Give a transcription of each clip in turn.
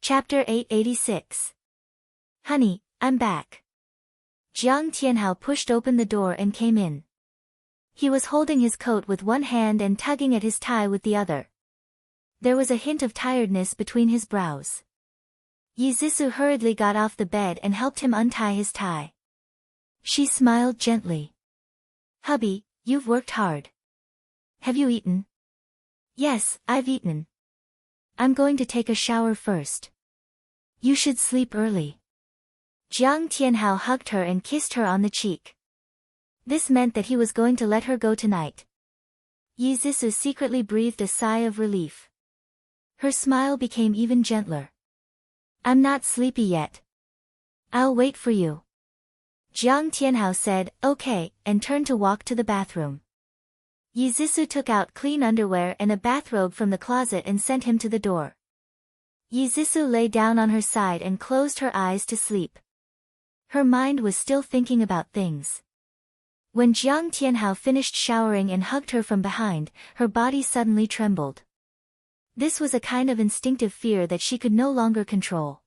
Chapter 886. Honey, I'm back. Jiang Tianhao pushed open the door and came in. He was holding his coat with one hand and tugging at his tie with the other. There was a hint of tiredness between his brows. Yizisu hurriedly got off the bed and helped him untie his tie. She smiled gently. Hubby, you've worked hard. Have you eaten? Yes, I've eaten. I'm going to take a shower first. You should sleep early. Jiang Tianhao hugged her and kissed her on the cheek. This meant that he was going to let her go tonight. Yizisu secretly breathed a sigh of relief. Her smile became even gentler. I'm not sleepy yet. I'll wait for you. Jiang Tianhao said, okay, and turned to walk to the bathroom. Yizisu took out clean underwear and a bathrobe from the closet and sent him to the door. Yizisu lay down on her side and closed her eyes to sleep. Her mind was still thinking about things. When Jiang Tianhao finished showering and hugged her from behind, her body suddenly trembled. This was a kind of instinctive fear that she could no longer control.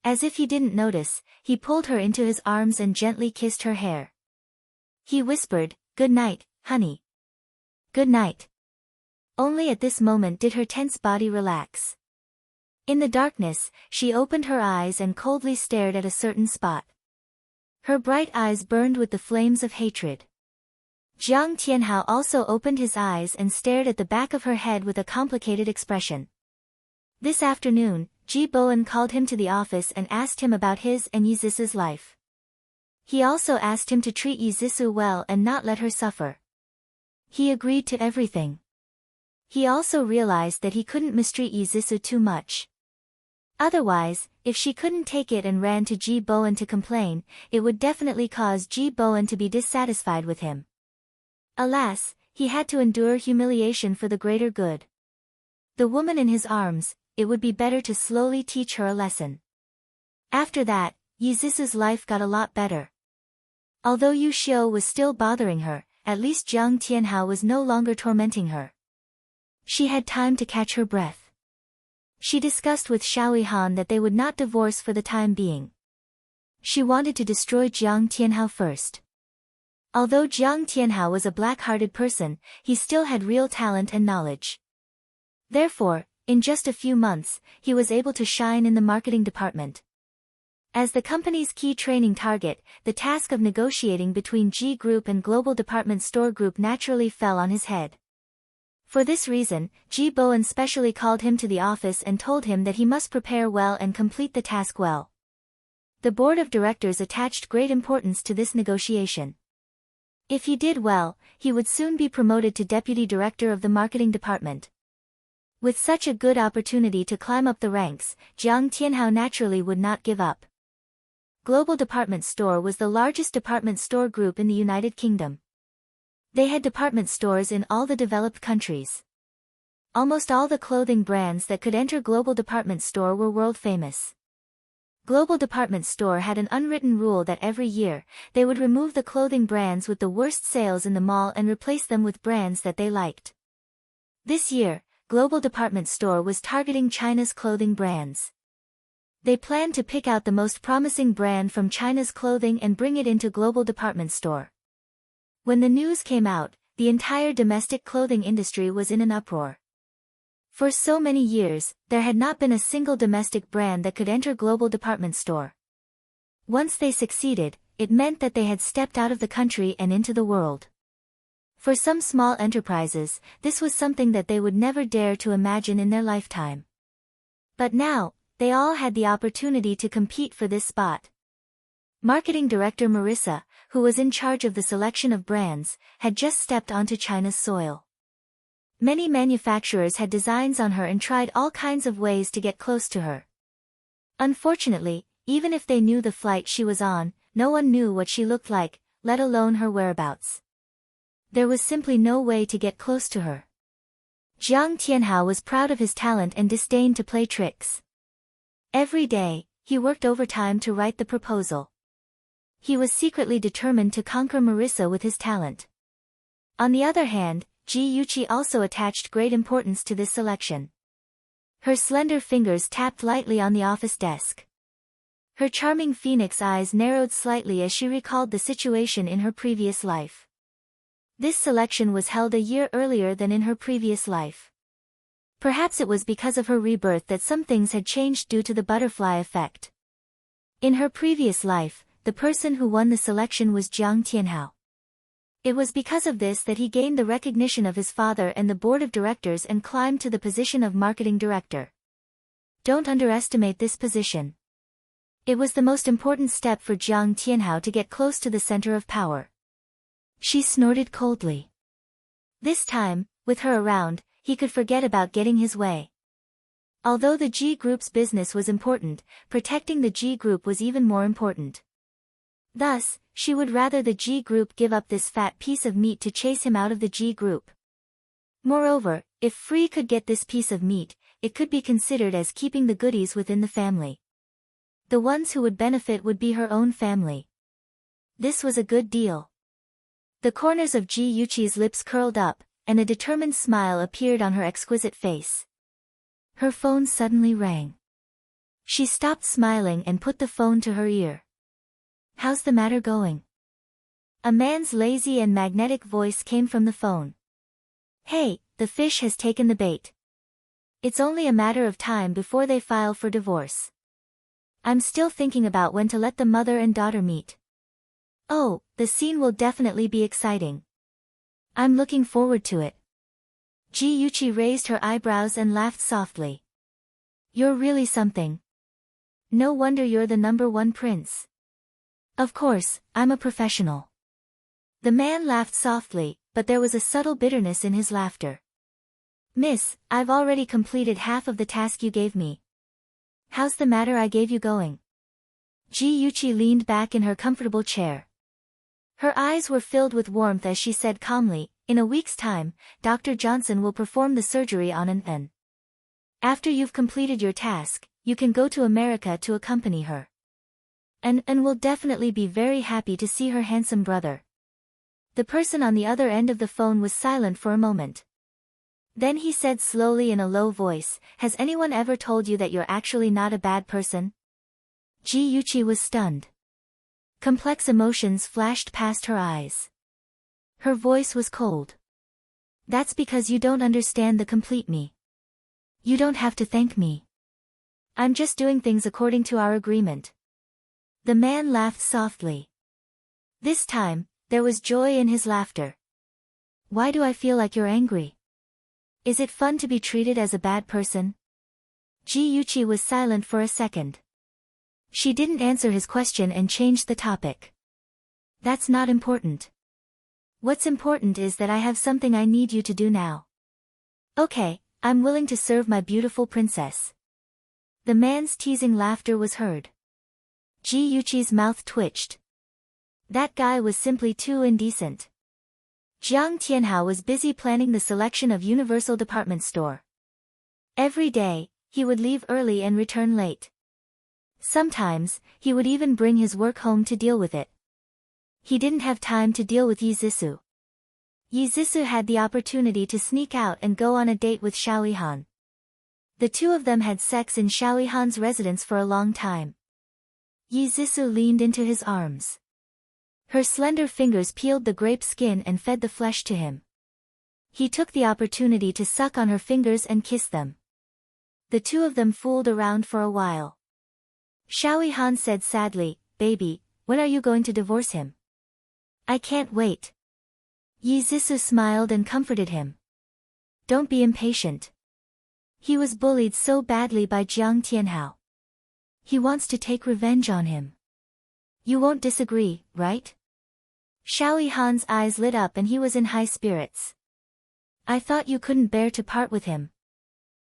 As if he didn't notice, he pulled her into his arms and gently kissed her hair. He whispered, "Good night, honey." "Good night." Only at this moment did her tense body relax. In the darkness, she opened her eyes and coldly stared at a certain spot. Her bright eyes burned with the flames of hatred. Jiang Tianhao also opened his eyes and stared at the back of her head with a complicated expression. This afternoon, Ji Bowen called him to the office and asked him about his and Yizisu's life. He also asked him to treat Yizisu well and not let her suffer. He agreed to everything. He also realized that he couldn't mistreat Yizisu too much. Otherwise, if she couldn't take it and ran to Ji Bowen to complain, it would definitely cause Ji Bowen to be dissatisfied with him. Alas, he had to endure humiliation for the greater good. The woman in his arms, it would be better to slowly teach her a lesson. After that, Yizisu's life got a lot better. Although Yu Xiu was still bothering her, at least Jiang Tianhao was no longer tormenting her. She had time to catch her breath. She discussed with Xiaoi Han that they would not divorce for the time being. She wanted to destroy Jiang Tianhao first. Although Jiang Tianhao was a black-hearted person, he still had real talent and knowledge. Therefore, in just a few months, he was able to shine in the marketing department. As the company's key training target, the task of negotiating between G Group and Global Department Store Group naturally fell on his head. For this reason, Ji Bowen specially called him to the office and told him that he must prepare well and complete the task well. The board of directors attached great importance to this negotiation. If he did well, he would soon be promoted to deputy director of the marketing department. With such a good opportunity to climb up the ranks, Jiang Tianhao naturally would not give up. Global Department Store was the largest department store group in the United Kingdom. They had department stores in all the developed countries. Almost all the clothing brands that could enter Global Department Store were world famous. Global Department Store had an unwritten rule that every year, they would remove the clothing brands with the worst sales in the mall and replace them with brands that they liked. This year, Global Department Store was targeting China's clothing brands. They planned to pick out the most promising brand from China's clothing and bring it into Global Department Store. When the news came out, the entire domestic clothing industry was in an uproar. For so many years, there had not been a single domestic brand that could enter Global Department Store. Once they succeeded, it meant that they had stepped out of the country and into the world. For some small enterprises, this was something that they would never dare to imagine in their lifetime. But now, they all had the opportunity to compete for this spot. Marketing Director Marissa, who was in charge of the selection of brands, had just stepped onto China's soil. Many manufacturers had designs on her and tried all kinds of ways to get close to her. Unfortunately, even if they knew the flight she was on, no one knew what she looked like, let alone her whereabouts. There was simply no way to get close to her. Jiang Tianhao was proud of his talent and disdained to play tricks. Every day, he worked overtime to write the proposal. He was secretly determined to conquer Marissa with his talent. On the other hand, Ji Yuqi also attached great importance to this selection. Her slender fingers tapped lightly on the office desk. Her charming phoenix eyes narrowed slightly as she recalled the situation in her previous life. This selection was held a year earlier than in her previous life. Perhaps it was because of her rebirth that some things had changed due to the butterfly effect. In her previous life, the person who won the selection was Jiang Tianhao. It was because of this that he gained the recognition of his father and the board of directors and climbed to the position of marketing director. Don't underestimate this position. It was the most important step for Jiang Tianhao to get close to the center of power. She snorted coldly. This time, with her around, he could forget about getting his way. Although the G Group's business was important, protecting the G Group was even more important. Thus, she would rather the G Group give up this fat piece of meat to chase him out of the G Group. Moreover, if Free could get this piece of meat, it could be considered as keeping the goodies within the family. The ones who would benefit would be her own family. This was a good deal. The corners of Ji Yuqi's lips curled up, and a determined smile appeared on her exquisite face. Her phone suddenly rang. She stopped smiling and put the phone to her ear. How's the matter going? A man's lazy and magnetic voice came from the phone. Hey, the fish has taken the bait. It's only a matter of time before they file for divorce. I'm still thinking about when to let the mother and daughter meet. Oh, the scene will definitely be exciting. I'm looking forward to it. Ji Yuqi raised her eyebrows and laughed softly. You're really something. No wonder you're the #1 prince. Of course, I'm a professional. The man laughed softly, but there was a subtle bitterness in his laughter. Miss, I've already completed half of the task you gave me. How's the matter I gave you going? Ji Yuqi leaned back in her comfortable chair. Her eyes were filled with warmth as she said calmly, in a week's time, Dr. Johnson will perform the surgery on an. After you've completed your task, you can go to America to accompany her. And will definitely be very happy to see her handsome brother. The person on the other end of the phone was silent for a moment. Then he said slowly in a low voice, has anyone ever told you that you're actually not a bad person? Ji Yuqi was stunned. Complex emotions flashed past her eyes. Her voice was cold. That's because you don't understand the complete me. You don't have to thank me. I'm just doing things according to our agreement. The man laughed softly. This time, there was joy in his laughter. Why do I feel like you're angry? Is it fun to be treated as a bad person? Ji Yuqi was silent for a second. She didn't answer his question and changed the topic. That's not important. What's important is that I have something I need you to do now. Okay, I'm willing to serve my beautiful princess. The man's teasing laughter was heard. Ji Yuqi's mouth twitched. That guy was simply too indecent. Jiang Tianhao was busy planning the selection of Universal Department Store. Every day, he would leave early and return late. Sometimes, he would even bring his work home to deal with it. He didn't have time to deal with Yi Zhisu. Yi Zhisu had the opportunity to sneak out and go on a date with Xiaoyihan. The two of them had sex in Xiaoyihan's residence for a long time. Yi Zhisu leaned into his arms. Her slender fingers peeled the grape skin and fed the flesh to him. He took the opportunity to suck on her fingers and kiss them. The two of them fooled around for a while. Xiaoyihan said sadly, "Baby, when are you going to divorce him?" "I can't wait." Yi Zhisu smiled and comforted him. "Don't be impatient. He was bullied so badly by Jiang Tianhao. He wants to take revenge on him. You won't disagree, right?" Xiaoyihan's eyes lit up and he was in high spirits. "I thought you couldn't bear to part with him.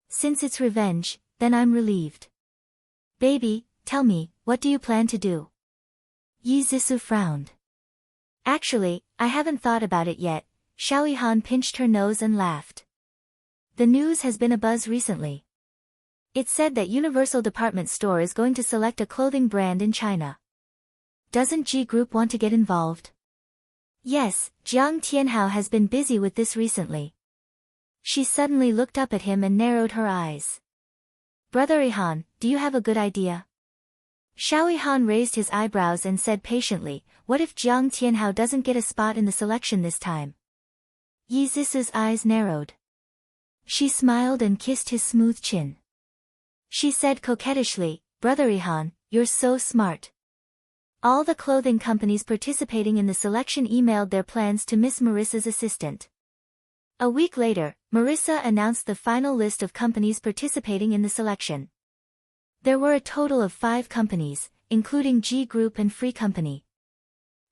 Since it's revenge, then I'm relieved. Baby, tell me, what do you plan to do?" Yi Zhisu frowned. "Actually, I haven't thought about it yet." Xiaoyihan pinched her nose and laughed. "The news has been abuzz recently. It said that Universal Department Store is going to select a clothing brand in China. Doesn't G Group want to get involved?" "Yes, Jiang Tianhao has been busy with this recently." She suddenly looked up at him and narrowed her eyes. Brother Ihan, do you have a good idea? Xiao Ihan raised his eyebrows and said patiently, what if Jiang Tianhao doesn't get a spot in the selection this time? Yi Zis's eyes narrowed. She smiled and kissed his smooth chin. She said coquettishly, Brother Ihan, you're so smart. All the clothing companies participating in the selection emailed their plans to Miss Marissa's assistant. A week later, Marissa announced the final list of companies participating in the selection. There were a total of 5 companies, including G Group and Free Company.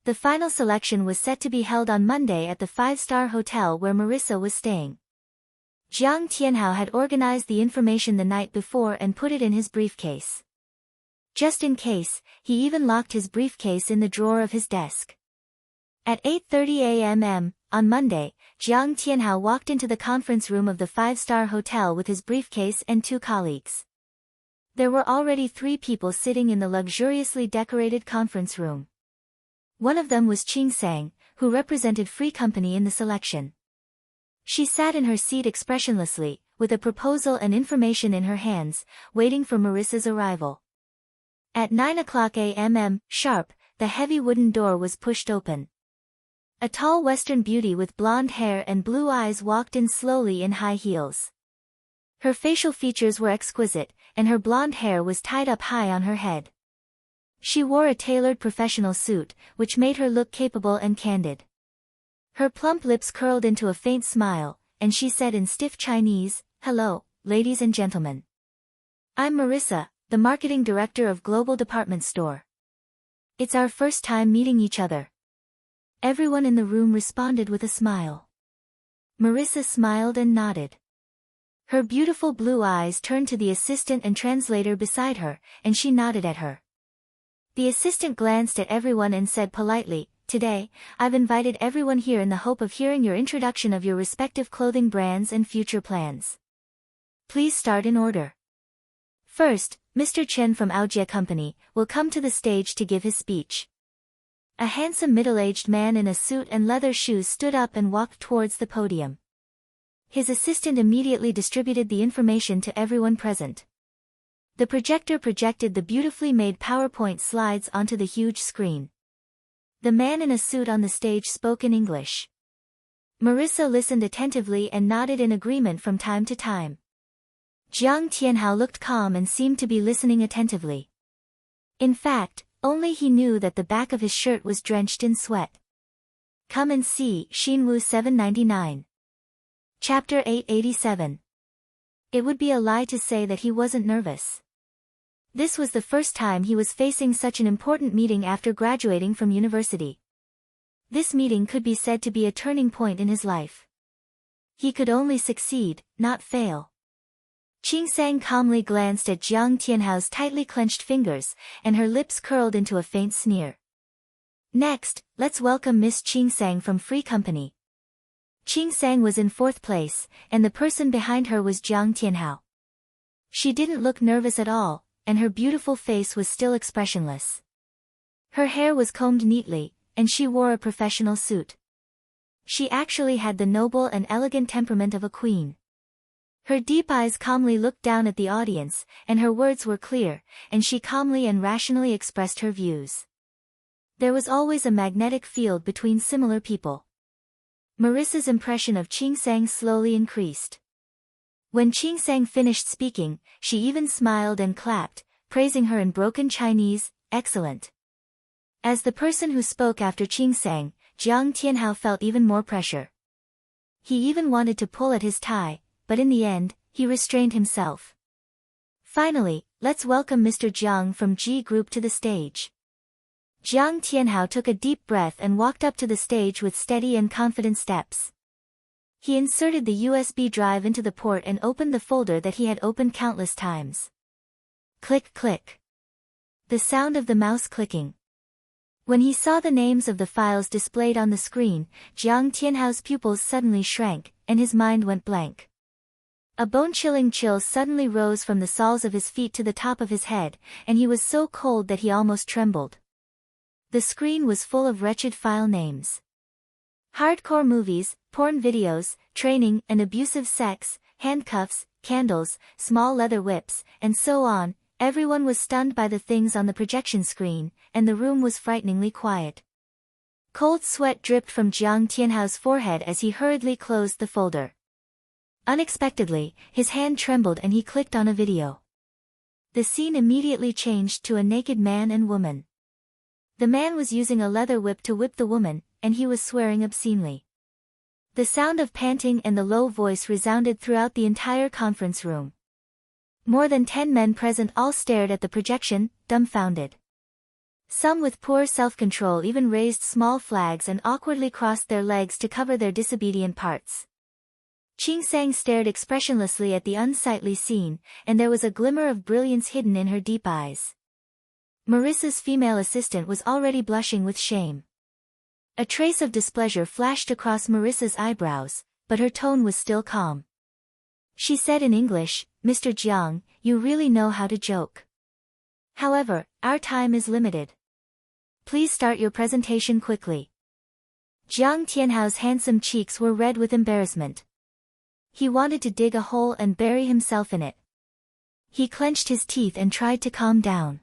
The final selection was set to be held on Monday at the 5-star hotel where Marissa was staying. Jiang Tianhao had organized the information the night before and put it in his briefcase. Just in case, he even locked his briefcase in the drawer of his desk. At 8:30 a.m. on Monday, Jiang Tianhao walked into the conference room of the 5-star hotel with his briefcase and 2 colleagues. There were already 3 people sitting in the luxuriously decorated conference room. One of them was Qing Sang, who represented Free Company in the selection. She sat in her seat expressionlessly, with a proposal and information in her hands, waiting for Marissa's arrival. At 9:00 a.m. sharp, the heavy wooden door was pushed open. A tall Western beauty with blonde hair and blue eyes walked in slowly in high heels. Her facial features were exquisite, and her blonde hair was tied up high on her head. She wore a tailored professional suit, which made her look capable and candid. Her plump lips curled into a faint smile, and she said in stiff Chinese, Hello, ladies and gentlemen. I'm Marissa, the marketing director of Global Department Store. It's our first time meeting each other. Everyone in the room responded with a smile. Marissa smiled and nodded. Her beautiful blue eyes turned to the assistant and translator beside her, and she nodded at her. The assistant glanced at everyone and said politely, Today, I've invited everyone here in the hope of hearing your introduction of your respective clothing brands and future plans. Please start in order. First, Mr. Chen from Aujie Company will come to the stage to give his speech. A handsome middle-aged man in a suit and leather shoes stood up and walked towards the podium. His assistant immediately distributed the information to everyone present. The projector projected the beautifully made PowerPoint slides onto the huge screen. The man in a suit on the stage spoke in English. Marissa listened attentively and nodded in agreement from time to time. Jiang Tianhao looked calm and seemed to be listening attentively. In fact, only he knew that the back of his shirt was drenched in sweat. Come and see, Xinwu 799. Chapter 887. It would be a lie to say that he wasn't nervous. This was the first time he was facing such an important meeting after graduating from university. This meeting could be said to be a turning point in his life. He could only succeed, not fail. Qing Sang calmly glanced at Jiang Tianhao's tightly clenched fingers, and her lips curled into a faint sneer. Next, let's welcome Miss Qing Sang from Free Company. Qing Sang was in 4th place, and the person behind her was Jiang Tianhao. She didn't look nervous at all, and her beautiful face was still expressionless. Her hair was combed neatly, and she wore a professional suit. She actually had the noble and elegant temperament of a queen. Her deep eyes calmly looked down at the audience, and her words were clear, and she calmly and rationally expressed her views. There was always a magnetic field between similar people. Marissa's impression of Qing Sang slowly increased. When Qing Sang finished speaking, she even smiled and clapped, praising her in broken Chinese, excellent. As the person who spoke after Qing Sang, Jiang Tianhao felt even more pressure. He even wanted to pull at his tie, but in the end, he restrained himself. Finally, let's welcome Mr. Jiang from G Group to the stage. Jiang Tianhao took a deep breath and walked up to the stage with steady and confident steps. He inserted the USB drive into the port and opened the folder that he had opened countless times. Click click. The sound of the mouse clicking. When he saw the names of the files displayed on the screen, Jiang Tianhao's pupils suddenly shrank, and his mind went blank. A bone-chilling chill suddenly rose from the soles of his feet to the top of his head, and he was so cold that he almost trembled. The screen was full of wretched file names. Hardcore movies, porn videos, training and abusive sex, handcuffs, candles, small leather whips, and so on. Everyone was stunned by the things on the projection screen, and the room was frighteningly quiet. Cold sweat dripped from Jiang Tianhao's forehead as he hurriedly closed the folder. Unexpectedly, his hand trembled and he clicked on a video. The scene immediately changed to a naked man and woman. The man was using a leather whip to whip the woman, and he was swearing obscenely. The sound of panting and the low voice resounded throughout the entire conference room. More than 10 men present all stared at the projection, dumbfounded. Some with poor self-control even raised small flags and awkwardly crossed their legs to cover their disobedient parts. Qing Sang stared expressionlessly at the unsightly scene, and there was a glimmer of brilliance hidden in her deep eyes. Marissa's female assistant was already blushing with shame. A trace of displeasure flashed across Marissa's eyebrows, but her tone was still calm. She said in English, "Mr. Jiang, you really know how to joke. However, our time is limited. Please start your presentation quickly." Jiang Tianhao's handsome cheeks were red with embarrassment. He wanted to dig a hole and bury himself in it. He clenched his teeth and tried to calm down.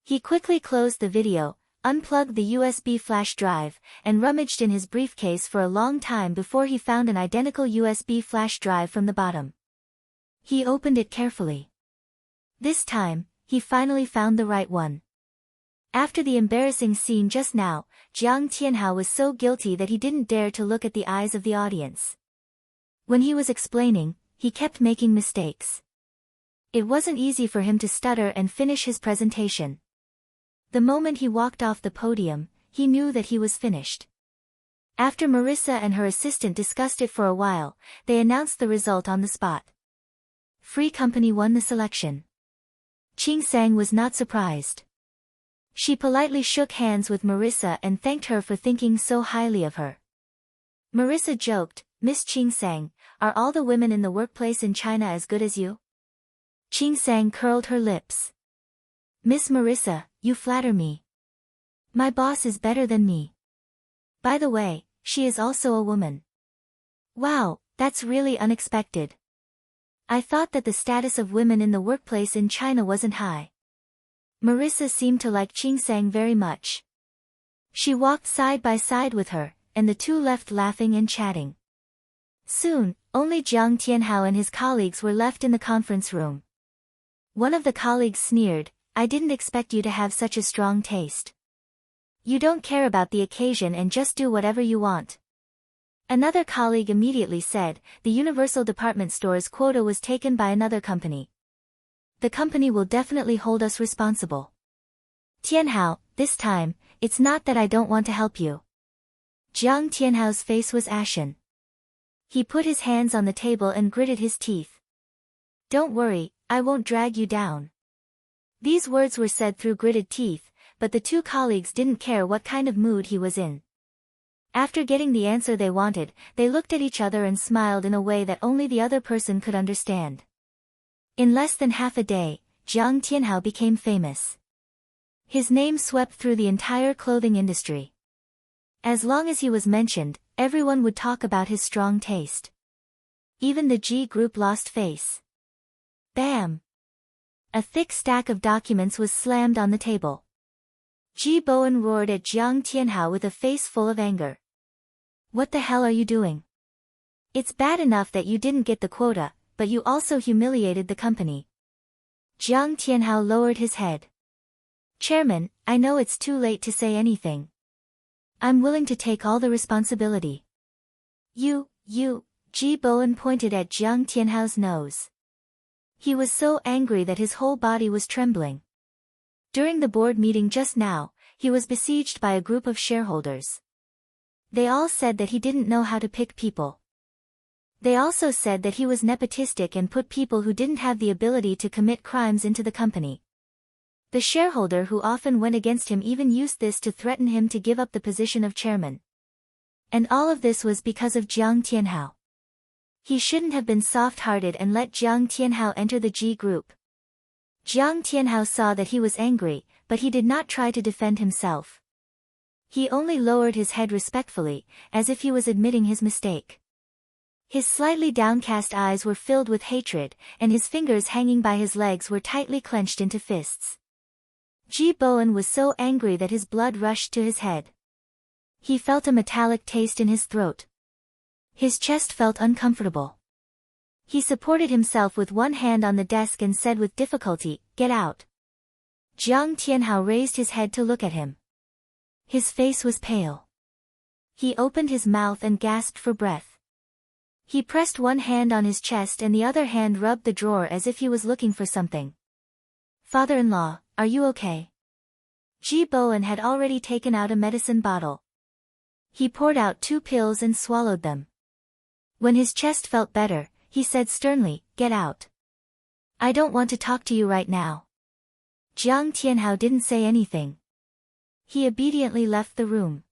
He quickly closed the video, unplugged the USB flash drive, and rummaged in his briefcase for a long time before he found an identical USB flash drive from the bottom. He opened it carefully. This time, he finally found the right one. After the embarrassing scene just now, Jiang Tianhao was so guilty that he didn't dare to look at the eyes of the audience. When he was explaining, he kept making mistakes. It wasn't easy for him to stutter and finish his presentation. The moment he walked off the podium, he knew that he was finished. After Marissa and her assistant discussed it for a while, they announced the result on the spot. Free Company won the selection. Qing Sang was not surprised. She politely shook hands with Marissa and thanked her for thinking so highly of her. Marissa joked, "Miss Qing Sang, are all the women in the workplace in China as good as you?" Qing Sang curled her lips. "Miss Marissa, you flatter me. My boss is better than me. By the way, she is also a woman." "Wow, that's really unexpected. I thought that the status of women in the workplace in China wasn't high." Marissa seemed to like Qing Sang very much. She walked side by side with her, and the two left laughing and chatting. Soon, only Jiang Tianhao and his colleagues were left in the conference room. One of the colleagues sneered, "I didn't expect you to have such a strong taste. You don't care about the occasion and just do whatever you want." Another colleague immediately said, "The Universal Department Store's quota was taken by another company. The company will definitely hold us responsible. Tianhao, this time, it's not that I don't want to help you." Jiang Tianhao's face was ashen. He put his hands on the table and gritted his teeth. "Don't worry, I won't drag you down." These words were said through gritted teeth, but the two colleagues didn't care what kind of mood he was in. After getting the answer they wanted, they looked at each other and smiled in a way that only the other person could understand. In less than half a day, Jiang Tianhao became famous. His name swept through the entire clothing industry. As long as he was mentioned, everyone would talk about his strong taste. Even the G Group lost face. Bam! A thick stack of documents was slammed on the table. Ji Bowen roared at Jiang Tianhao with a face full of anger. "What the hell are you doing? It's bad enough that you didn't get the quota, but you also humiliated the company." Jiang Tianhao lowered his head. "Chairman, I know it's too late to say anything. I'm willing to take all the responsibility." You, Ji Bowen pointed at Jiang Tianhao's nose. He was so angry that his whole body was trembling. During the board meeting just now, he was besieged by a group of shareholders. They all said that he didn't know how to pick people. They also said that he was nepotistic and put people who didn't have the ability to commit crimes into the company. The shareholder who often went against him even used this to threaten him to give up the position of chairman. And all of this was because of Jiang Tianhao. He shouldn't have been soft-hearted and let Jiang Tianhao enter the G Group. Jiang Tianhao saw that he was angry, but he did not try to defend himself. He only lowered his head respectfully, as if he was admitting his mistake. His slightly downcast eyes were filled with hatred, and his fingers hanging by his legs were tightly clenched into fists. Ji Bowen was so angry that his blood rushed to his head. He felt a metallic taste in his throat. His chest felt uncomfortable. He supported himself with one hand on the desk and said with difficulty, "Get out." Jiang Tianhao raised his head to look at him. His face was pale. He opened his mouth and gasped for breath. He pressed one hand on his chest and the other hand rubbed the drawer as if he was looking for something. "Father-in-law, are you okay?" Ji Bowen had already taken out a medicine bottle. He poured out 2 pills and swallowed them. When his chest felt better, he said sternly, "Get out. I don't want to talk to you right now." Jiang Tianhao didn't say anything. He obediently left the room.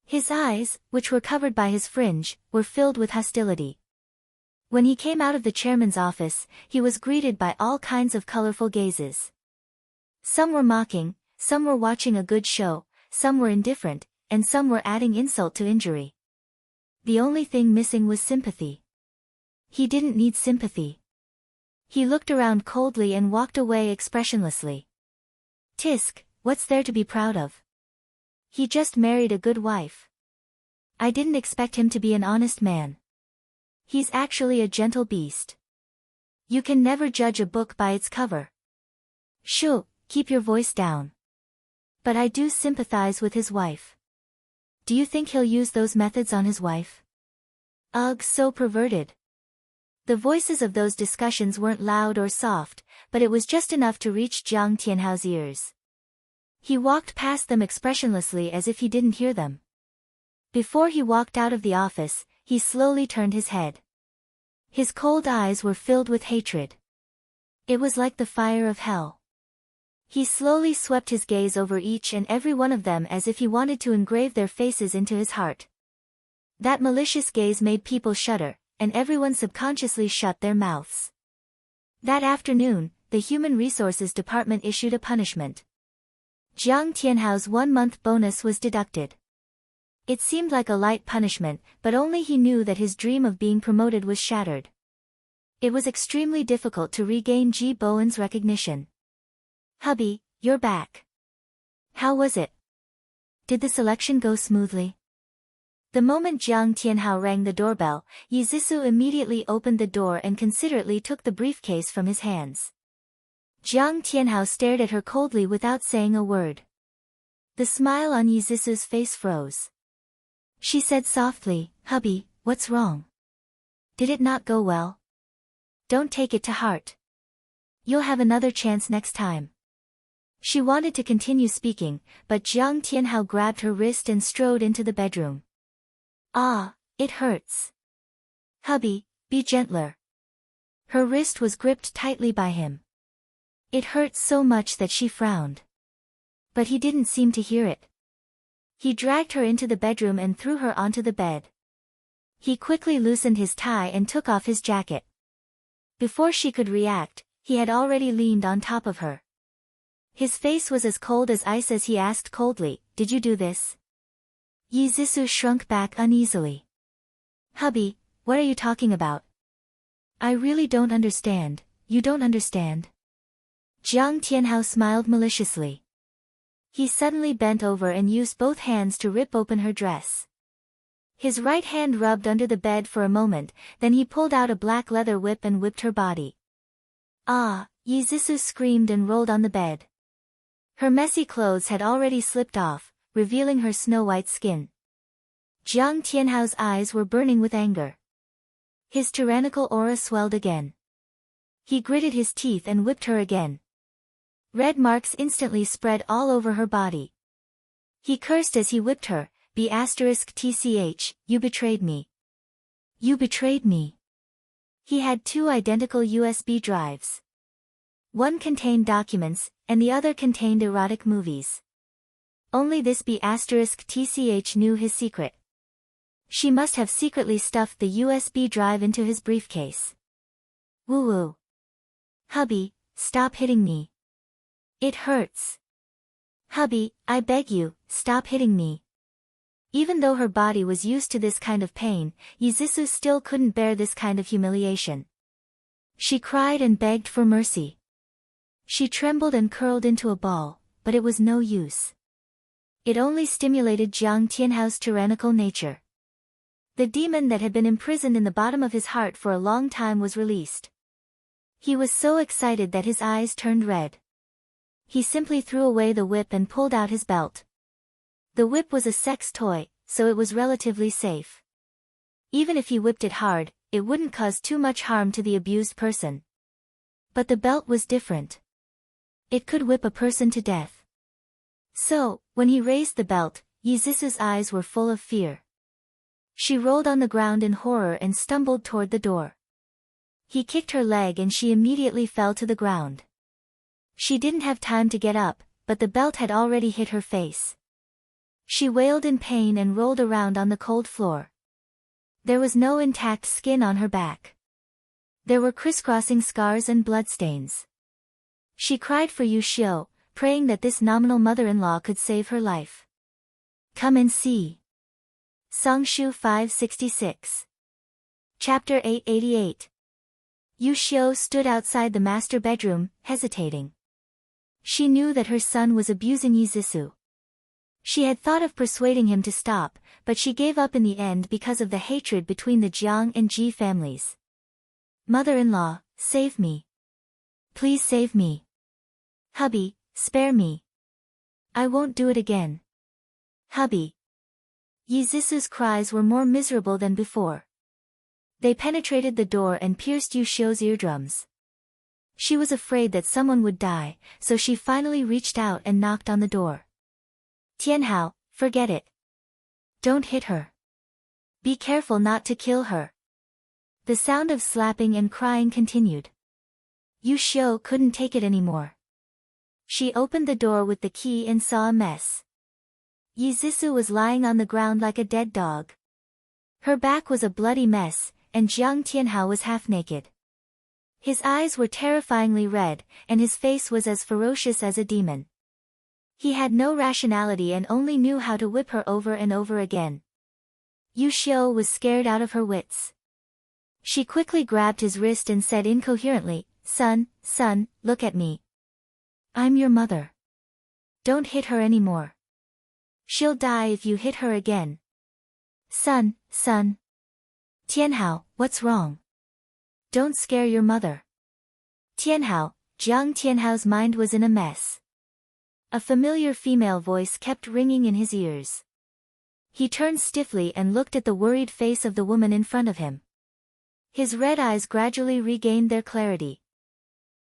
His eyes, which were covered by his fringe, were filled with hostility. When he came out of the chairman's office, he was greeted by all kinds of colorful gazes. Some were mocking, some were watching a good show, some were indifferent, and some were adding insult to injury. The only thing missing was sympathy. He didn't need sympathy. He looked around coldly and walked away expressionlessly. "Tisk, what's there to be proud of? He just married a good wife. I didn't expect him to be an honest man. He's actually a gentle beast. You can never judge a book by its cover." "Shoo, keep your voice down. But I do sympathize with his wife." "Do you think he'll use those methods on his wife?" "Ugh, so perverted." The voices of those discussions weren't loud or soft, but it was just enough to reach Jiang Tianhao's ears. He walked past them expressionlessly as if he didn't hear them. Before he walked out of the office, he slowly turned his head. His cold eyes were filled with hatred. It was like the fire of hell. He slowly swept his gaze over each and every one of them as if he wanted to engrave their faces into his heart. That malicious gaze made people shudder, and everyone subconsciously shut their mouths. That afternoon, the Human Resources Department issued a punishment. Jiang Tianhao's 1-month bonus was deducted. It seemed like a light punishment, but only he knew that his dream of being promoted was shattered. It was extremely difficult to regain Ji Bowen's recognition. "Hubby, you're back. How was it? Did the selection go smoothly?" The moment Jiang Tianhao rang the doorbell, Yi Zhisu immediately opened the door and considerately took the briefcase from his hands. Jiang Tianhao stared at her coldly without saying a word. The smile on Yi Zhisu's face froze. She said softly, "Hubby, what's wrong? Did it not go well? Don't take it to heart. You'll have another chance next time." She wanted to continue speaking, but Jiang Tianhao grabbed her wrist and strode into the bedroom. "Ah, it hurts. Hubby, be gentler." Her wrist was gripped tightly by him. It hurt so much that she frowned. But he didn't seem to hear it. He dragged her into the bedroom and threw her onto the bed. He quickly loosened his tie and took off his jacket. Before she could react, he had already leaned on top of her. His face was as cold as ice as he asked coldly, "Did you do this?" Yi Zhisu shrunk back uneasily. "Hubby, what are you talking about? I really don't understand." "You don't understand?" Jiang Tianhao smiled maliciously. He suddenly bent over and used both hands to rip open her dress. His right hand rubbed under the bed for a moment, then he pulled out a black leather whip and whipped her body. "Ah!" Yi Zhisu screamed and rolled on the bed. Her messy clothes had already slipped off, revealing her snow-white skin. Jiang Tianhao's eyes were burning with anger. His tyrannical aura swelled again. He gritted his teeth and whipped her again. Red marks instantly spread all over her body. He cursed as he whipped her, "*TCH, you betrayed me. You betrayed me." He had 2 identical USB drives. One contained documents, and the other contained erotic movies. Only this *TCH knew his secret. She must have secretly stuffed the USB drive into his briefcase. "Woo-woo. Hubby, stop hitting me. It hurts. Hubby, I beg you, stop hitting me." Even though her body was used to this kind of pain, Yizisu still couldn't bear this kind of humiliation. She cried and begged for mercy. She trembled and curled into a ball, but it was no use. It only stimulated Jiang Tianhao's tyrannical nature. The demon that had been imprisoned in the bottom of his heart for a long time was released. He was so excited that his eyes turned red. He simply threw away the whip and pulled out his belt. The whip was a sex toy, so it was relatively safe. Even if he whipped it hard, it wouldn't cause too much harm to the abused person. But the belt was different. It could whip a person to death. So, when he raised the belt, Yizisu's eyes were full of fear. She rolled on the ground in horror and stumbled toward the door. He kicked her leg and she immediately fell to the ground. She didn't have time to get up, but the belt had already hit her face. She wailed in pain and rolled around on the cold floor. There was no intact skin on her back. There were crisscrossing scars and bloodstains. She cried for Yu Xiu, praying that this nominal mother-in-law could save her life. Come and see. Songshu 566. Chapter 888. Yu Xiu stood outside the master bedroom, hesitating. She knew that her son was abusing Yizisu. She had thought of persuading him to stop, but she gave up in the end because of the hatred between the Jiang and Ji families. Mother-in-law, save me. Please save me. Hubby, spare me. I won't do it again. Hubby. Yizisu's cries were more miserable than before. They penetrated the door and pierced Yu Xiu's eardrums. She was afraid that someone would die, so she finally reached out and knocked on the door. Tianhao, forget it. Don't hit her. Be careful not to kill her. The sound of slapping and crying continued. Yu Xiu couldn't take it anymore. She opened the door with the key and saw a mess. Yizisu was lying on the ground like a dead dog. Her back was a bloody mess, and Jiang Tianhao was half naked. His eyes were terrifyingly red, and his face was as ferocious as a demon. He had no rationality and only knew how to whip her over and over again. Yu Xiu was scared out of her wits. She quickly grabbed his wrist and said incoherently, Son, look at me. I'm your mother. Don't hit her anymore. She'll die if you hit her again. Son. Tianhao, what's wrong? Don't scare your mother. Tianhao. Jiang Tianhao's mind was in a mess. A familiar female voice kept ringing in his ears. He turned stiffly and looked at the worried face of the woman in front of him. His red eyes gradually regained their clarity.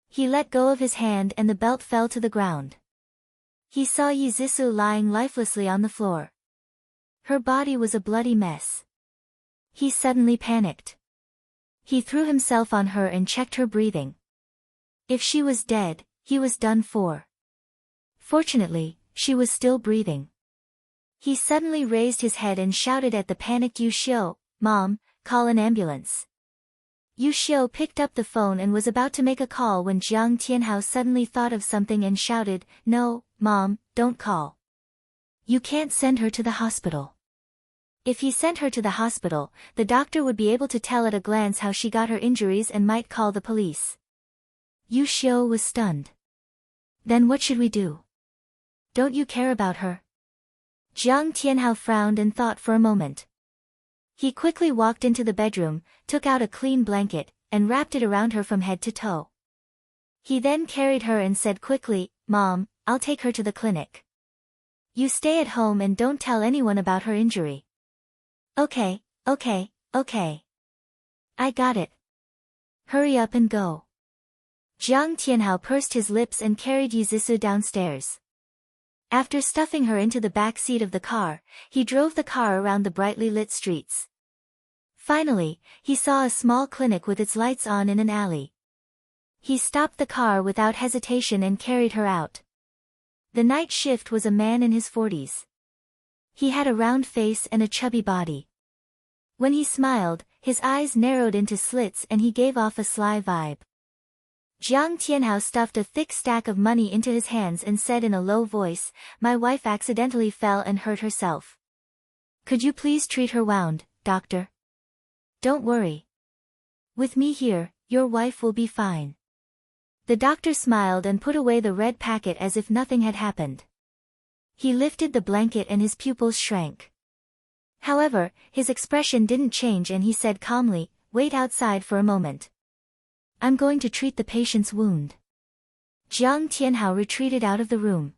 He let go of his hand and the belt fell to the ground. He saw Yizisu lying lifelessly on the floor. Her body was a bloody mess. He suddenly panicked. He threw himself on her and checked her breathing. If she was dead, he was done for. Fortunately, she was still breathing. He suddenly raised his head and shouted at the panicked Yu Xiu, Mom, call an ambulance. Yu Xiu picked up the phone and was about to make a call when Jiang Tianhao suddenly thought of something and shouted, No, Mom, don't call. You can't send her to the hospital. If he sent her to the hospital, the doctor would be able to tell at a glance how she got her injuries and might call the police. Yu Xiu was stunned. Then what should we do? Don't you care about her? Jiang Tianhao frowned and thought for a moment. He quickly walked into the bedroom, took out a clean blanket, and wrapped it around her from head to toe. He then carried her and said quickly, Mom, I'll take her to the clinic. You stay at home and don't tell anyone about her injury. Okay. I got it. Hurry up and go. Jiang Tianhao pursed his lips and carried Yizisu downstairs. After stuffing her into the back seat of the car, he drove the car around the brightly lit streets. Finally, he saw a small clinic with its lights on in an alley. He stopped the car without hesitation and carried her out. The night shift was a man in his 40s. He had a round face and a chubby body. When he smiled, his eyes narrowed into slits and he gave off a sly vibe. Jiang Tianhao stuffed a thick stack of money into his hands and said in a low voice, My wife accidentally fell and hurt herself. Could you please treat her wound, doctor? Don't worry. With me here, your wife will be fine. The doctor smiled and put away the red packet as if nothing had happened. He lifted the blanket and his pupils shrank. However, his expression didn't change and he said calmly, "Wait outside for a moment. I'm going to treat the patient's wound." Jiang Tianhao retreated out of the room.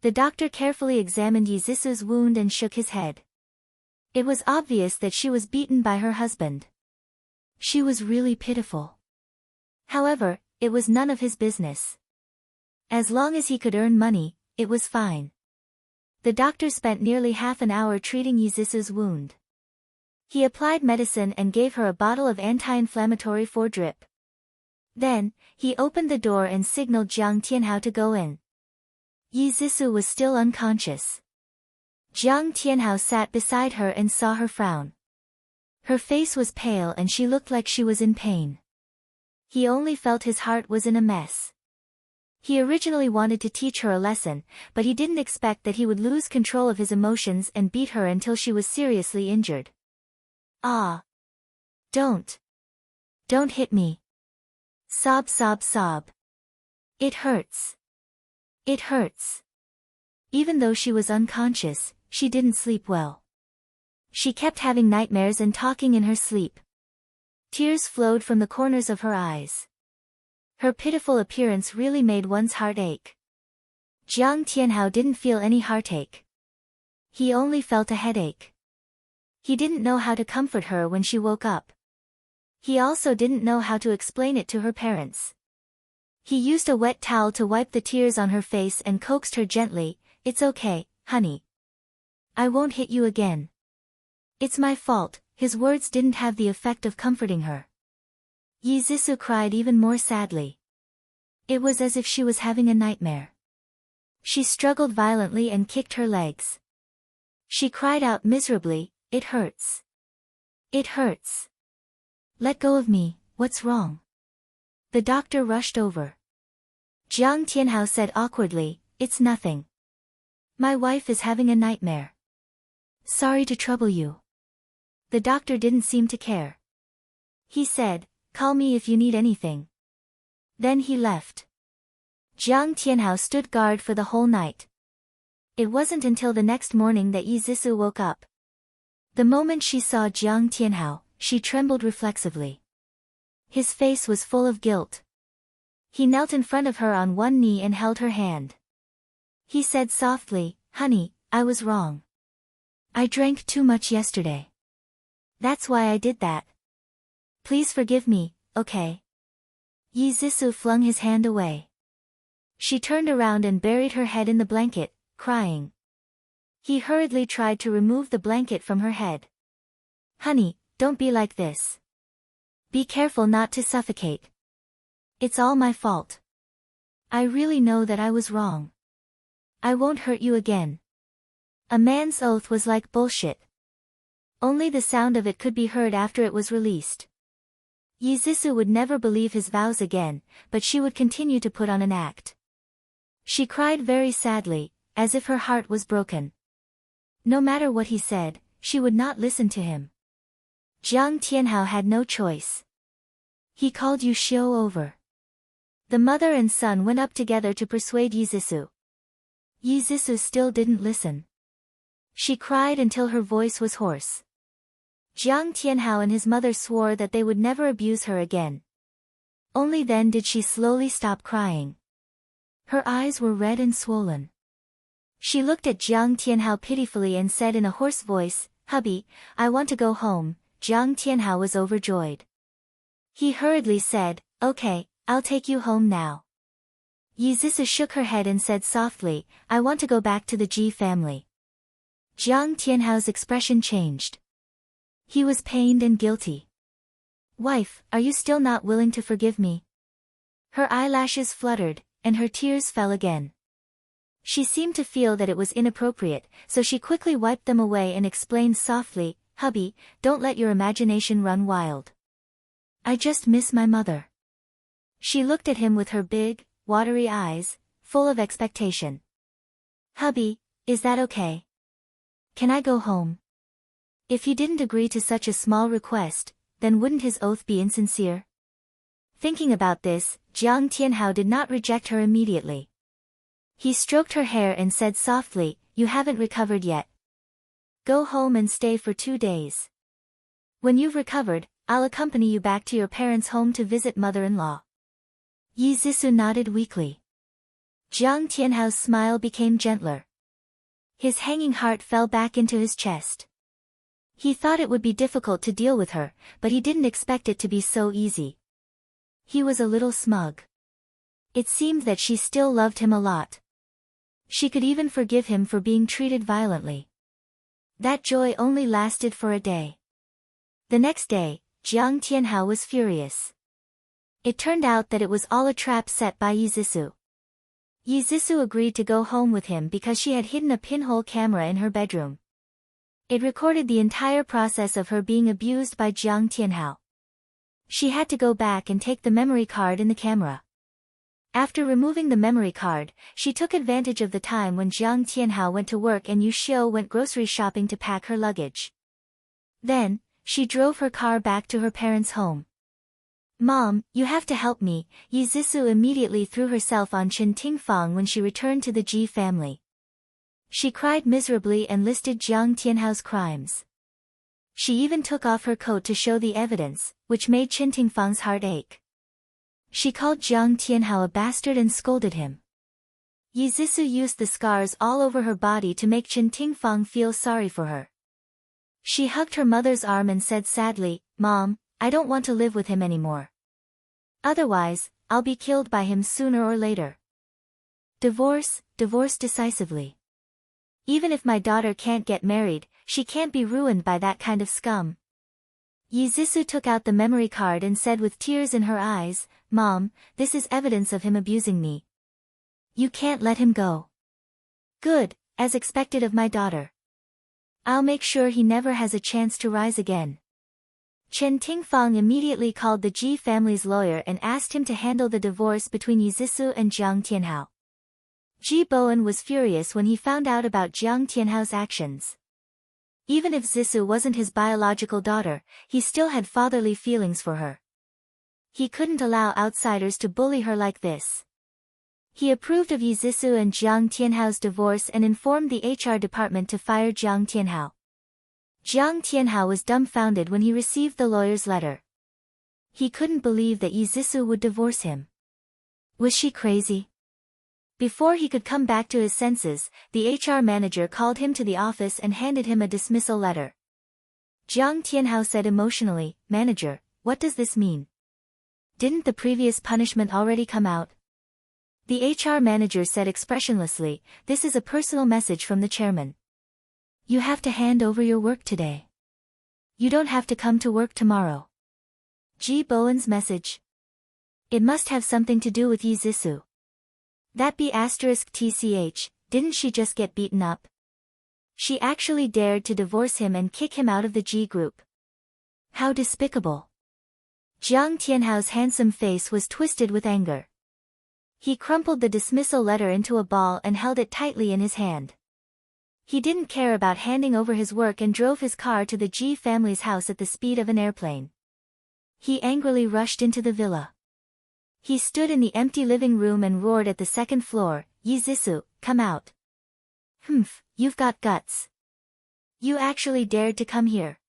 The doctor carefully examined Yizisu's wound and shook his head. It was obvious that she was beaten by her husband. She was really pitiful. However, it was none of his business. As long as he could earn money, it was fine. The doctor spent nearly half an hour treating Yizisu's wound. He applied medicine and gave her a bottle of anti-inflammatory for drip. Then, he opened the door and signaled Jiang Tianhao to go in. Yizisu was still unconscious. Jiang Tianhao sat beside her and saw her frown. Her face was pale and she looked like she was in pain. He only felt his heart was in a mess. He originally wanted to teach her a lesson, but he didn't expect that he would lose control of his emotions and beat her until she was seriously injured. Ah! Don't hit me. Sob, sob, sob. It hurts. It hurts. Even though she was unconscious, she didn't sleep well. She kept having nightmares and talking in her sleep. Tears flowed from the corners of her eyes. Her pitiful appearance really made one's heart ache. Jiang Tianhao didn't feel any heartache. He only felt a headache. He didn't know how to comfort her when she woke up. He also didn't know how to explain it to her parents. He used a wet towel to wipe the tears on her face and coaxed her gently, "It's okay, honey. I won't hit you again. It's my fault." His words didn't have the effect of comforting her. Yizisu cried even more sadly. It was as if she was having a nightmare. She struggled violently and kicked her legs. She cried out miserably, "It hurts. It hurts. Let go of me, what's wrong?" The doctor rushed over. Jiang Tianhao said awkwardly, "It's nothing. My wife is having a nightmare. Sorry to trouble you." The doctor didn't seem to care. He said, "Call me if you need anything." Then he left. Jiang Tianhao stood guard for the whole night. It wasn't until the next morning that Yizisu woke up. The moment she saw Jiang Tianhao, she trembled reflexively. His face was full of guilt. He knelt in front of her on one knee and held her hand. He said softly, "Honey, I was wrong. I drank too much yesterday. That's why I did that. Please forgive me, okay?" Yizisu flung his hand away. She turned around and buried her head in the blanket, crying. He hurriedly tried to remove the blanket from her head. "Honey, don't be like this. Be careful not to suffocate. It's all my fault. I really know that I was wrong. I won't hurt you again." A man's oath was like bullshit. Only the sound of it could be heard after it was released. Yizisu would never believe his vows again, but she would continue to put on an act. She cried very sadly, as if her heart was broken. No matter what he said, she would not listen to him. Jiang Tianhao had no choice. He called Yu Xiu over. The mother and son went up together to persuade Yizisu. Yizisu still didn't listen. She cried until her voice was hoarse. Jiang Tianhao and his mother swore that they would never abuse her again. Only then did she slowly stop crying. Her eyes were red and swollen. She looked at Jiang Tianhao pitifully and said in a hoarse voice, "Hubby, I want to go home." Jiang Tianhao was overjoyed. He hurriedly said, "Okay, I'll take you home now." Yizisu shook her head and said softly, "I want to go back to the Ji family." Jiang Tianhao's expression changed. He was pained and guilty. "Wife, are you still not willing to forgive me?" Her eyelashes fluttered, and her tears fell again. She seemed to feel that it was inappropriate, so she quickly wiped them away and explained softly, "Hubby, don't let your imagination run wild. I just miss my mother." She looked at him with her big, watery eyes, full of expectation. "Hubby, is that okay? Can I go home?" If he didn't agree to such a small request, then wouldn't his oath be insincere? Thinking about this, Jiang Tianhao did not reject her immediately. He stroked her hair and said softly, "You haven't recovered yet. Go home and stay for 2 days. When you've recovered, I'll accompany you back to your parents' home to visit mother-in-law." Yi Zhisu nodded weakly. Jiang Tianhao's smile became gentler. His hanging heart fell back into his chest. He thought it would be difficult to deal with her, but he didn't expect it to be so easy. He was a little smug. It seemed that she still loved him a lot. She could even forgive him for being treated violently. That joy only lasted for a day. The next day, Jiang Tianhao was furious. It turned out that it was all a trap set by Yi Zhisu. Yi Zhisu agreed to go home with him because she had hidden a pinhole camera in her bedroom. It recorded the entire process of her being abused by Jiang Tianhao. She had to go back and take the memory card in the camera. After removing the memory card, she took advantage of the time when Jiang Tianhao went to work and Yu Xiu went grocery shopping to pack her luggage. Then, she drove her car back to her parents' home. "Mom, you have to help me," Yi Zhisu immediately threw herself on Chen Tingfang when she returned to the Ji family. She cried miserably and listed Jiang Tianhao's crimes. She even took off her coat to show the evidence, which made Chen Tingfang's heart ache. She called Jiang Tianhao a bastard and scolded him. Yi Zhisu used the scars all over her body to make Chen Tingfang feel sorry for her. She hugged her mother's arm and said sadly, "Mom, I don't want to live with him anymore. Otherwise, I'll be killed by him sooner or later. Divorce decisively. Even if my daughter can't get married, she can't be ruined by that kind of scum." Yi Zhisu took out the memory card and said with tears in her eyes, "Mom, this is evidence of him abusing me. You can't let him go." "Good, as expected of my daughter. I'll make sure he never has a chance to rise again." Chen Tingfang immediately called the Ji family's lawyer and asked him to handle the divorce between Yi Zhisu and Jiang Tianhao. Ji Bowen was furious when he found out about Jiang Tianhao's actions. Even if Zhisu wasn't his biological daughter, he still had fatherly feelings for her. He couldn't allow outsiders to bully her like this. He approved of Yi Zhisu and Jiang Tianhao's divorce and informed the HR department to fire Jiang Tianhao. Jiang Tianhao was dumbfounded when he received the lawyer's letter. He couldn't believe that Yi Zhisu would divorce him. Was she crazy? Before he could come back to his senses, the HR manager called him to the office and handed him a dismissal letter. Jiang Tianhao said emotionally, "Manager, what does this mean? Didn't the previous punishment already come out?" The HR manager said expressionlessly, "This is a personal message from the chairman. You have to hand over your work today. You don't have to come to work tomorrow." Ji Bowen's message. It must have something to do with Yi Zhisu. That be *tch, didn't she just get beaten up? She actually dared to divorce him and kick him out of the G group. How despicable. Jiang Tianhao's handsome face was twisted with anger. He crumpled the dismissal letter into a ball and held it tightly in his hand. He didn't care about handing over his work and drove his car to the Ji family's house at the speed of an airplane. He angrily rushed into the villa. He stood in the empty living room and roared at the second floor, "Yi Zhisu, come out. Humph, you've got guts. You actually dared to come here."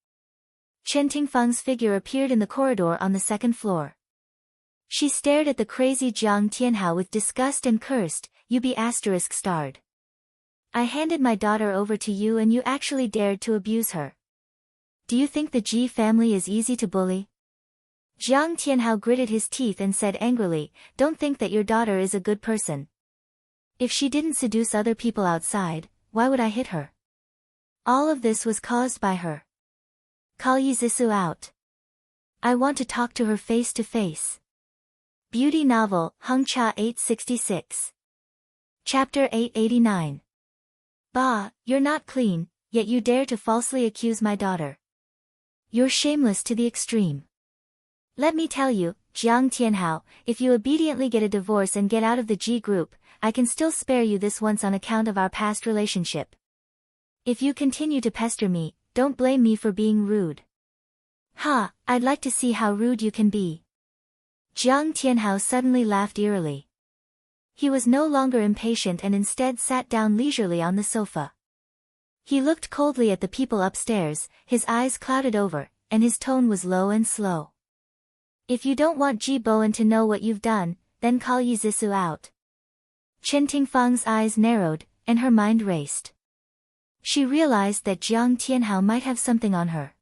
Chen Tingfang's figure appeared in the corridor on the second floor. She stared at the crazy Jiang Tianhao with disgust and cursed, "You be ****. I handed my daughter over to you and you actually dared to abuse her. Do you think the Ji family is easy to bully?" Jiang Tianhao gritted his teeth and said angrily, "Don't think that your daughter is a good person. If she didn't seduce other people outside, why would I hit her? All of this was caused by her. Call Yi Zhisu out. I want to talk to her face to face." Beauty novel, Hengcha 866. Chapter 889. Bah, you're not clean, yet you dare to falsely accuse my daughter. You're shameless to the extreme. Let me tell you, Jiang Tianhao, if you obediently get a divorce and get out of the G group, I can still spare you this once on account of our past relationship. If you continue to pester me, don't blame me for being rude. Ha, I'd like to see how rude you can be. Jiang Tianhao suddenly laughed eerily. He was no longer impatient and instead sat down leisurely on the sofa. He looked coldly at the people upstairs, his eyes clouded over, and his tone was low and slow. If you don't want Ji Bowen to know what you've done, then call Yi Zhisu out. Chen Tingfang's eyes narrowed, and her mind raced. She realized that Jiang Tianhao might have something on her.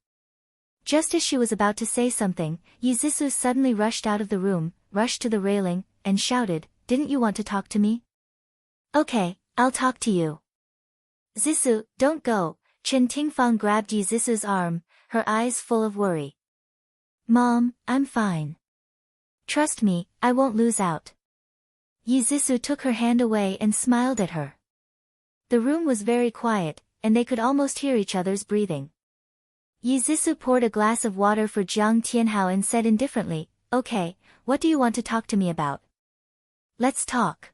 Just as she was about to say something, Yi Zhisu suddenly rushed out of the room, rushed to the railing, and shouted, "Didn't you want to talk to me? Okay, I'll talk to you." "Zhisu, don't go." Chen Tingfang grabbed Yi Zhisu's arm, her eyes full of worry. "Mom, I'm fine. Trust me, I won't lose out." Yi Zhisu took her hand away and smiled at her. The room was very quiet, and they could almost hear each other's breathing. Yi Zhisu poured a glass of water for Jiang Tianhao and said indifferently, "Okay, what do you want to talk to me about? Let's talk."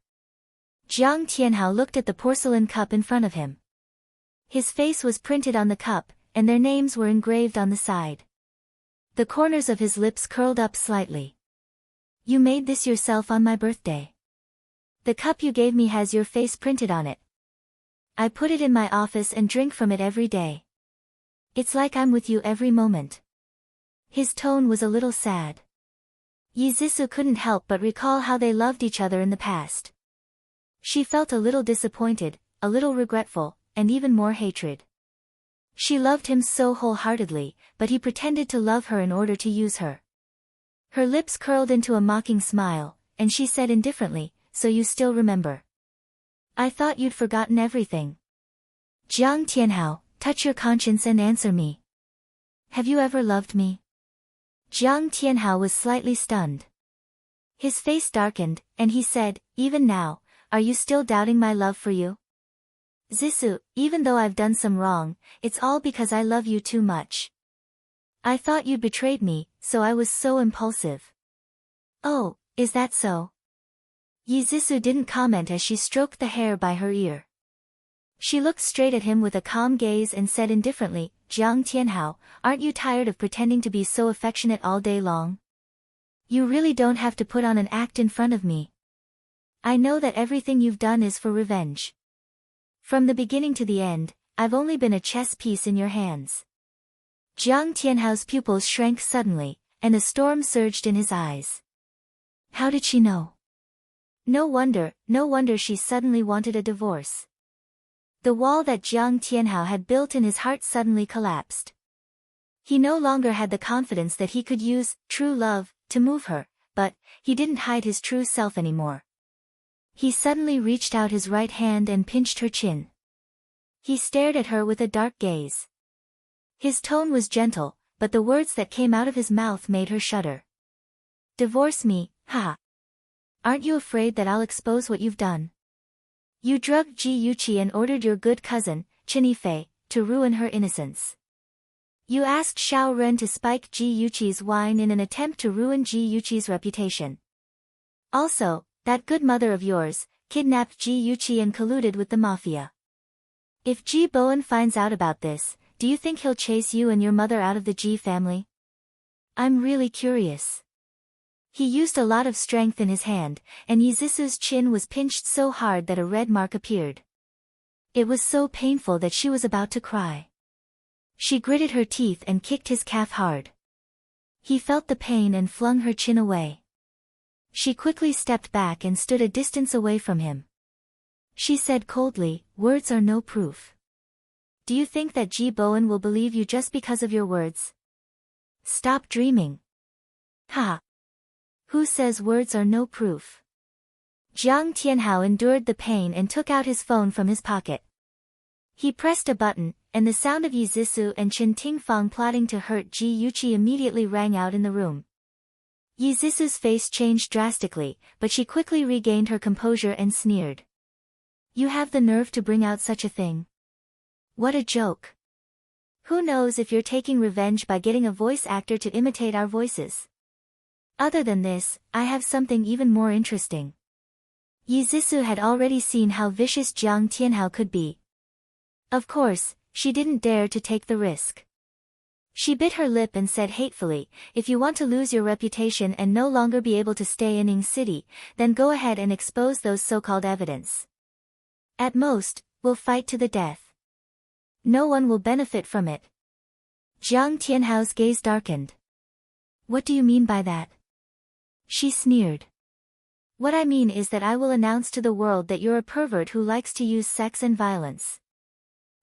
Jiang Tianhao looked at the porcelain cup in front of him. His face was printed on the cup, and their names were engraved on the side. The corners of his lips curled up slightly. "You made this yourself on my birthday. The cup you gave me has your face printed on it. I put it in my office and drink from it every day. It's like I'm with you every moment." His tone was a little sad. Yi Zhisu couldn't help but recall how they loved each other in the past. She felt a little disappointed, a little regretful, and even more hatred. She loved him so wholeheartedly, but he pretended to love her in order to use her. Her lips curled into a mocking smile, and she said indifferently, "So you still remember? I thought you'd forgotten everything." "Jiang Tianhao, touch your conscience and answer me. Have you ever loved me?" Jiang Tianhao was slightly stunned. His face darkened, and he said, "Even now, are you still doubting my love for you? Zhisu, even though I've done some wrong, it's all because I love you too much. I thought you'd betrayed me, so I was so impulsive." "Oh, is that so?" Yi Zhisu didn't comment as she stroked the hair by her ear. She looked straight at him with a calm gaze and said indifferently, "Jiang Tianhao, aren't you tired of pretending to be so affectionate all day long? You really don't have to put on an act in front of me. I know that everything you've done is for revenge. From the beginning to the end, I've only been a chess piece in your hands." Jiang Tianhao's pupils shrank suddenly, and a storm surged in his eyes. How did she know? No wonder she suddenly wanted a divorce. The wall that Jiang Tianhao had built in his heart suddenly collapsed. He no longer had the confidence that he could use true love to move her, but he didn't hide his true self anymore. He suddenly reached out his right hand and pinched her chin. He stared at her with a dark gaze. His tone was gentle, but the words that came out of his mouth made her shudder. "Divorce me, ha! Aren't you afraid that I'll expose what you've done? You drugged Ji Yuqi and ordered your good cousin, Chen Yifei, to ruin her innocence. You asked Xiao Ren to spike Ji Yuqi's wine in an attempt to ruin Ji Yuqi's reputation. Also, that good mother of yours kidnapped Ji Yuqi and colluded with the mafia. If Ji Bowen finds out about this, do you think he'll chase you and your mother out of the Ji family? I'm really curious." He used a lot of strength in his hand, and Yi Zhisu's chin was pinched so hard that a red mark appeared. It was so painful that she was about to cry. She gritted her teeth and kicked his calf hard. He felt the pain and flung her chin away. She quickly stepped back and stood a distance away from him. She said coldly, "Words are no proof. Do you think that Ji Bowen will believe you just because of your words? Stop dreaming." "Ha! Who says words are no proof?" Jiang Tianhao endured the pain and took out his phone from his pocket. He pressed a button, and the sound of Yi Zhisu and Chen Tingfang plotting to hurt Ji Yuqi immediately rang out in the room. Yi Zhisu's face changed drastically, but she quickly regained her composure and sneered. "You have the nerve to bring out such a thing? What a joke. Who knows if you're taking revenge by getting a voice actor to imitate our voices? Other than this, I have something even more interesting." Yi Zhisu had already seen how vicious Jiang Tianhao could be. Of course, she didn't dare to take the risk. She bit her lip and said hatefully, "If you want to lose your reputation and no longer be able to stay in Ing City, then go ahead and expose those so-called evidence. At most, we'll fight to the death. No one will benefit from it." Jiang Tianhao's gaze darkened. "What do you mean by that?" She sneered. "What I mean is that I will announce to the world that you're a pervert who likes to use sex and violence.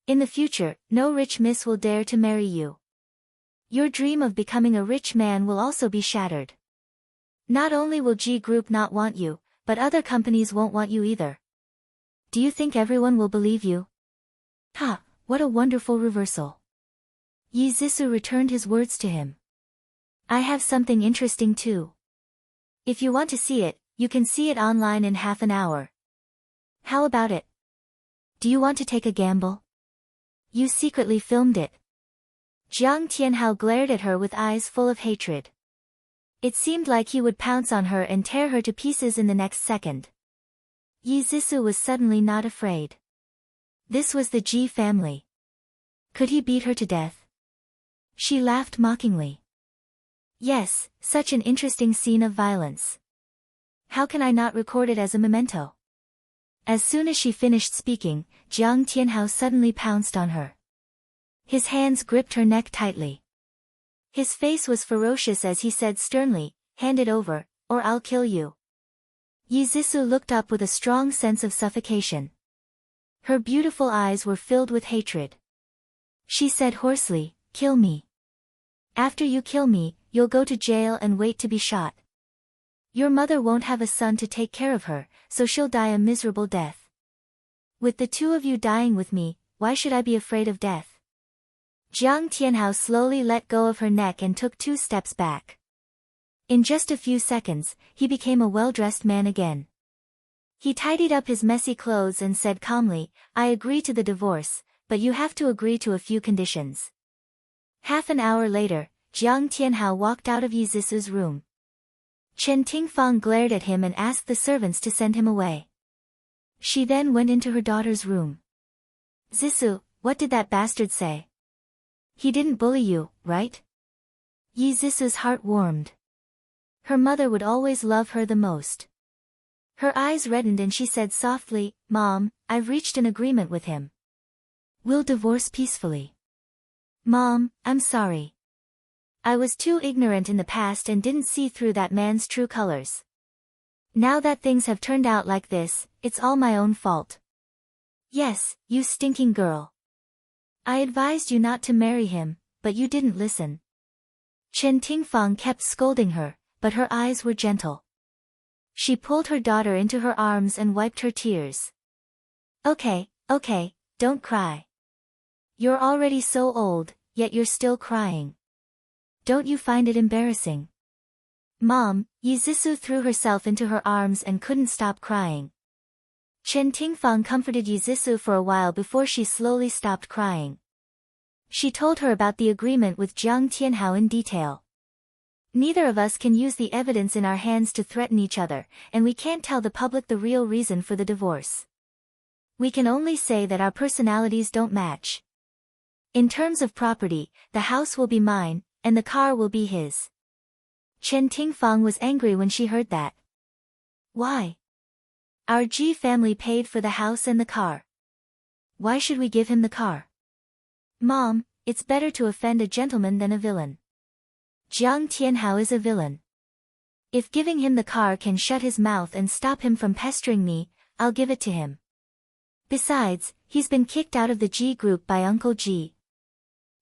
In the future, no rich miss will dare to marry you. Your dream of becoming a rich man will also be shattered. Not only will G Group not want you, but other companies won't want you either. Do you think everyone will believe you?" "Ha, what a wonderful reversal." Yi Zhisu returned his words to him. "I have something interesting too. If you want to see it, you can see it online in half an hour. How about it? Do you want to take a gamble? You secretly filmed it." Jiang Tianhao glared at her with eyes full of hatred. It seemed like he would pounce on her and tear her to pieces in the next second. Yi Zhisu was suddenly not afraid. This was the Ji family. Could he beat her to death? She laughed mockingly. "Yes, such an interesting scene of violence. How can I not record it as a memento?" As soon as she finished speaking, Jiang Tianhao suddenly pounced on her. His hands gripped her neck tightly. His face was ferocious as he said sternly, "Hand it over, or I'll kill you." Yi Zhisu looked up with a strong sense of suffocation. Her beautiful eyes were filled with hatred. She said hoarsely, "Kill me. After you kill me, you'll go to jail and wait to be shot. Your mother won't have a son to take care of her, so she'll die a miserable death. With the two of you dying with me, why should I be afraid of death?" Jiang Tianhao slowly let go of her neck and took 2 steps back. In just a few seconds, he became a well-dressed man again. He tidied up his messy clothes and said calmly, "I agree to the divorce, but you have to agree to a few conditions." Half an hour later, Jiang Tianhao walked out of Yi Zhisu's room. Chen Tingfang glared at him and asked the servants to send him away. She then went into her daughter's room. "Zhisu, what did that bastard say? He didn't bully you, right?" Yi Zhisu's heart warmed. Her mother would always love her the most. Her eyes reddened and she said softly, "Mom, I've reached an agreement with him. We'll divorce peacefully." "Mom, I'm sorry. I was too ignorant in the past and didn't see through that man's true colors. Now that things have turned out like this, it's all my own fault. Yes, you stinking girl. I advised you not to marry him, but you didn't listen." Chen Tingfang kept scolding her, but her eyes were gentle. She pulled her daughter into her arms and wiped her tears. Okay, don't cry. You're already so old, yet you're still crying. Don't you find it embarrassing?" "Mom," Yi Zhisu threw herself into her arms and couldn't stop crying. Chen Tingfang comforted Yi Zhisu for a while before she slowly stopped crying. She told her about the agreement with Jiang Tianhao in detail. "Neither of us can use the evidence in our hands to threaten each other, and we can't tell the public the real reason for the divorce. We can only say that our personalities don't match. In terms of property, the house will be mine, and the car will be his." Chen Tingfang was angry when she heard that. "Why? Our Ji family paid for the house and the car. Why should we give him the car?" "Mom, it's better to offend a gentleman than a villain. Jiang Tianhao is a villain. If giving him the car can shut his mouth and stop him from pestering me, I'll give it to him. Besides, he's been kicked out of the Ji Group by Uncle Ji.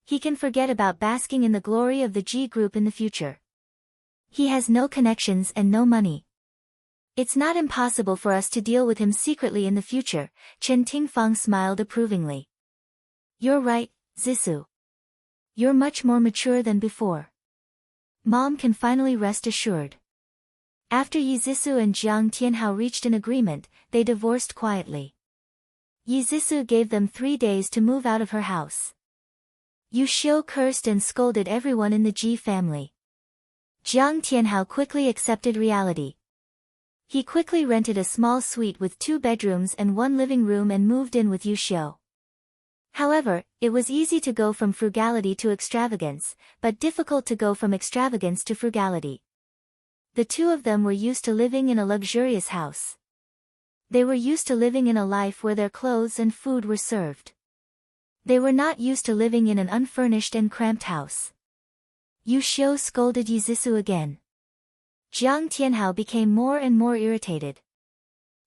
He can forget about basking in the glory of the Ji Group in the future. He has no connections and no money. It's not impossible for us to deal with him secretly in the future." Chen Tingfang smiled approvingly. "You're right, Zhisu. You're much more mature than before. Mom can finally rest assured." After Yi Zhisu and Jiang Tianhao reached an agreement, they divorced quietly. Yi Zhisu gave them 3 days to move out of her house. Yu Xiu cursed and scolded everyone in the Ji family. Jiang Tianhao quickly accepted reality. He quickly rented a small suite with 2 bedrooms and 1 living room and moved in with Yu Xiu. However, it was easy to go from frugality to extravagance, but difficult to go from extravagance to frugality. The two of them were used to living in a luxurious house. They were used to living in a life where their clothes and food were served. They were not used to living in an unfurnished and cramped house. Yushio scolded Yuzisu again. Jiang Tianhao became more and more irritated.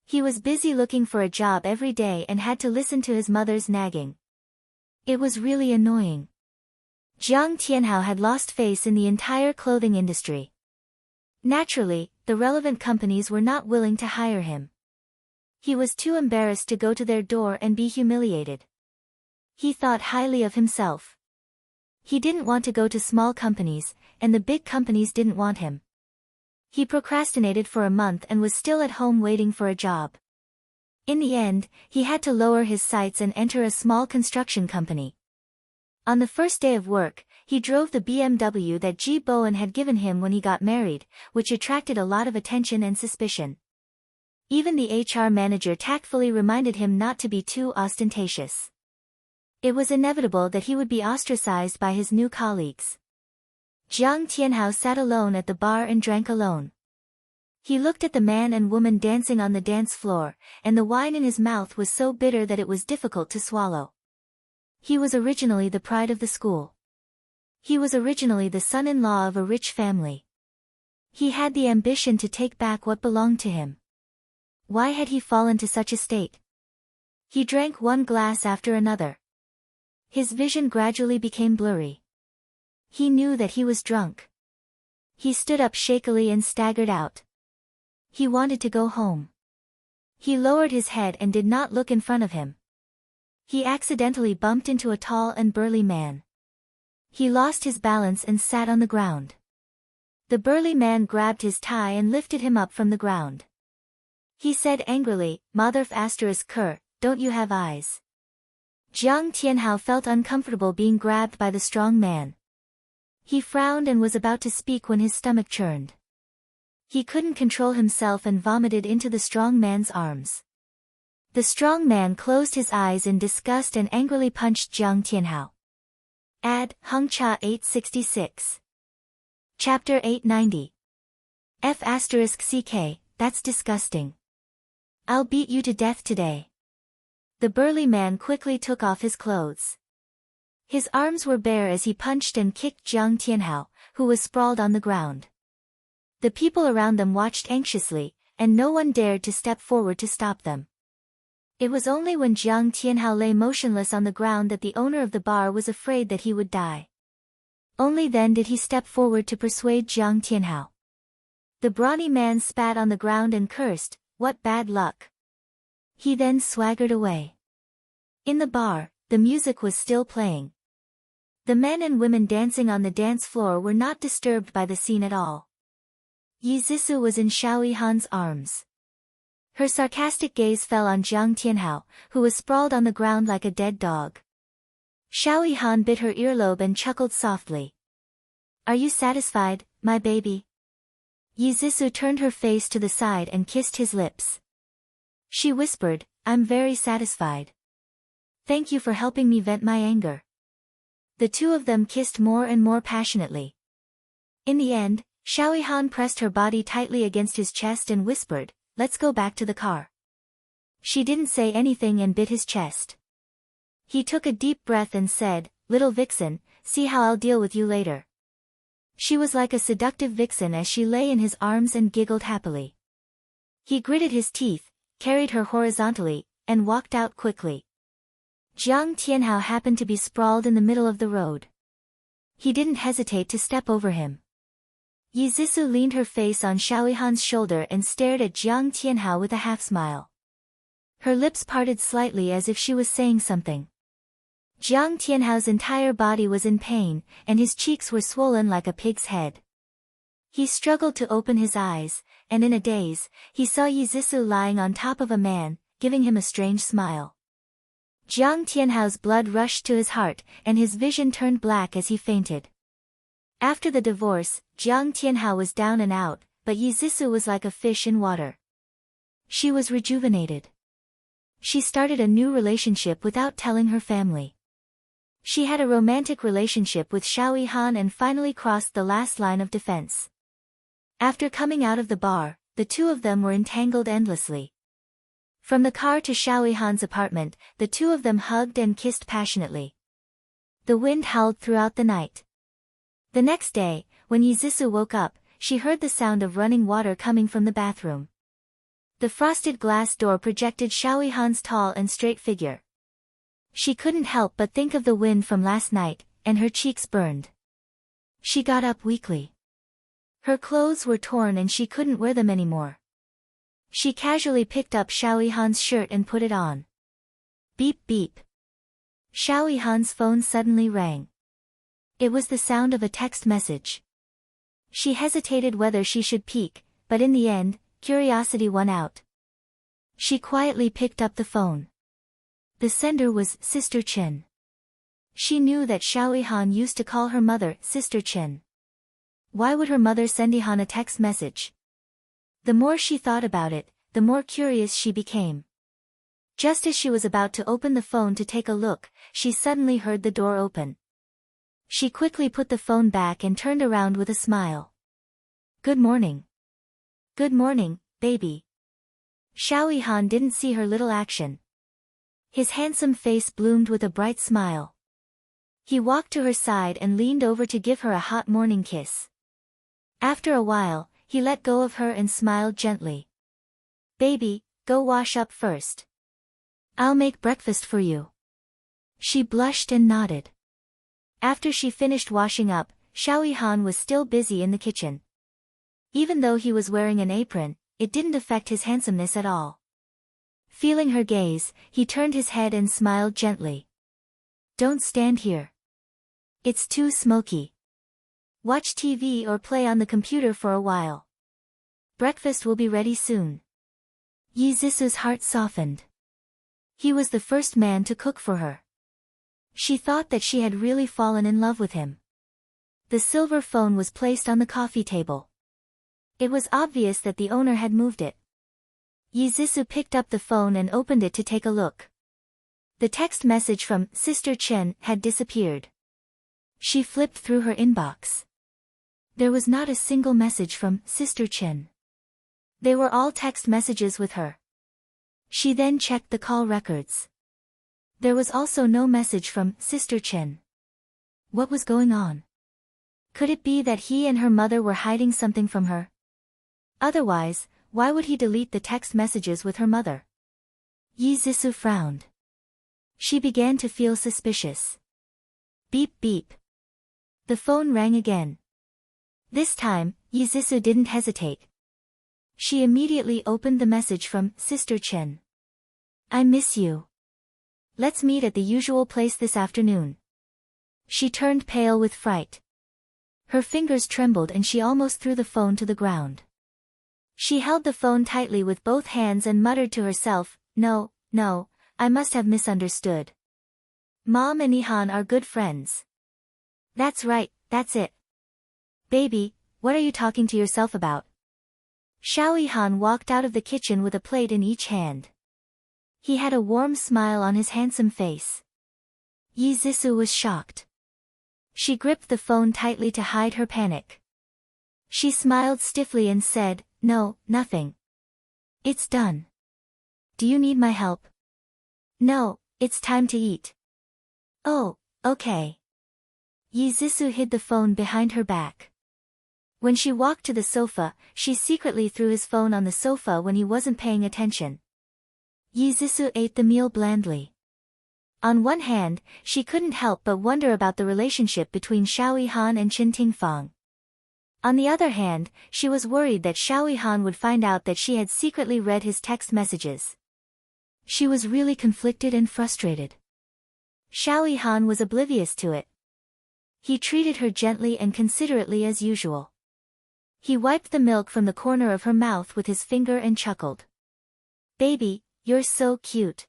He was busy looking for a job every day and had to listen to his mother's nagging. It was really annoying. Jiang Tianhao had lost face in the entire clothing industry. Naturally, the relevant companies were not willing to hire him. He was too embarrassed to go to their door and be humiliated. He thought highly of himself. He didn't want to go to small companies, and the big companies didn't want him. He procrastinated for a month and was still at home waiting for a job. In the end, he had to lower his sights and enter a small construction company. On the first day of work, he drove the BMW that Ji Bowen had given him when he got married, which attracted a lot of attention and suspicion. Even the HR manager tactfully reminded him not to be too ostentatious. It was inevitable that he would be ostracized by his new colleagues. Jiang Tianhao sat alone at the bar and drank alone. He looked at the man and woman dancing on the dance floor, and the wine in his mouth was so bitter that it was difficult to swallow. He was originally the pride of the school. He was originally the son-in-law of a rich family. He had the ambition to take back what belonged to him. Why had he fallen to such a state? He drank one glass after another. His vision gradually became blurry. He knew that he was drunk. He stood up shakily and staggered out. He wanted to go home. He lowered his head and did not look in front of him. He accidentally bumped into a tall and burly man. He lost his balance and sat on the ground. The burly man grabbed his tie and lifted him up from the ground. He said angrily, "Mother f***, don't you have eyes?" Jiang Tianhao felt uncomfortable being grabbed by the strong man. He frowned and was about to speak when his stomach churned. He couldn't control himself and vomited into the strong man's arms. The strong man closed his eyes in disgust and angrily punched Jiang Tianhao. Ad. Hungcha 866. Chapter 890. F***ck, that's disgusting. I'll beat you to death today. The burly man quickly took off his clothes. His arms were bare as he punched and kicked Jiang Tianhao, who was sprawled on the ground. The people around them watched anxiously, and no one dared to step forward to stop them. It was only when Jiang Tianhao lay motionless on the ground that the owner of the bar was afraid that he would die. Only then did he step forward to persuade Jiang Tianhao. The brawny man spat on the ground and cursed, "What bad luck." He then swaggered away. In the bar, the music was still playing. The men and women dancing on the dance floor were not disturbed by the scene at all. Yizisu was in Xiao Yihan's arms. Her sarcastic gaze fell on Jiang Tianhao, who was sprawled on the ground like a dead dog. Xiao Yihan bit her earlobe and chuckled softly. "Are you satisfied, my baby?" Yizisu turned her face to the side and kissed his lips. She whispered, "I'm very satisfied. Thank you for helping me vent my anger." The two of them kissed more and more passionately. In the end, Xiao Yihan pressed her body tightly against his chest and whispered, "Let's go back to the car." She didn't say anything and bit his chest. He took a deep breath and said, "Little vixen, see how I'll deal with you later." She was like a seductive vixen as she lay in his arms and giggled happily. He gritted his teeth, carried her horizontally, and walked out quickly. Jiang Tianhao happened to be sprawled in the middle of the road. He didn't hesitate to step over him. Yizisu leaned her face on Xiao Yihan's shoulder and stared at Jiang Tianhao with a half-smile. Her lips parted slightly as if she was saying something. Jiang Tianhao's entire body was in pain, and his cheeks were swollen like a pig's head. He struggled to open his eyes, and in a daze, he saw Yizisu lying on top of a man, giving him a strange smile. Jiang Tianhao's blood rushed to his heart, and his vision turned black as he fainted. After the divorce, Jiang Tianhao was down and out, but Yizisu was like a fish in water. She was rejuvenated. She started a new relationship without telling her family. She had a romantic relationship with Xiao Han and finally crossed the last line of defense. After coming out of the bar, the two of them were entangled endlessly. From the car to Xiao Han's apartment, the two of them hugged and kissed passionately. The wind howled throughout the night. The next day, when Yizisu woke up, she heard the sound of running water coming from the bathroom. The frosted glass door projected Xiao Han's tall and straight figure. She couldn't help but think of the wind from last night, and her cheeks burned. She got up weakly. Her clothes were torn and she couldn't wear them anymore. She casually picked up Xiao Han's shirt and put it on. Beep beep. Xiao Han's phone suddenly rang. It was the sound of a text message. She hesitated whether she should peek, but in the end, curiosity won out. She quietly picked up the phone. The sender was Sister Chen. She knew that Xiao Han used to call her mother Sister Chen. Why would her mother send Han a text message? The more she thought about it, the more curious she became. Just as she was about to open the phone to take a look, she suddenly heard the door open. She quickly put the phone back and turned around with a smile. Good morning. Good morning, baby. Xiao Han didn't see her little action. His handsome face bloomed with a bright smile. He walked to her side and leaned over to give her a hot morning kiss. After a while, he let go of her and smiled gently. Baby, go wash up first. I'll make breakfast for you. She blushed and nodded. After she finished washing up, Xiao Han was still busy in the kitchen. Even though he was wearing an apron, it didn't affect his handsomeness at all. Feeling her gaze, he turned his head and smiled gently. Don't stand here. It's too smoky. Watch TV or play on the computer for a while. Breakfast will be ready soon. Yizisu's heart softened. He was the first man to cook for her. She thought that she had really fallen in love with him. The silver phone was placed on the coffee table. It was obvious that the owner had moved it. Yizisu picked up the phone and opened it to take a look. The text message from Sister Chen had disappeared. She flipped through her inbox. There was not a single message from Sister Chen. They were all text messages with her. She then checked the call records. There was also no message from Sister Chen. What was going on? Could it be that he and her mother were hiding something from her? Otherwise, why would he delete the text messages with her mother? Yizisu frowned. She began to feel suspicious. Beep beep. The phone rang again. This time, Yizisu didn't hesitate. She immediately opened the message from Sister Chen. I miss you. Let's meet at the usual place this afternoon. She turned pale with fright. Her fingers trembled and she almost threw the phone to the ground. She held the phone tightly with both hands and muttered to herself, No, I must have misunderstood. Mom and Ihan are good friends. That's right, that's it. Baby, what are you talking to yourself about? Xiao Ihan walked out of the kitchen with a plate in each hand. He had a warm smile on his handsome face. Yizisu was shocked. She gripped the phone tightly to hide her panic. She smiled stiffly and said, No, nothing. It's done. Do you need my help? No, it's time to eat. Oh, okay. Yizisu hid the phone behind her back. When she walked to the sofa, she secretly threw his phone on the sofa when he wasn't paying attention. Yizisu ate the meal blandly. On one hand, she couldn't help but wonder about the relationship between Xiao Yihan and Chen Tingfang. On the other hand, she was worried that Xiao Yihan would find out that she had secretly read his text messages. She was really conflicted and frustrated. Xiao Yihan was oblivious to it. He treated her gently and considerately as usual. He wiped the milk from the corner of her mouth with his finger and chuckled. Baby, you're so cute.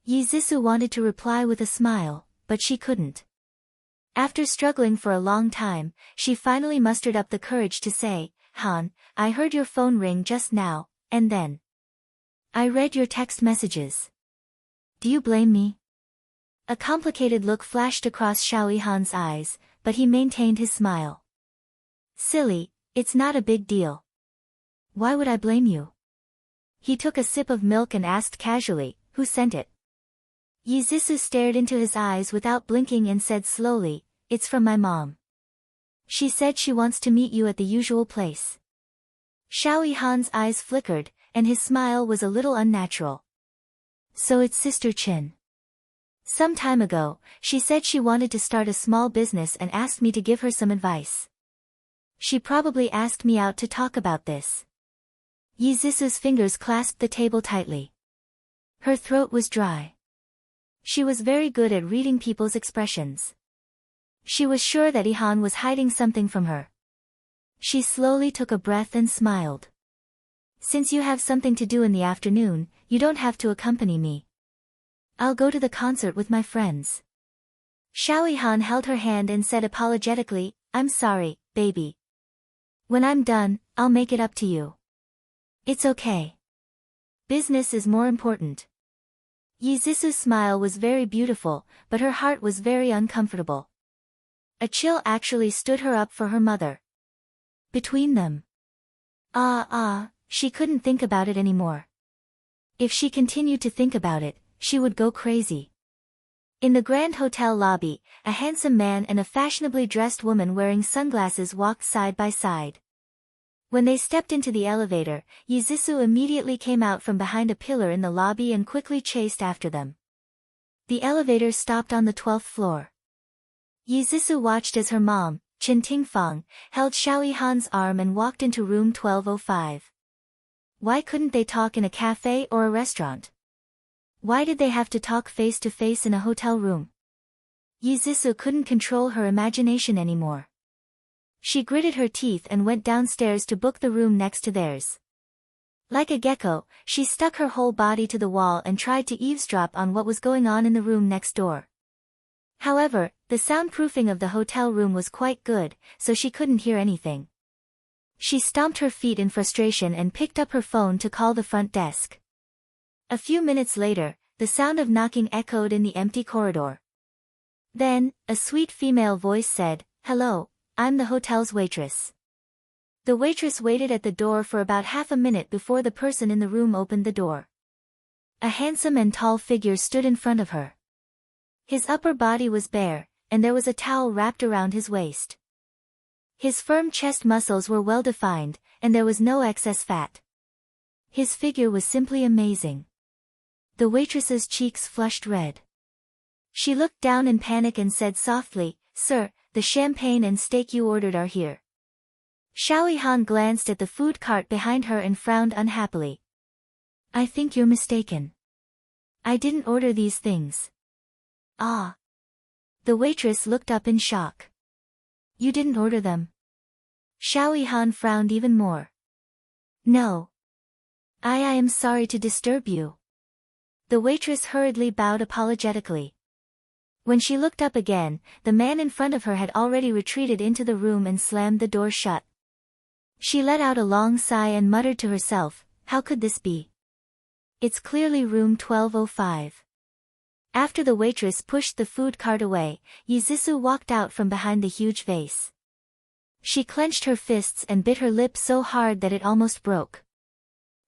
Yizisu wanted to reply with a smile, but she couldn't. After struggling for a long time, she finally mustered up the courage to say, Han, I heard your phone ring just now, and then I read your text messages. Do you blame me? A complicated look flashed across Xiao Yihan's eyes, but he maintained his smile. Silly, it's not a big deal. Why would I blame you? He took a sip of milk and asked casually, who sent it? Yi Zhisu stared into his eyes without blinking and said slowly, it's from my mom. She said she wants to meet you at the usual place. Xiao Yihan's eyes flickered, and his smile was a little unnatural. So it's Sister Chin. Some time ago, she said she wanted to start a small business and asked me to give her some advice. She probably asked me out to talk about this. Yi Zhisu's fingers clasped the table tightly. Her throat was dry. She was very good at reading people's expressions. She was sure that Yihan was hiding something from her. She slowly took a breath and smiled. Since you have something to do in the afternoon, you don't have to accompany me. I'll go to the concert with my friends. Xiao Yihan held her hand and said apologetically, I'm sorry, baby. When I'm done, I'll make it up to you. It's okay. Business is more important. Yi Zhisu's smile was very beautiful, but her heart was very uncomfortable. A chill actually stood her up for her mother. Between them. She couldn't think about it anymore. If she continued to think about it, she would go crazy. In the Grand Hotel lobby, a handsome man and a fashionably dressed woman wearing sunglasses walked side by side. When they stepped into the elevator, Yi Zhisu immediately came out from behind a pillar in the lobby and quickly chased after them. The elevator stopped on the 12th floor. Yi Zhisu watched as her mom, Chen Tingfang, held Xiao Yihan's arm and walked into room 1205. Why couldn't they talk in a cafe or a restaurant? Why did they have to talk face to face in a hotel room? Yi Zhisu couldn't control her imagination anymore. She gritted her teeth and went downstairs to book the room next to theirs. Like a gecko, she stuck her whole body to the wall and tried to eavesdrop on what was going on in the room next door. However, the soundproofing of the hotel room was quite good, so she couldn't hear anything. She stomped her feet in frustration and picked up her phone to call the front desk. A few minutes later, the sound of knocking echoed in the empty corridor. Then, a sweet female voice said, "Hello, I'm the hotel's waitress." The waitress waited at the door for about half a minute before the person in the room opened the door. A handsome and tall figure stood in front of her. His upper body was bare, and there was a towel wrapped around his waist. His firm chest muscles were well defined, and there was no excess fat. His figure was simply amazing. The waitress's cheeks flushed red. She looked down in panic and said softly, "Sir, the champagne and steak you ordered are here." Xiao Yihan glanced at the food cart behind her and frowned unhappily. "I think you're mistaken. I didn't order these things." "Ah." The waitress looked up in shock. "You didn't order them?" Xiao Yihan frowned even more. "No. I am sorry to disturb you." The waitress hurriedly bowed apologetically. When she looked up again, the man in front of her had already retreated into the room and slammed the door shut. She let out a long sigh and muttered to herself, "How could this be? It's clearly room 1205. After the waitress pushed the food cart away, Yi Zhisu walked out from behind the huge vase. She clenched her fists and bit her lip so hard that it almost broke.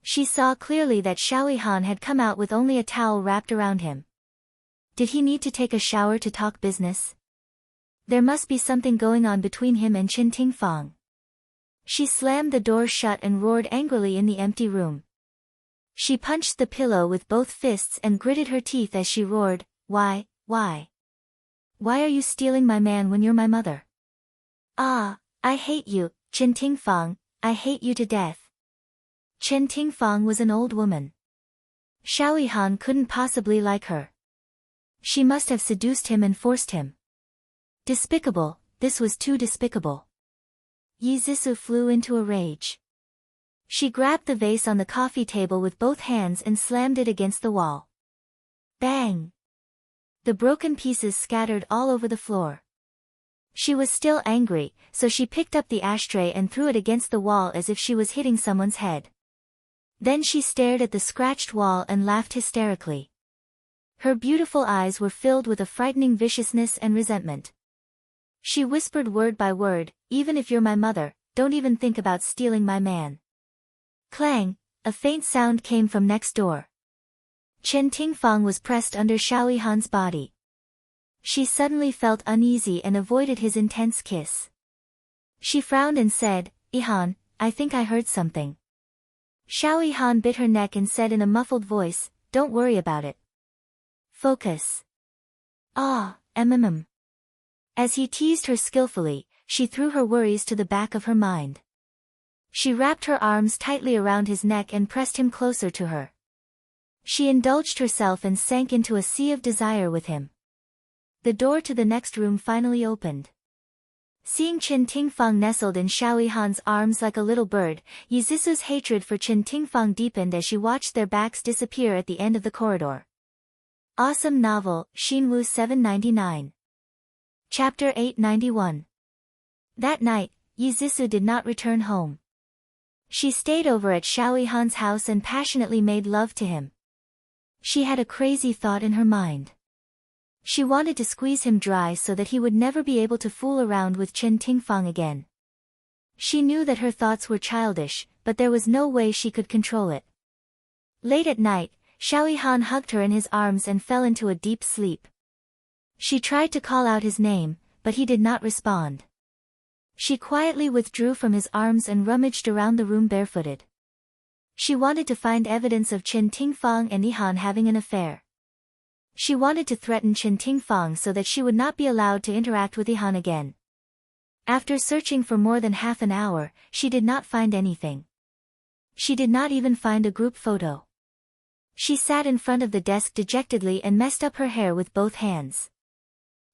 She saw clearly that Xiao Yihan had come out with only a towel wrapped around him. Did he need to take a shower to talk business? There must be something going on between him and Chen Tingfang. She slammed the door shut and roared angrily in the empty room. She punched the pillow with both fists and gritted her teeth as she roared, Why? Why are you stealing my man when you're my mother? Ah, I hate you, Chen Tingfang, I hate you to death." Chen Tingfang was an old woman. Xiao Yihan couldn't possibly like her. She must have seduced him and forced him. Despicable, this was too despicable. Yi Zhisu flew into a rage. She grabbed the vase on the coffee table with both hands and slammed it against the wall. Bang! The broken pieces scattered all over the floor. She was still angry, so she picked up the ashtray and threw it against the wall as if she was hitting someone's head. Then she stared at the scratched wall and laughed hysterically. Her beautiful eyes were filled with a frightening viciousness and resentment. She whispered word by word, "Even if you're my mother, don't even think about stealing my man." Clang, a faint sound came from next door. Chen Tingfang was pressed under Xiao Yihan's body. She suddenly felt uneasy and avoided his intense kiss. She frowned and said, "Yihan, I think I heard something." Xiao Yihan bit her neck and said in a muffled voice, "Don't worry about it. Focus." "Ah, mm." As he teased her skillfully, she threw her worries to the back of her mind. She wrapped her arms tightly around his neck and pressed him closer to her. She indulged herself and sank into a sea of desire with him. The door to the next room finally opened. Seeing Chen Tingfang nestled in Xiao Yihan's arms like a little bird, Yizisu's hatred for Chen Tingfang deepened as she watched their backs disappear at the end of the corridor. Awesome Novel, Xinwu 799. Chapter 891. That night, Yizisu did not return home. She stayed over at Xiao Yihan's house and passionately made love to him. She had a crazy thought in her mind. She wanted to squeeze him dry so that he would never be able to fool around with Chen Tingfang again. She knew that her thoughts were childish, but there was no way she could control it. Late at night, Xiao Yihan hugged her in his arms and fell into a deep sleep. She tried to call out his name, but he did not respond. She quietly withdrew from his arms and rummaged around the room barefooted. She wanted to find evidence of Chen Tingfang and Yihan having an affair. She wanted to threaten Chen Tingfang so that she would not be allowed to interact with Yihan again. After searching for more than half an hour, she did not find anything. She did not even find a group photo. She sat in front of the desk dejectedly and messed up her hair with both hands.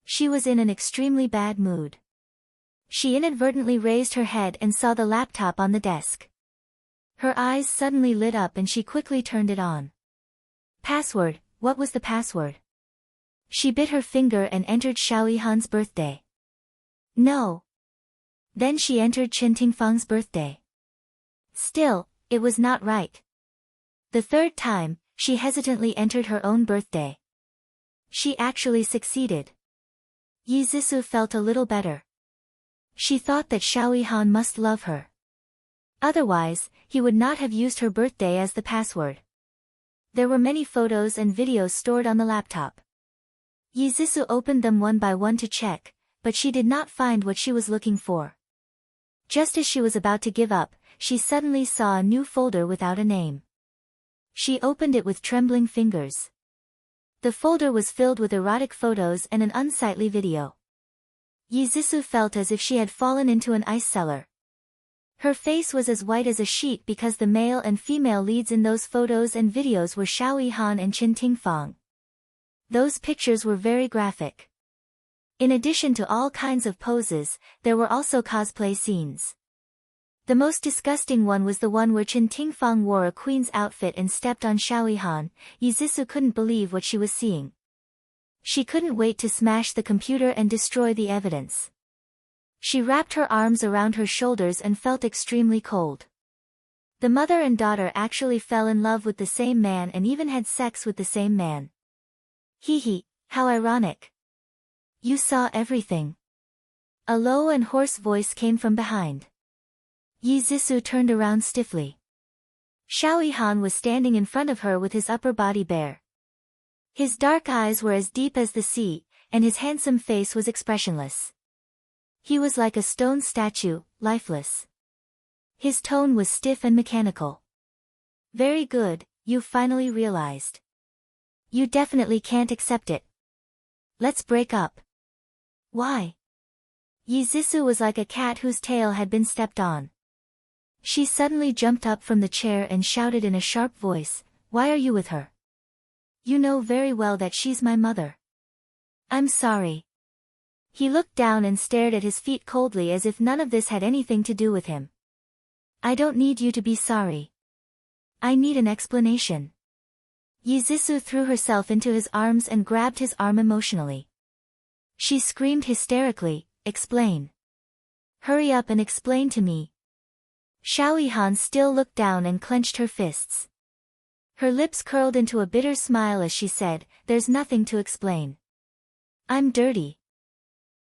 She was in an extremely bad mood. She inadvertently raised her head and saw the laptop on the desk. Her eyes suddenly lit up and she quickly turned it on. Password. What was the password? She bit her finger and entered Xiao Yihan's birthday. No. Then she entered Chen Tingfang's birthday. Still, it was not right. The third time, she hesitantly entered her own birthday. She actually succeeded. Yizisu felt a little better. She thought that Xiao Yihan must love her. Otherwise, he would not have used her birthday as the password. There were many photos and videos stored on the laptop. Yizisu opened them one by one to check, but she did not find what she was looking for. Just as she was about to give up, she suddenly saw a new folder without a name. She opened it with trembling fingers. The folder was filled with erotic photos and an unsightly video. Yizisu felt as if she had fallen into an ice cellar. Her face was as white as a sheet because the male and female leads in those photos and videos were Xiao Yihan and Chen Tingfang. Those pictures were very graphic. In addition to all kinds of poses, there were also cosplay scenes. The most disgusting one was the one where Chen Tingfang wore a queen's outfit and stepped on Xiao Yihan. Yizisu couldn't believe what she was seeing. She couldn't wait to smash the computer and destroy the evidence. She wrapped her arms around her shoulders and felt extremely cold. The mother and daughter actually fell in love with the same man and even had sex with the same man. Hee, how ironic. You saw everything. A low and hoarse voice came from behind. Yizisu turned around stiffly. Xiao Yihan was standing in front of her with his upper body bare. His dark eyes were as deep as the sea, and his handsome face was expressionless. He was like a stone statue, lifeless. His tone was stiff and mechanical. Very good, you finally realized. You definitely can't accept it. Let's break up. Why? Yizisu was like a cat whose tail had been stepped on. She suddenly jumped up from the chair and shouted in a sharp voice, "Why are you with her? You know very well that she's my mother." "I'm sorry." He looked down and stared at his feet coldly as if none of this had anything to do with him. "I don't need you to be sorry. I need an explanation." Yizisu threw herself into his arms and grabbed his arm emotionally. She screamed hysterically, "Explain. Hurry up and explain to me." Xiao Yihan still looked down and clenched her fists. Her lips curled into a bitter smile as she said, "There's nothing to explain. I'm dirty.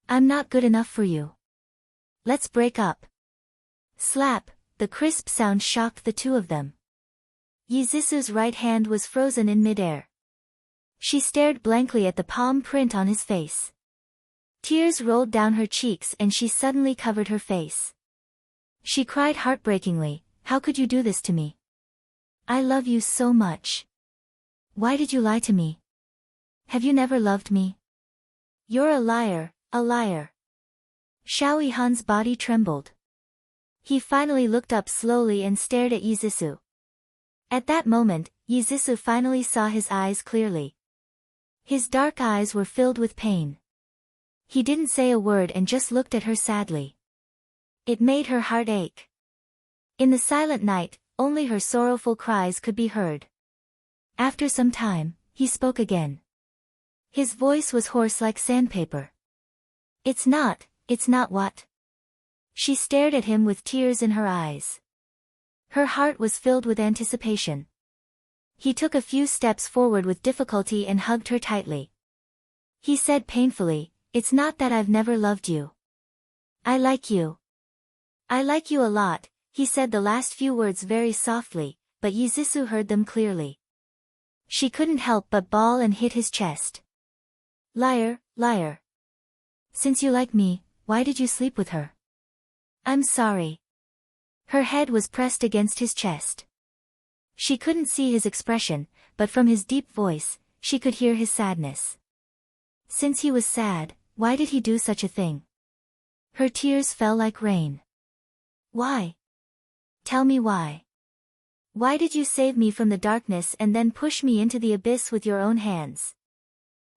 I'm not good enough for you. Let's break up." Slap, the crisp sound shocked the two of them. Yizisu's right hand was frozen in midair. She stared blankly at the palm print on his face. Tears rolled down her cheeks and she suddenly covered her face. She cried heartbreakingly, "How could you do this to me? I love you so much. Why did you lie to me? Have you never loved me? You're a liar, a liar." Xiao Yihan's body trembled. He finally looked up slowly and stared at Yizisu. At that moment, Yizisu finally saw his eyes clearly. His dark eyes were filled with pain. He didn't say a word and just looked at her sadly. It made her heart ache. In the silent night, only her sorrowful cries could be heard. After some time, he spoke again. His voice was hoarse like sandpaper. It's not what?" She stared at him with tears in her eyes. Her heart was filled with anticipation. He took a few steps forward with difficulty and hugged her tightly. He said painfully, "It's not that I've never loved you. I like you. I like you a lot." He said the last few words very softly, but Yizisu heard them clearly. She couldn't help but bawl and hit his chest. "Liar, liar. Since you like me, why did you sleep with her?" "I'm sorry." Her head was pressed against his chest. She couldn't see his expression, but from his deep voice, she could hear his sadness. Since he was sad, why did he do such a thing? Her tears fell like rain. "Why? Tell me why. Why did you save me from the darkness and then push me into the abyss with your own hands?"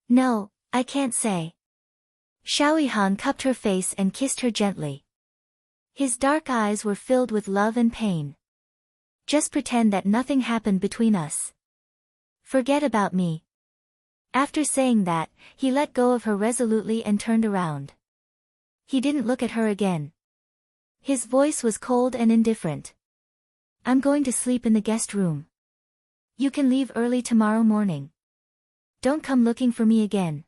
"No, I can't say." Xiao Yihan cupped her face and kissed her gently. His dark eyes were filled with love and pain. "Just pretend that nothing happened between us. Forget about me." After saying that, he let go of her resolutely and turned around. He didn't look at her again. His voice was cold and indifferent. "I'm going to sleep in the guest room. You can leave early tomorrow morning. Don't come looking for me again."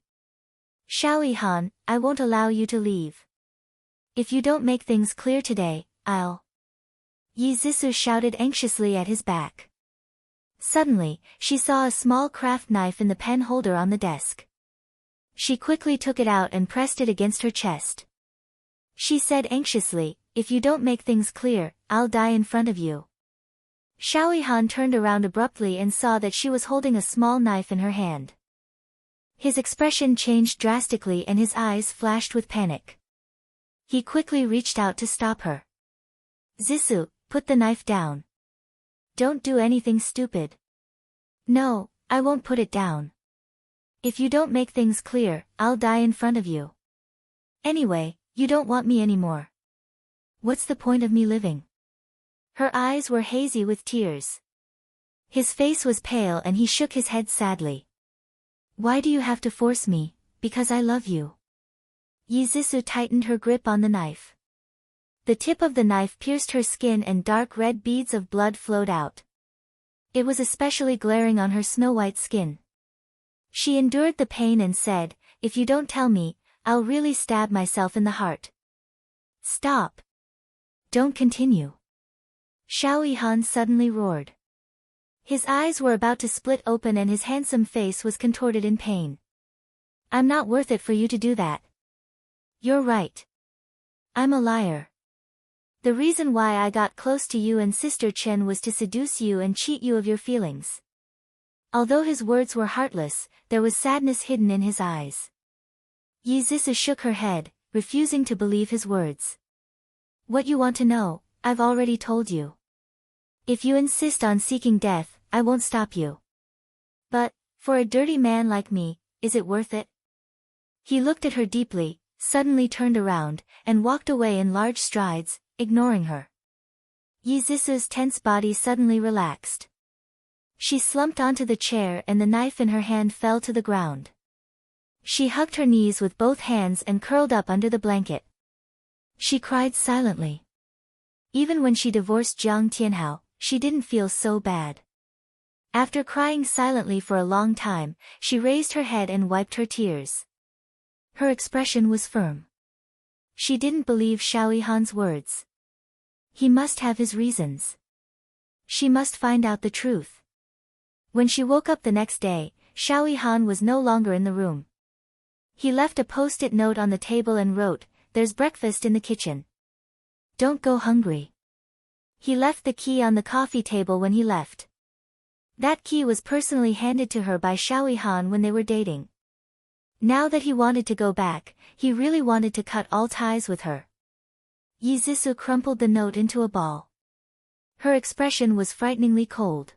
"Xiao Yihan, I won't allow you to leave. If you don't make things clear today, I'll..." Yizisu shouted anxiously at his back. Suddenly, she saw a small craft knife in the pen holder on the desk. She quickly took it out and pressed it against her chest. She said anxiously, "If you don't make things clear, I'll die in front of you." Xiao Yihan turned around abruptly and saw that she was holding a small knife in her hand. His expression changed drastically and his eyes flashed with panic. He quickly reached out to stop her. "Zisu, put the knife down. Don't do anything stupid." "No, I won't put it down. If you don't make things clear, I'll die in front of you. Anyway, you don't want me anymore. What's the point of me living?" Her eyes were hazy with tears. His face was pale and he shook his head sadly. "Why do you have to force me? Because I love you." Yizisu tightened her grip on the knife. The tip of the knife pierced her skin and dark red beads of blood flowed out. It was especially glaring on her snow-white skin. She endured the pain and said, "If you don't tell me, I'll really stab myself in the heart." "Stop. Don't continue." Xiao Yihan suddenly roared. His eyes were about to split open and his handsome face was contorted in pain. "I'm not worth it for you to do that. You're right. I'm a liar. The reason why I got close to you and Sister Chen was to seduce you and cheat you of your feelings." Although his words were heartless, there was sadness hidden in his eyes. Yizisu shook her head, refusing to believe his words. "What you want to know, I've already told you. If you insist on seeking death, I won't stop you. But, for a dirty man like me, is it worth it?" He looked at her deeply, suddenly turned around, and walked away in large strides, ignoring her. Yizisu's tense body suddenly relaxed. She slumped onto the chair and the knife in her hand fell to the ground. She hugged her knees with both hands and curled up under the blanket. She cried silently. Even when she divorced Jiang Tianhao, she didn't feel so bad. After crying silently for a long time, she raised her head and wiped her tears. Her expression was firm. She didn't believe Xiao Yihan's words. He must have his reasons. She must find out the truth. When she woke up the next day, Xiao Yihan was no longer in the room. He left a post-it note on the table and wrote, "There's breakfast in the kitchen. Don't go hungry." He left the key on the coffee table when he left. That key was personally handed to her by Xiao Yihan when they were dating. Now that he wanted to go back, he really wanted to cut all ties with her. Yi Zhisu crumpled the note into a ball. Her expression was frighteningly cold.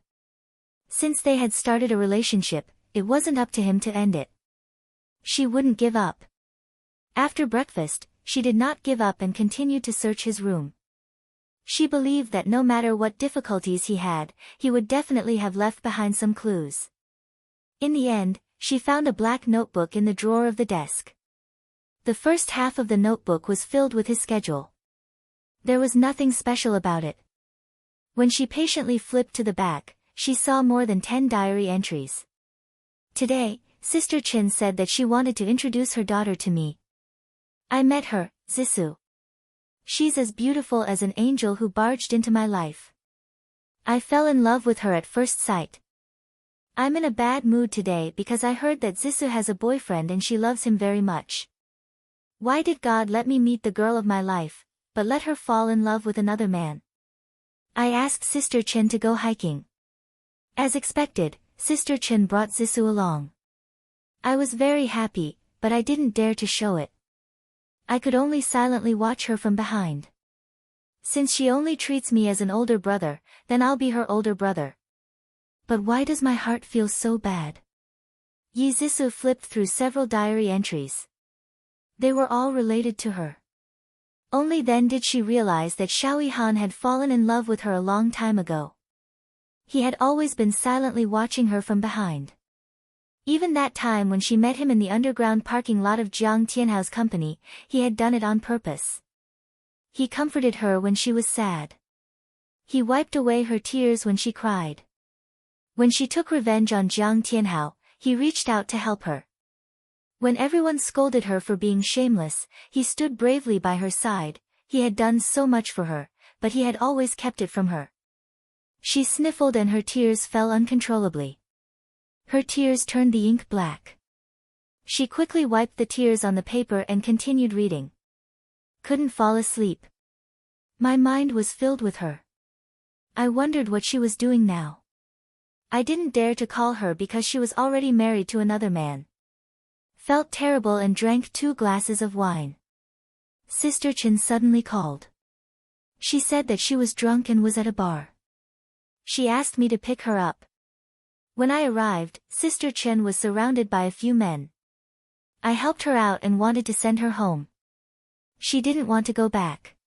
Since they had started a relationship, it wasn't up to him to end it. She wouldn't give up. After breakfast, she did not give up and continued to search his room. She believed that no matter what difficulties he had, he would definitely have left behind some clues. In the end, she found a black notebook in the drawer of the desk. The first half of the notebook was filled with his schedule. There was nothing special about it. When she patiently flipped to the back, she saw more than 10 diary entries. Today, Sister Chin said that she wanted to introduce her daughter to me. I met her, Zhisu. She's as beautiful as an angel who barged into my life. I fell in love with her at first sight. I'm in a bad mood today because I heard that Zhisu has a boyfriend and she loves him very much. Why did God let me meet the girl of my life, but let her fall in love with another man? I asked Sister Chin to go hiking. As expected, Sister Chin brought Zhisu along. I was very happy, but I didn't dare to show it. I could only silently watch her from behind. Since she only treats me as an older brother, then I'll be her older brother. But why does my heart feel so bad? Yi Zhisu flipped through several diary entries. They were all related to her. Only then did she realize that Xiao Yihan had fallen in love with her a long time ago. He had always been silently watching her from behind. Even that time when she met him in the underground parking lot of Jiang Tianhao's company, he had done it on purpose. He comforted her when she was sad. He wiped away her tears when she cried. When she took revenge on Jiang Tianhao, he reached out to help her. When everyone scolded her for being shameless, he stood bravely by her side. He had done so much for her, but he had always kept it from her. She sniffled and her tears fell uncontrollably. Her tears turned the ink black. She quickly wiped the tears on the paper and continued reading. Couldn't fall asleep. My mind was filled with her. I wondered what she was doing now. I didn't dare to call her because she was already married to another man. Felt terrible and drank 2 glasses of wine. Sister Chin suddenly called. She said that she was drunk and was at a bar. She asked me to pick her up. When I arrived, Sister Chen was surrounded by a few men. I helped her out and wanted to send her home. She didn't want to go back.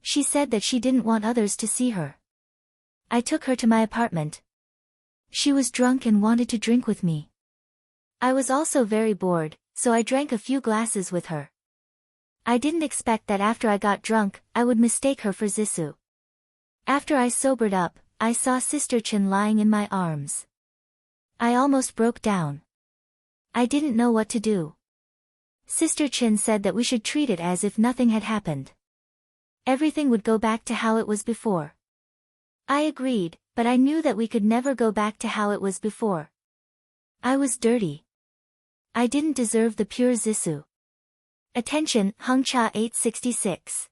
She said that she didn't want others to see her. I took her to my apartment. She was drunk and wanted to drink with me. I was also very bored, so I drank a few glasses with her. I didn't expect that after I got drunk, I would mistake her for Zhisu. After I sobered up, I saw Sister Chen lying in my arms. I almost broke down. I didn't know what to do. Sister Chin said that we should treat it as if nothing had happened. Everything would go back to how it was before. I agreed, but I knew that we could never go back to how it was before. I was dirty. I didn't deserve the pure Zhisu. Attention, Hengcha 866.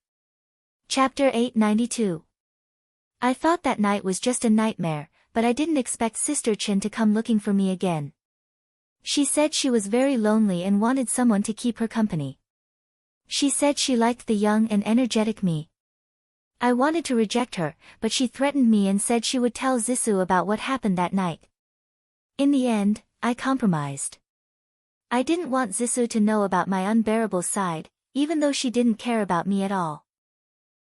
Chapter 892. I thought that night was just a nightmare, but I didn't expect Sister Chin to come looking for me again. She said she was very lonely and wanted someone to keep her company. She said she liked the young and energetic me. I wanted to reject her, but she threatened me and said she would tell Zhisu about what happened that night. In the end, I compromised. I didn't want Zhisu to know about my unbearable side, even though she didn't care about me at all.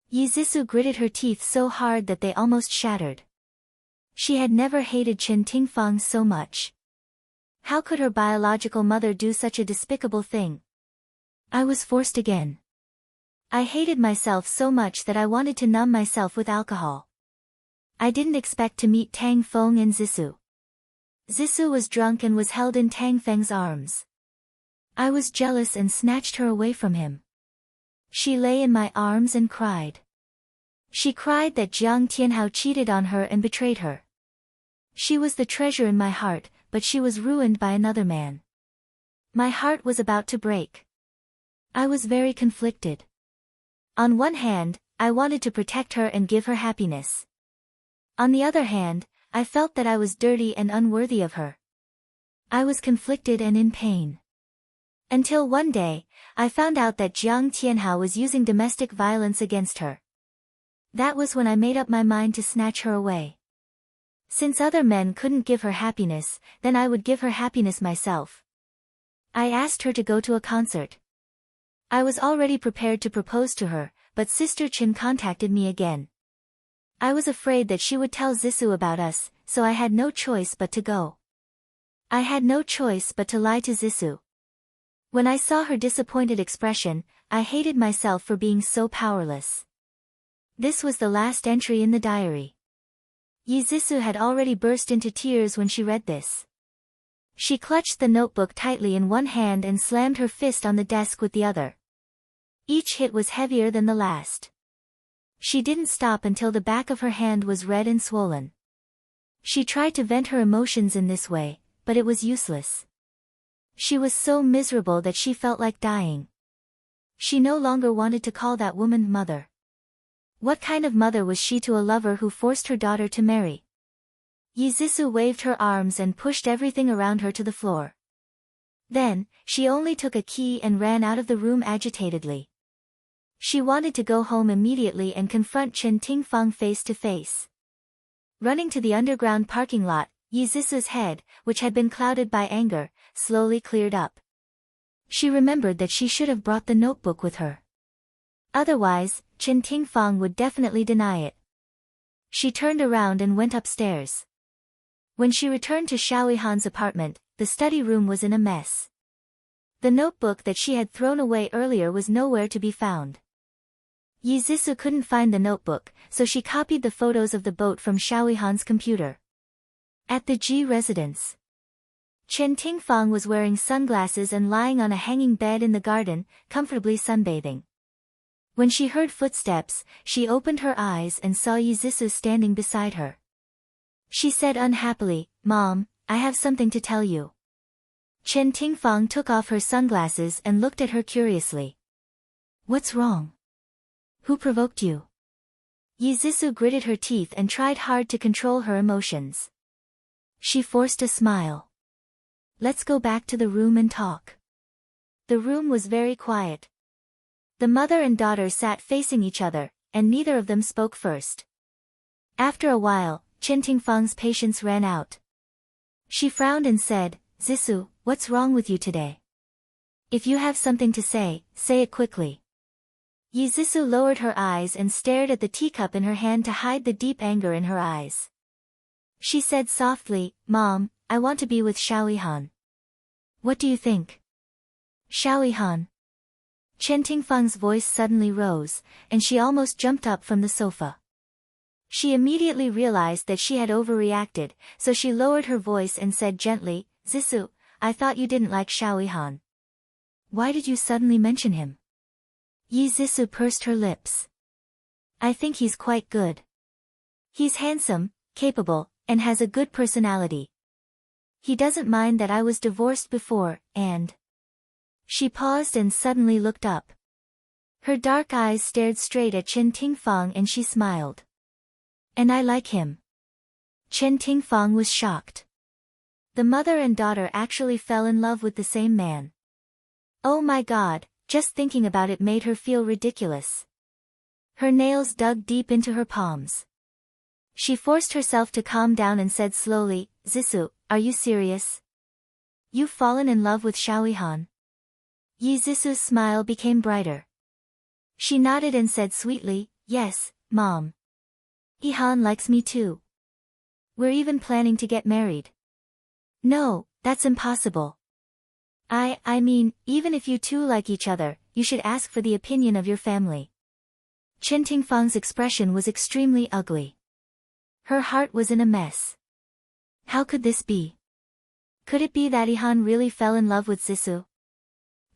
Yi Zhisu gritted her teeth so hard that they almost shattered. She had never hated Qin Tingfang so much. How could her biological mother do such a despicable thing? I was forced again. I hated myself so much that I wanted to numb myself with alcohol. I didn't expect to meet Tang Feng and Zhisu. Zissou was drunk and was held in Tang Feng's arms. I was jealous and snatched her away from him. She lay in my arms and cried. She cried that Jiang Tianhao cheated on her and betrayed her. She was the treasure in my heart, but she was ruined by another man. My heart was about to break. I was very conflicted. On one hand, I wanted to protect her and give her happiness. On the other hand, I felt that I was dirty and unworthy of her. I was conflicted and in pain. Until one day, I found out that Jiang Tianhao was using domestic violence against her. That was when I made up my mind to snatch her away. Since other men couldn't give her happiness, then I would give her happiness myself. I asked her to go to a concert. I was already prepared to propose to her, but Sister Chin contacted me again. I was afraid that she would tell Zissou about us, so I had no choice but to go. I had no choice but to lie to Zissou. When I saw her disappointed expression, I hated myself for being so powerless. This was the last entry in the diary. Zissou had already burst into tears when she read this. She clutched the notebook tightly in one hand and slammed her fist on the desk with the other. Each hit was heavier than the last. She didn't stop until the back of her hand was red and swollen. She tried to vent her emotions in this way, but it was useless. She was so miserable that she felt like dying. She no longer wanted to call that woman mother. What kind of mother was she to a lover who forced her daughter to marry? Zissou waved her arms and pushed everything around her to the floor. Then, she only took a key and ran out of the room agitatedly. She wanted to go home immediately and confront Chen Tingfang face to face. Running to the underground parking lot, Zissou's head, which had been clouded by anger, slowly cleared up. She remembered that she should have brought the notebook with her. Otherwise, Chen Tingfang would definitely deny it. She turned around and went upstairs. When she returned to Xiaoyihan's apartment, the study room was in a mess. The notebook that she had thrown away earlier was nowhere to be found. Zissou couldn't find the notebook, so she copied the photos of the boat from Xiaoyihan's computer. At the Ji residence, Chen Tingfang was wearing sunglasses and lying on a hanging bed in the garden, comfortably sunbathing. When she heard footsteps, she opened her eyes and saw Zissou standing beside her. She said unhappily, "Mom, I have something to tell you." Chen Tingfang took off her sunglasses and looked at her curiously. "What's wrong? Who provoked you?" Zissou gritted her teeth and tried hard to control her emotions. She forced a smile. "Let's go back to the room and talk." The room was very quiet. The mother and daughter sat facing each other, and neither of them spoke first. After a while, Chen Tingfang's patience ran out. She frowned and said, "Zissou, what's wrong with you today? If you have something to say, say it quickly." Zissou lowered her eyes and stared at the teacup in her hand to hide the deep anger in her eyes. She said softly, "Mom, I want to be with Xiaoyihan. What do you think?" "Xiaoyihan?" Chen Tingfang's voice suddenly rose, and she almost jumped up from the sofa. She immediately realized that she had overreacted, so she lowered her voice and said gently, "Zissou, I thought you didn't like Xiaoyihan. Why did you suddenly mention him?" Zissou pursed her lips. "I think he's quite good. He's handsome, capable, and has a good personality. He doesn't mind that I was divorced before, and..." She paused and suddenly looked up. Her dark eyes stared straight at Chen Tingfang and she smiled. "And I like him." Chen Tingfang was shocked. The mother and daughter actually fell in love with the same man. Oh my God, just thinking about it made her feel ridiculous. Her nails dug deep into her palms. She forced herself to calm down and said slowly, "Zissou, are you serious? You've fallen in love with Xiaoyihan?" Zissou's smile became brighter. She nodded and said sweetly, "Yes, Mom. Yihan likes me too. We're even planning to get married." "No, that's impossible. I mean, even if you two like each other, you should ask for the opinion of your family." Chen Tingfang's expression was extremely ugly. Her heart was in a mess. How could this be? Could it be that Ihan really fell in love with Zissou?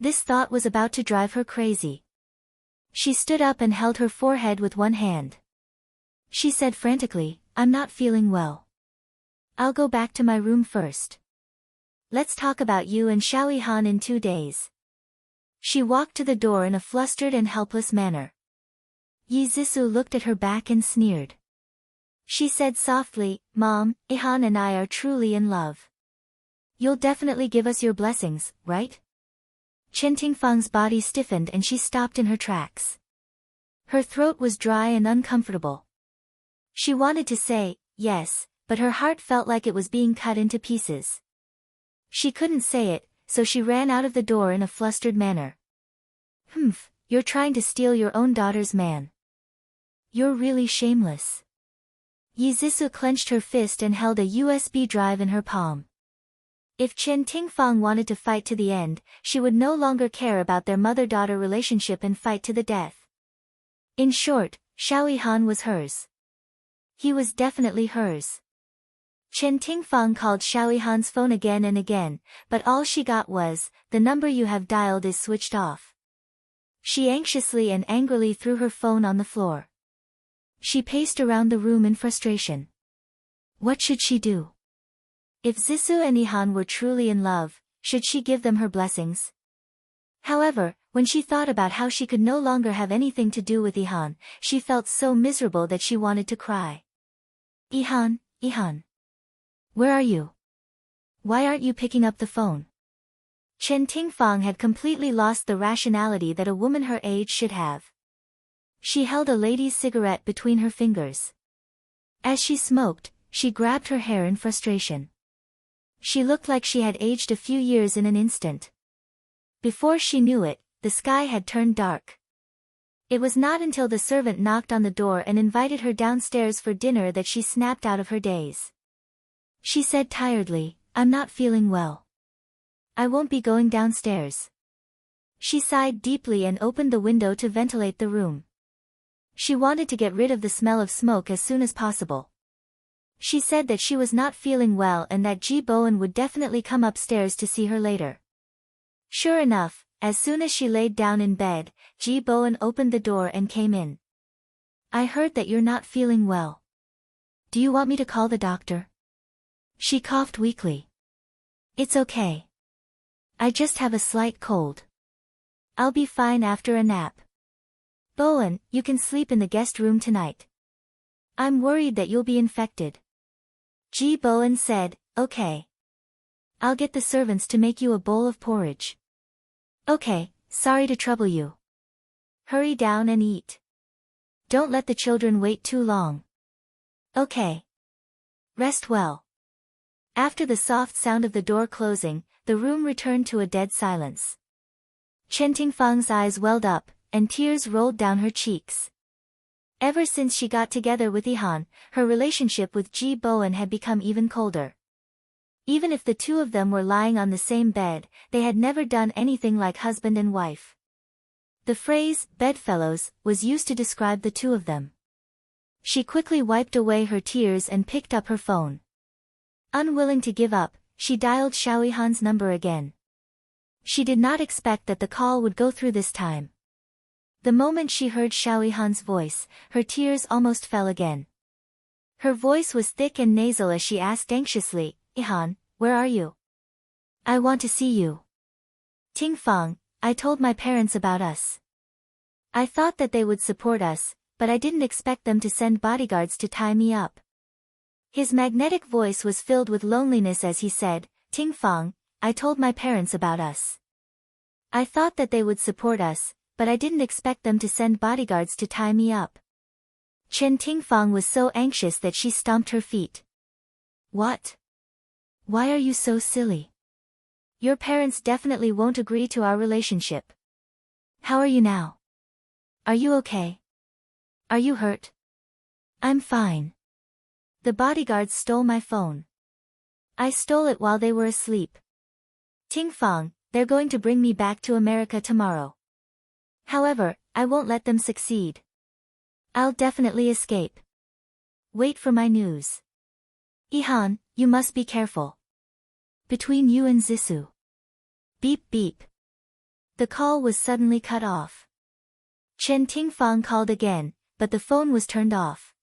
This thought was about to drive her crazy. She stood up and held her forehead with one hand. She said frantically, I'm not feeling well. I'll go back to my room first. Let's talk about you and Xiao Ihan in 2 days. She walked to the door in a flustered and helpless manner. Yi Zissou looked at her back and sneered. She said softly, Mom, Ihan and I are truly in love. You'll definitely give us your blessings, right? Chen Tingfang's body stiffened and she stopped in her tracks. Her throat was dry and uncomfortable. She wanted to say, yes, but her heart felt like it was being cut into pieces. She couldn't say it, so she ran out of the door in a flustered manner. Humph, you're trying to steal your own daughter's man. You're really shameless. Yi Zissou clenched her fist and held a USB drive in her palm. If Chen Tingfang wanted to fight to the end, she would no longer care about their mother-daughter relationship and fight to the death. In short, Xiao Ihan was hers. He was definitely hers. Chen Tingfang called Xiao Ihan's phone again and again, but all she got was, the number you have dialed is switched off. She anxiously and angrily threw her phone on the floor. She paced around the room in frustration. What should she do? If Zissou and Ihan were truly in love, should she give them her blessings? However, when she thought about how she could no longer have anything to do with Ihan, she felt so miserable that she wanted to cry. Ihan, Ihan. Where are you? Why aren't you picking up the phone? Chen Tingfang had completely lost the rationality that a woman her age should have. She held a lady's cigarette between her fingers. As she smoked, she grabbed her hair in frustration. She looked like she had aged a few years in an instant. Before she knew it, the sky had turned dark. It was not until the servant knocked on the door and invited her downstairs for dinner that she snapped out of her daze. She said tiredly, I'm not feeling well. I won't be going downstairs. She sighed deeply and opened the window to ventilate the room. She wanted to get rid of the smell of smoke as soon as possible. She said that she was not feeling well and that Ji Bowen would definitely come upstairs to see her later. Sure enough, as soon as she laid down in bed, Ji Bowen opened the door and came in. I heard that you're not feeling well. Do you want me to call the doctor? She coughed weakly. It's okay. I just have a slight cold. I'll be fine after a nap. Bowen, you can sleep in the guest room tonight. I'm worried that you'll be infected. Ji Bowen said, okay. I'll get the servants to make you a bowl of porridge. Okay, sorry to trouble you. Hurry down and eat. Don't let the children wait too long. Okay. Rest well. After the soft sound of the door closing, the room returned to a dead silence. Chen Tingfang's eyes welled up, and tears rolled down her cheeks. Ever since she got together with Ihan, her relationship with Ji Bowen had become even colder. Even if the two of them were lying on the same bed, they had never done anything like husband and wife. The phrase, bedfellows, was used to describe the two of them. She quickly wiped away her tears and picked up her phone. Unwilling to give up, she dialed Xiao Ihan's number again. She did not expect that the call would go through this time. The moment she heard Xiao Ihan's voice, her tears almost fell again. Her voice was thick and nasal as she asked anxiously, Ihan, where are you? I want to see you. Tingfang, I told my parents about us. I thought that they would support us, but I didn't expect them to send bodyguards to tie me up. His magnetic voice was filled with loneliness as he said, Tingfang, I told my parents about us. I thought that they would support us, but I didn't expect them to send bodyguards to tie me up. Chen Tingfang was so anxious that she stomped her feet. What? Why are you so silly? Your parents definitely won't agree to our relationship. How are you now? Are you okay? Are you hurt? I'm fine. The bodyguards stole my phone. I stole it while they were asleep. Tingfang, they're going to bring me back to America tomorrow. However, I won't let them succeed. I'll definitely escape. Wait for my news. Ihan, you must be careful. Between you and Zissou. Beep beep. The call was suddenly cut off. Chen Tingfang called again, but the phone was turned off.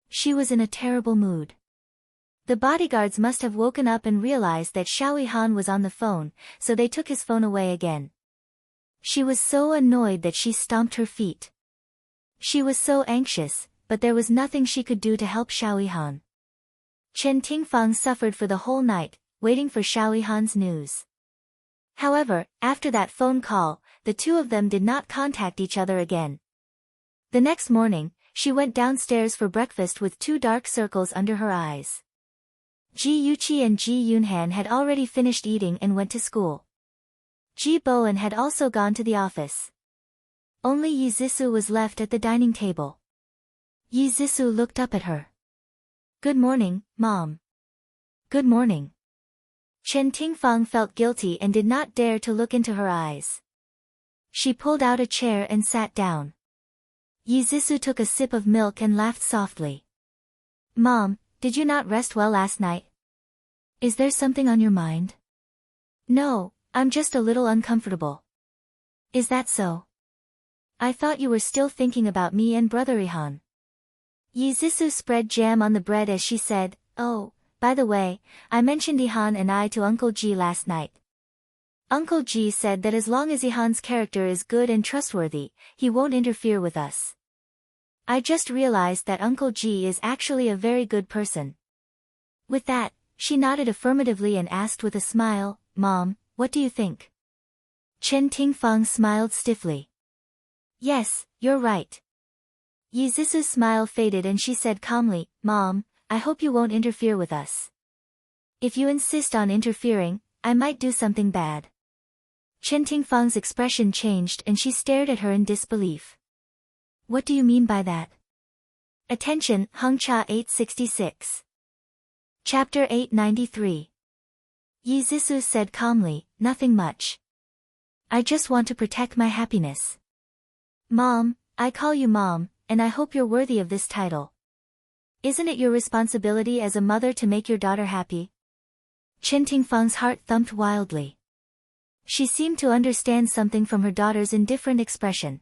She was in a terrible mood. The bodyguards must have woken up and realized that Xiao Han was on the phone, so they took his phone away again. She was so annoyed that she stomped her feet. She was so anxious, but there was nothing she could do to help Xiao Han. Chen Tingfang suffered for the whole night, waiting for Xiao Han's news. However, after that phone call, the two of them did not contact each other again. The next morning, she went downstairs for breakfast with 2 dark circles under her eyes. Ji Yuqi and Ji Yunhan had already finished eating and went to school. Ji Bowen had also gone to the office. Only Yi Zissou was left at the dining table. Yi Zissou looked up at her. "Good morning, Mom." "Good morning." Chen Tingfang felt guilty and did not dare to look into her eyes. She pulled out a chair and sat down. Yi Zissou took a sip of milk and laughed softly. "Mom, did you not rest well last night? Is there something on your mind?" "No, I'm just a little uncomfortable." "Is that so? I thought you were still thinking about me and Brother Ihan." Yi Zissou spread jam on the bread as she said, "Oh, by the way, I mentioned Ihan and I to Uncle Ji last night. Uncle Ji said that as long as Ihan's character is good and trustworthy, he won't interfere with us. I just realized that Uncle Ji is actually a very good person." With that, she nodded affirmatively and asked with a smile, "Mom, what do you think?" Chen Tingfang smiled stiffly. "Yes, you're right." Yi Zissou's smile faded and she said calmly, "Mom, I hope you won't interfere with us. If you insist on interfering, I might do something bad." Chen Tingfang's expression changed and she stared at her in disbelief. "What do you mean by that?" Attention, Hengcha 866. Chapter 893. Yi Zissou said calmly, "Nothing much. I just want to protect my happiness." "Mom, I call you Mom, and I hope you're worthy of this title. Isn't it your responsibility as a mother to make your daughter happy?" Chen Tingfang's heart thumped wildly. She seemed to understand something from her daughter's indifferent expression.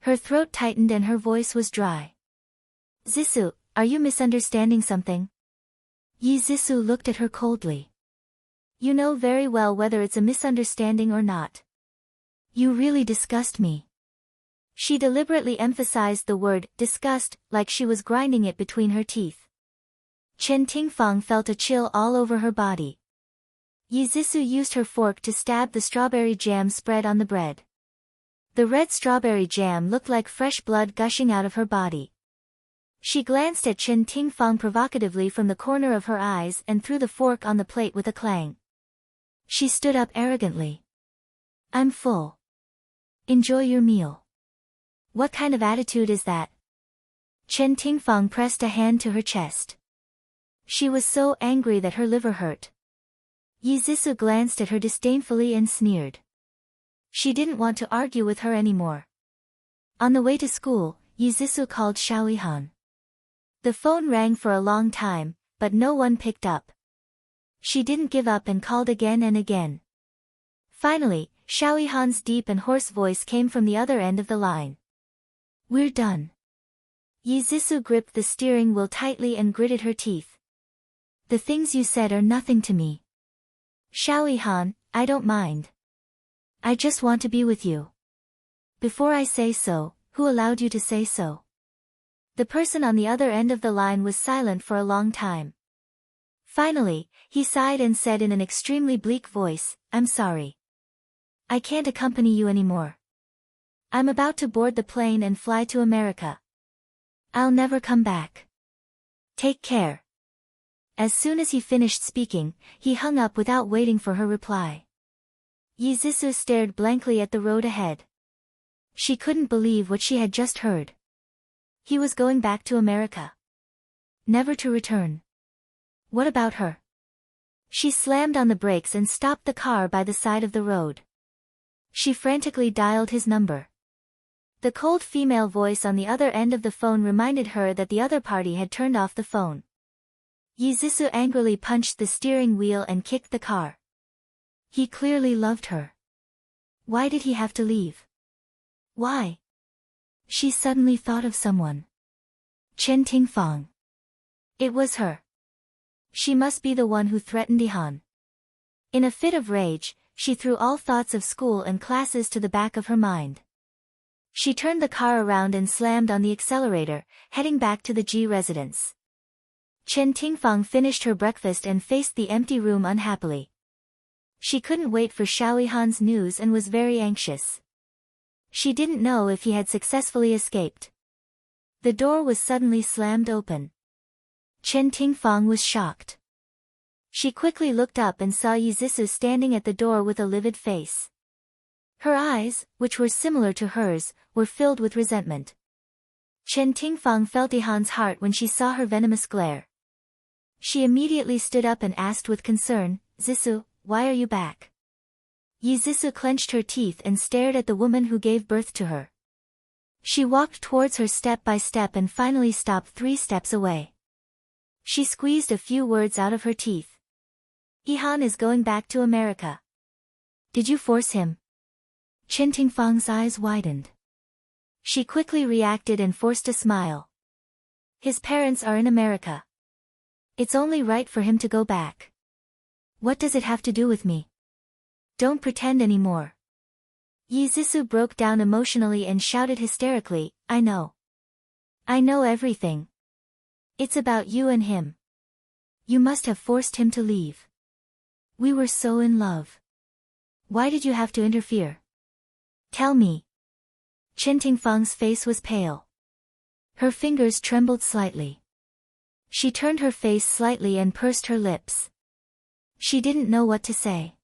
Her throat tightened and her voice was dry. "Zissou, are you misunderstanding something?" Yi Zissou looked at her coldly. "You know very well whether it's a misunderstanding or not. You really disgust me." She deliberately emphasized the word disgust, like she was grinding it between her teeth. Chen Tingfang felt a chill all over her body. Yi Zissou used her fork to stab the strawberry jam spread on the bread. The red strawberry jam looked like fresh blood gushing out of her body. She glanced at Chen Tingfang provocatively from the corner of her eyes and threw the fork on the plate with a clang. She stood up arrogantly. "I'm full. Enjoy your meal." "What kind of attitude is that?" Chen Tingfang pressed a hand to her chest. She was so angry that her liver hurt. Yi Zissou glanced at her disdainfully and sneered. She didn't want to argue with her anymore. On the way to school, Yi Zissou called Xiao Han. The phone rang for a long time, but no one picked up. She didn't give up and called again and again. Finally, Xiao Han's deep and hoarse voice came from the other end of the line. "We're done." Yi Zissou gripped the steering wheel tightly and gritted her teeth. "The things you said are nothing to me. Xiao Han, I don't mind. I just want to be with you. Before I say so, who allowed you to say so?" The person on the other end of the line was silent for a long time. Finally, he sighed and said in an extremely bleak voice, "I'm sorry. I can't accompany you anymore. I'm about to board the plane and fly to America. I'll never come back. Take care." As soon as he finished speaking, he hung up without waiting for her reply. Yi Zissou stared blankly at the road ahead. She couldn't believe what she had just heard. He was going back to America. Never to return. What about her? She slammed on the brakes and stopped the car by the side of the road. She frantically dialed his number. The cold female voice on the other end of the phone reminded her that the other party had turned off the phone. Yizisu angrily punched the steering wheel and kicked the car. He clearly loved her. Why did he have to leave? Why? She suddenly thought of someone. Chen Tingfang. It was her. She must be the one who threatened Ihan. In a fit of rage, she threw all thoughts of school and classes to the back of her mind. She turned the car around and slammed on the accelerator, heading back to the Ji residence. Chen Tingfang finished her breakfast and faced the empty room unhappily. She couldn't wait for Xiao Yihan's news and was very anxious. She didn't know if he had successfully escaped. The door was suddenly slammed open. Chen Tingfang was shocked. She quickly looked up and saw Yizisu standing at the door with a livid face. Her eyes, which were similar to hers, were filled with resentment. Chen Tingfang felt Yihan's heart when she saw her venomous glare. She immediately stood up and asked with concern, "Zisu, why are you back?" Yizisu clenched her teeth and stared at the woman who gave birth to her. She walked towards her step by step and finally stopped 3 steps away. She squeezed a few words out of her teeth. "Yihan is going back to America. Did you force him?" Chen Tingfang's eyes widened. She quickly reacted and forced a smile. "His parents are in America. It's only right for him to go back. What does it have to do with me? Don't pretend anymore." Yizisu broke down emotionally and shouted hysterically, "I know. I know everything. It's about you and him. You must have forced him to leave. We were so in love. Why did you have to interfere? Tell me." Chen Tingfang's face was pale. Her fingers trembled slightly. She turned her face slightly and pursed her lips. She didn't know what to say.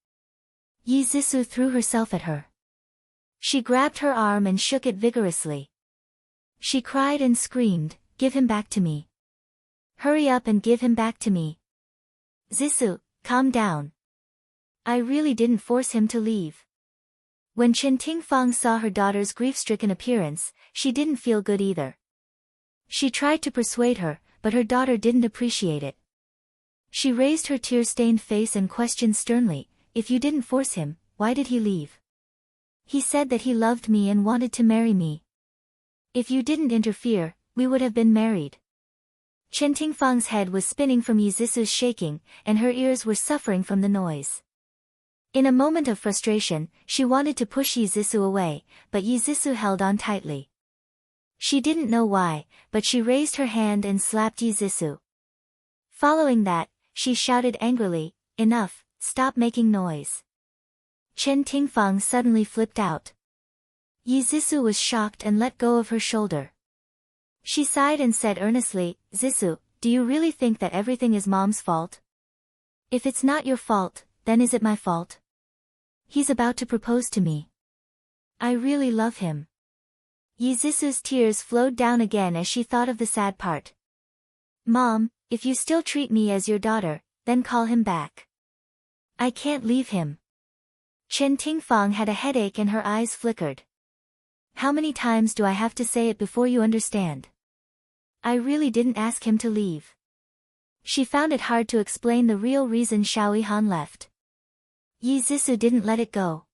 Yizisu threw herself at her. She grabbed her arm and shook it vigorously. She cried and screamed, "Give him back to me. Hurry up and give him back to me. Zisu, calm down. I really didn't force him to leave." When Chen Tingfang saw her daughter's grief-stricken appearance, she didn't feel good either. She tried to persuade her, but her daughter didn't appreciate it. She raised her tear-stained face and questioned sternly, "If you didn't force him, why did he leave? He said that he loved me and wanted to marry me. If you didn't interfere, we would have been married." Chen Tingfang's head was spinning from Yizisu's shaking, and her ears were suffering from the noise. In a moment of frustration, she wanted to push Yizisu away, but Yizisu held on tightly. She didn't know why, but she raised her hand and slapped Yizisu. Following that, she shouted angrily, "Enough, stop making noise." Chen Tingfang suddenly flipped out. Yizisu was shocked and let go of her shoulder. She sighed and said earnestly, "Zisu, do you really think that everything is Mom's fault? If it's not your fault, then is it my fault? He's about to propose to me. I really love him." Yizisu's tears flowed down again as she thought of the sad part. "Mom, if you still treat me as your daughter, then call him back. I can't leave him." Chen Tingfang had a headache and her eyes flickered. "How many times do I have to say it before you understand? I really didn't ask him to leave." She found it hard to explain the real reason Xiao Yihan left. Yizisu didn't let it go.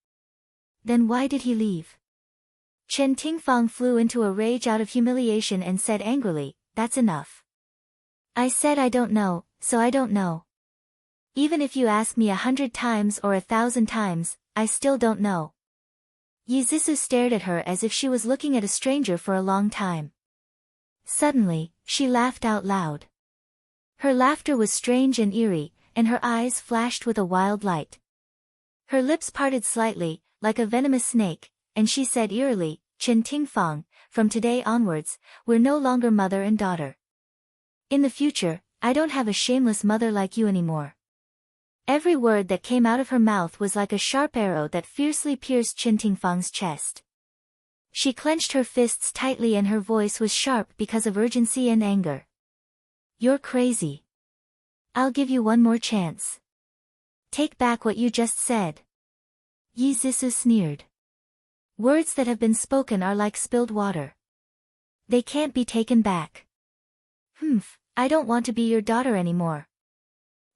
Then why did he leave? Chen Tingfang flew into a rage out of humiliation and said angrily, "That's enough. I said I don't know, so I don't know. Even if you ask me 100 times or 1,000 times, I still don't know." Yizisu stared at her as if she was looking at a stranger for a long time. Suddenly, she laughed out loud. Her laughter was strange and eerie, and her eyes flashed with a wild light. Her lips parted slightly, like a venomous snake, and she said eerily, "Chen Tingfang, from today onwards, we're no longer mother and daughter. In the future, I don't have a shameless mother like you anymore." Every word that came out of her mouth was like a sharp arrow that fiercely pierced Chen Tingfang's chest. She clenched her fists tightly and her voice was sharp because of urgency and anger. "You're crazy. I'll give you one more chance. Take back what you just said." Yizisu sneered. "Words that have been spoken are like spilled water. They can't be taken back. I don't want to be your daughter anymore."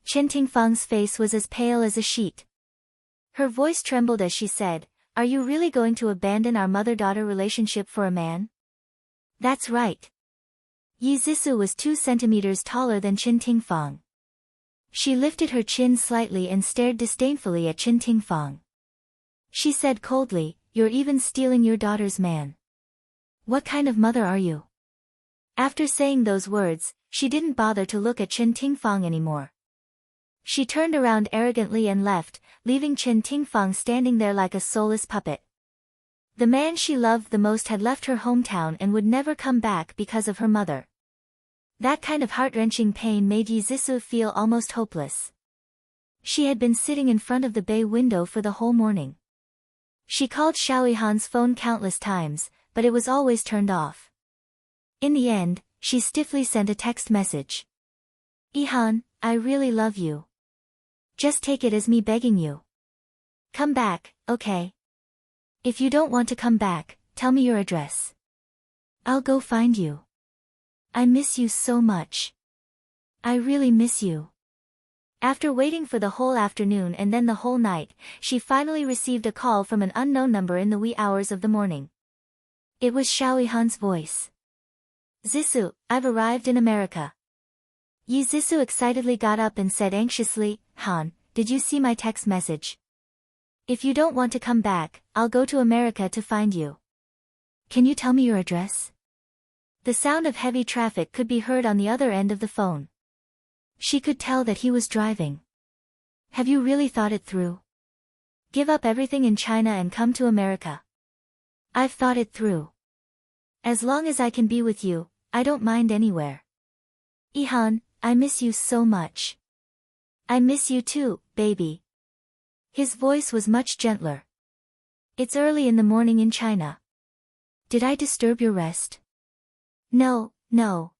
Chen Tingfang's face was as pale as a sheet. Her voice trembled as she said, "Are you really going to abandon our mother-daughter relationship for a man?" "That's right." Yi Zhisu was 2 centimeters taller than Chen Tingfang. She lifted her chin slightly and stared disdainfully at Chen Tingfang. She said coldly, "You're even stealing your daughter's man. What kind of mother are you?" After saying those words, she didn't bother to look at Chen Tingfang anymore. She turned around arrogantly and left, leaving Chen Tingfang standing there like a soulless puppet. The man she loved the most had left her hometown and would never come back because of her mother. That kind of heart-wrenching pain made Yi Zhisu feel almost hopeless. She had been sitting in front of the bay window for the whole morning. She called Xiaoyihan's phone countless times, but it was always turned off. In the end, she stiffly sent a text message. "Yihan, I really love you. Just take it as me begging you. Come back, okay? If you don't want to come back, tell me your address. I'll go find you. I miss you so much. I really miss you." After waiting for the whole afternoon and then the whole night, she finally received a call from an unknown number in the wee hours of the morning. It was Xiaoyihan's voice. "Zhisu, I've arrived in America." Yi Zhisu excitedly got up and said anxiously, "Han, did you see my text message? If you don't want to come back, I'll go to America to find you. Can you tell me your address?" The sound of heavy traffic could be heard on the other end of the phone. She could tell that he was driving. "Have you really thought it through? Give up everything in China and come to America." "I've thought it through. As long as I can be with you, I don't mind anywhere. Yihan, I miss you so much." "I miss you too, baby." His voice was much gentler. "It's early in the morning in China. Did I disturb your rest?" "No, no.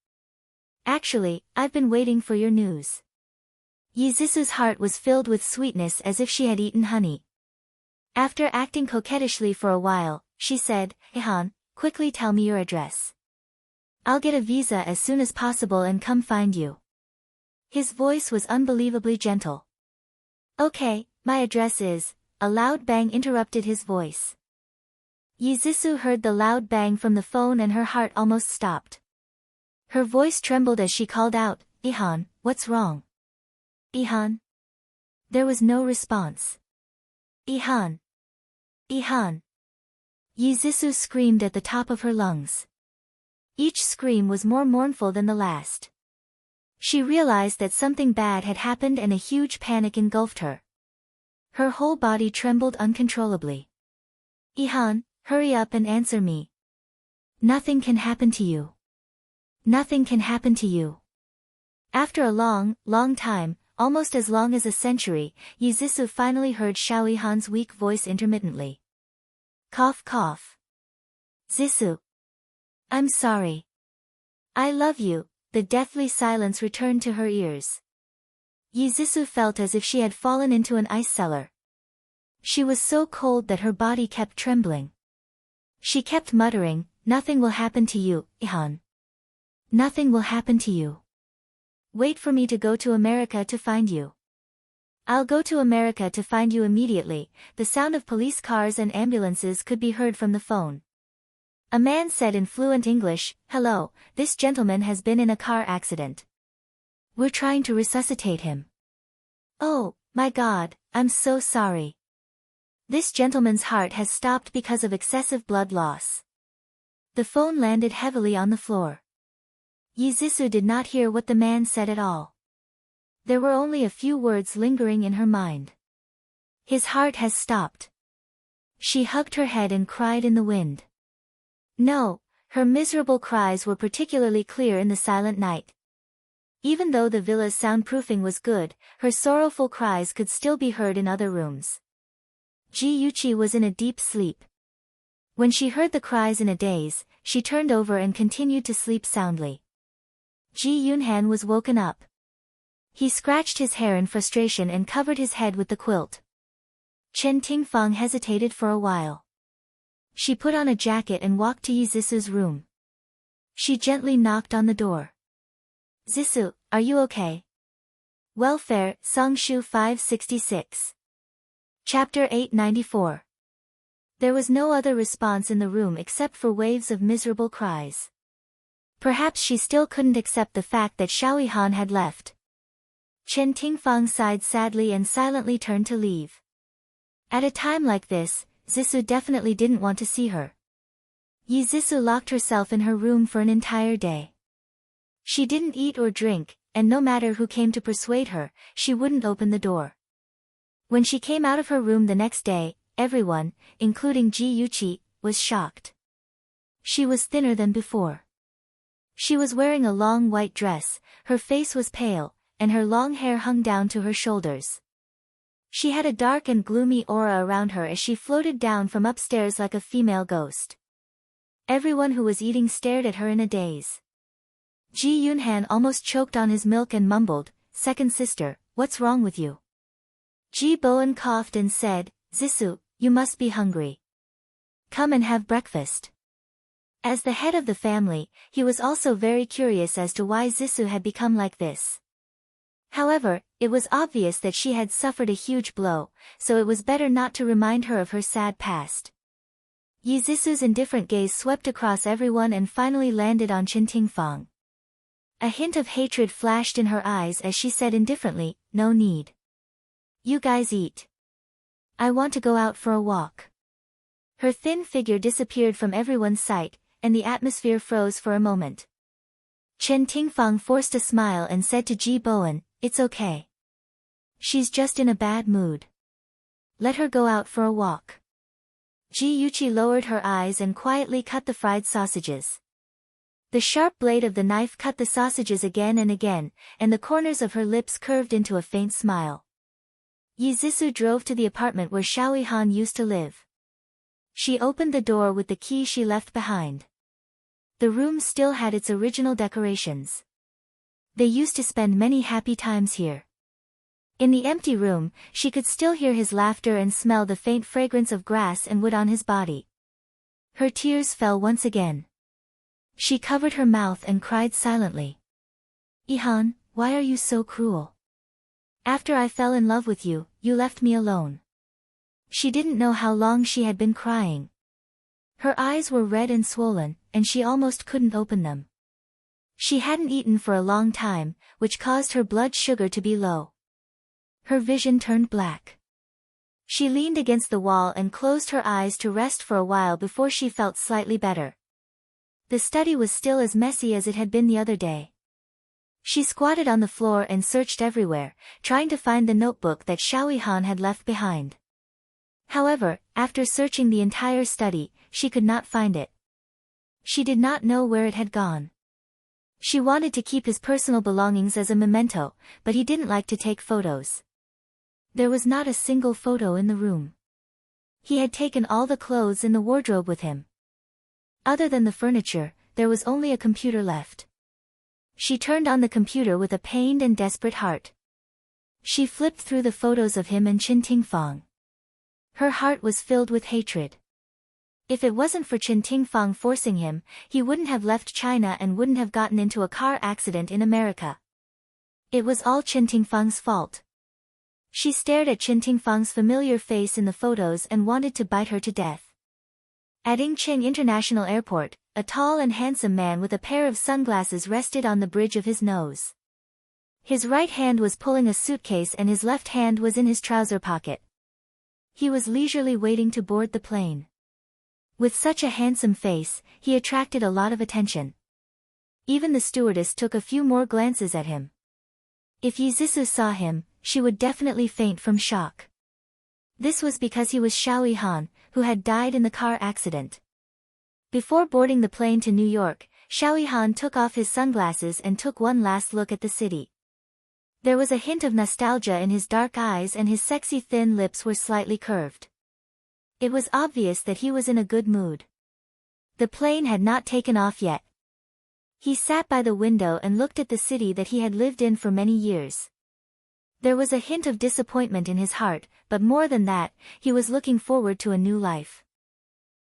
Actually, I've been waiting for your news." Yi Zhisu's heart was filled with sweetness as if she had eaten honey. After acting coquettishly for a while, she said, "Yihan, quickly tell me your address. I'll get a visa as soon as possible and come find you." His voice was unbelievably gentle. "Okay, my address is..." A loud bang interrupted his voice. Yi Zhisu heard the loud bang from the phone and her heart almost stopped. Her voice trembled as she called out, "Yihan, what's wrong? Yihan?" There was no response. "Yihan! Yihan!" Yi Zhisu screamed at the top of her lungs. Each scream was more mournful than the last. She realized that something bad had happened and a huge panic engulfed her. Her whole body trembled uncontrollably. "Yihan, hurry up and answer me. Nothing can happen to you. Nothing can happen to you." After a long, long time, almost as long as a century, Yi Zhisu finally heard Xiaoyihan's weak voice intermittently. Cough cough. "Zhisu. I'm sorry. I love you." The deathly silence returned to her ears. Yi Zhisu felt as if she had fallen into an ice cellar. She was so cold that her body kept trembling. She kept muttering, "Nothing will happen to you, Yihan. Nothing will happen to you. Wait for me to go to America to find you. I'll go to America to find you immediately." The sound of police cars and ambulances could be heard from the phone. A man said in fluent English, "Hello, this gentleman has been in a car accident. We're trying to resuscitate him." "Oh, my God, I'm so sorry. This gentleman's heart has stopped because of excessive blood loss." The phone landed heavily on the floor. Yi Zhisu did not hear what the man said at all. There were only a few words lingering in her mind. "His heart has stopped." She hugged her head and cried in the wind. No, her miserable cries were particularly clear in the silent night. Even though the villa's soundproofing was good, her sorrowful cries could still be heard in other rooms. Ji Yuqi was in a deep sleep. When she heard the cries in a daze, she turned over and continued to sleep soundly. Ji Yunhan was woken up. He scratched his hair in frustration and covered his head with the quilt. Chen Tingfang hesitated for a while. She put on a jacket and walked to Yi Zhisu's room. She gently knocked on the door. "Zhisu, are you okay?" Welfare, Songshu 566. Chapter 894. There was no other response in the room except for waves of miserable cries. Perhaps she still couldn't accept the fact that Xiaoyihan had left. Chen Tingfang sighed sadly and silently turned to leave. At a time like this, Zissou definitely didn't want to see her. Yi Zissou locked herself in her room for an entire day. She didn't eat or drink, and no matter who came to persuade her, she wouldn't open the door. When she came out of her room the next day, everyone, including Ji Yuqi, was shocked. She was thinner than before. She was wearing a long white dress, her face was pale, and her long hair hung down to her shoulders. She had a dark and gloomy aura around her as she floated down from upstairs like a female ghost. Everyone who was eating stared at her in a daze. Ji Yunhan almost choked on his milk and mumbled, "Second sister, what's wrong with you?" Ji Bowen coughed and said, "Zissou, you must be hungry. Come and have breakfast." As the head of the family, he was also very curious as to why Zissou had become like this. However, it was obvious that she had suffered a huge blow, so it was better not to remind her of her sad past. Yi Zissou's indifferent gaze swept across everyone and finally landed on Chen Tingfang. A hint of hatred flashed in her eyes as she said indifferently, "No need. You guys eat. I want to go out for a walk." Her thin figure disappeared from everyone's sight, and the atmosphere froze for a moment. Chen Tingfang forced a smile and said to Ji Bowen, "It's okay. She's just in a bad mood. Let her go out for a walk." Ji Yuqi lowered her eyes and quietly cut the fried sausages. The sharp blade of the knife cut the sausages again and again, and the corners of her lips curved into a faint smile. Yi Zissou drove to the apartment where Xiaoyihan used to live. She opened the door with the key she left behind. The room still had its original decorations. They used to spend many happy times here. In the empty room, she could still hear his laughter and smell the faint fragrance of grass and wood on his body. Her tears fell once again. She covered her mouth and cried silently. "Ihan, why are you so cruel? After I fell in love with you, you left me alone." She didn't know how long she had been crying. Her eyes were red and swollen, and she almost couldn't open them. She hadn't eaten for a long time, which caused her blood sugar to be low. Her vision turned black. She leaned against the wall and closed her eyes to rest for a while before she felt slightly better. The study was still as messy as it had been the other day. She squatted on the floor and searched everywhere, trying to find the notebook that Xiaoyihan had left behind. However, after searching the entire study, she could not find it. She did not know where it had gone. She wanted to keep his personal belongings as a memento, but he didn't like to take photos. There was not a single photo in the room. He had taken all the clothes in the wardrobe with him. Other than the furniture, there was only a computer left. She turned on the computer with a pained and desperate heart. She flipped through the photos of him and Chen Tingfang. Her heart was filled with hatred. If it wasn't for Chen Tingfang forcing him, he wouldn't have left China and wouldn't have gotten into a car accident in America. It was all Chen Tingfang's fault. She stared at Chen Tingfang's familiar face in the photos and wanted to bite her to death. At Yingcheng International Airport, a tall and handsome man with a pair of sunglasses rested on the bridge of his nose. His right hand was pulling a suitcase and his left hand was in his trouser pocket. He was leisurely waiting to board the plane. With such a handsome face, he attracted a lot of attention. Even the stewardess took a few more glances at him. If Yi Zissou saw him, she would definitely faint from shock. This was because he was Xiaoyihan, who had died in the car accident. Before boarding the plane to New York, Xiaoyihan took off his sunglasses and took one last look at the city. There was a hint of nostalgia in his dark eyes and his sexy thin lips were slightly curved. It was obvious that he was in a good mood. The plane had not taken off yet. He sat by the window and looked at the city that he had lived in for many years. There was a hint of disappointment in his heart, but more than that, he was looking forward to a new life.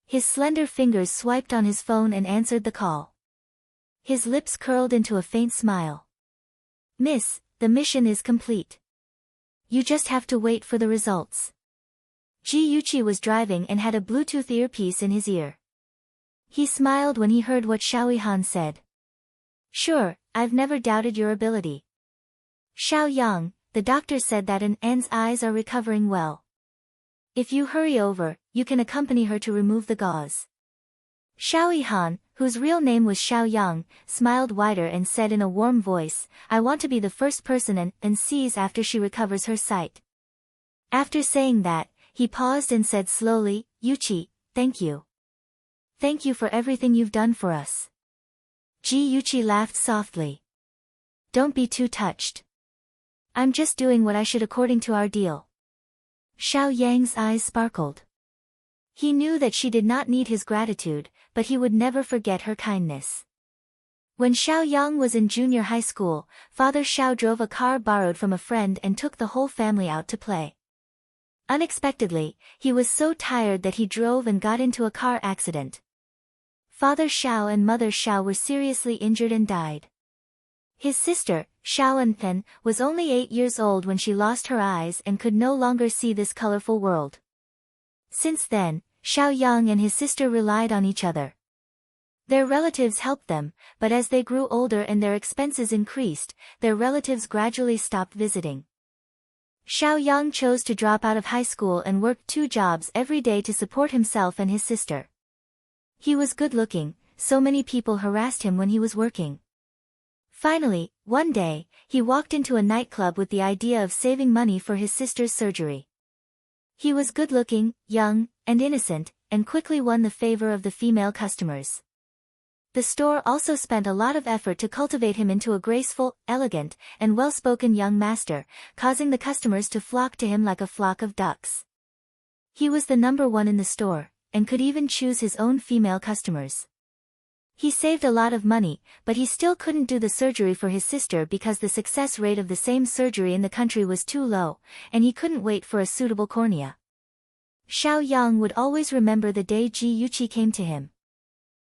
His slender fingers swiped on his phone and answered the call. His lips curled into a faint smile. "Miss, the mission is complete. You just have to wait for the results. Ji Yuqi was driving and had a Bluetooth earpiece in his ear. He smiled when he heard what Xiao Han said. Sure, I've never doubted your ability. Xiao Yang, the doctor said that An's eyes are recovering well. If you hurry over, you can accompany her to remove the gauze. Xiao Han, whose real name was Xiao Yang, smiled wider and said in a warm voice, I want to be the first person An sees after she recovers her sight. After saying that, he paused and said slowly, Yuqi, thank you. Thank you for everything you've done for us. Ji Yuqi laughed softly. Don't be too touched. I'm just doing what I should according to our deal. Xiao Yang's eyes sparkled. He knew that she did not need his gratitude, but he would never forget her kindness. When Xiao Yang was in junior high school, Father Xiao drove a car borrowed from a friend and took the whole family out to play. Unexpectedly, he was so tired that he drove and got into a car accident. Father Xiao and Mother Xiao were seriously injured and died. His sister, Xiao Anpen, was only 8 years old when she lost her eyes and could no longer see this colorful world. Since then, Xiao Yang and his sister relied on each other. Their relatives helped them, but as they grew older and their expenses increased, their relatives gradually stopped visiting. Xiao Yang chose to drop out of high school and worked 2 jobs every day to support himself and his sister. He was good-looking, so many people harassed him when he was working. Finally, one day, he walked into a nightclub with the idea of saving money for his sister's surgery. He was good-looking, young, and innocent, and quickly won the favor of the female customers. The store also spent a lot of effort to cultivate him into a graceful, elegant, and well-spoken young master, causing the customers to flock to him like a flock of ducks. He was the #1 in the store, and could even choose his own female customers. He saved a lot of money, but he still couldn't do the surgery for his sister because the success rate of the same surgery in the country was too low, and he couldn't wait for a suitable cornea. Xiao Yang would always remember the day Ji Yuqi came to him.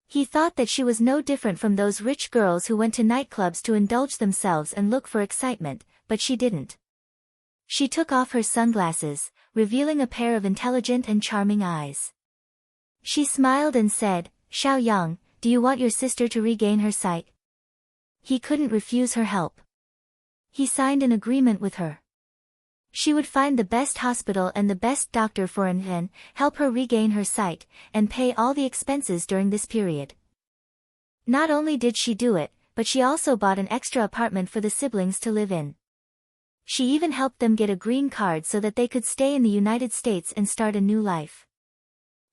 He thought that she was no different from those rich girls who went to nightclubs to indulge themselves and look for excitement, but she didn't. She took off her sunglasses, revealing a pair of intelligent and charming eyes. She smiled and said, Xiao Yang, do you want your sister to regain her sight? He couldn't refuse her help. He signed an agreement with her. She would find the best hospital and the best doctor for An, help her regain her sight, and pay all the expenses during this period. Not only did she do it, but she also bought an extra apartment for the siblings to live in. She even helped them get a green card so that they could stay in the United States and start a new life.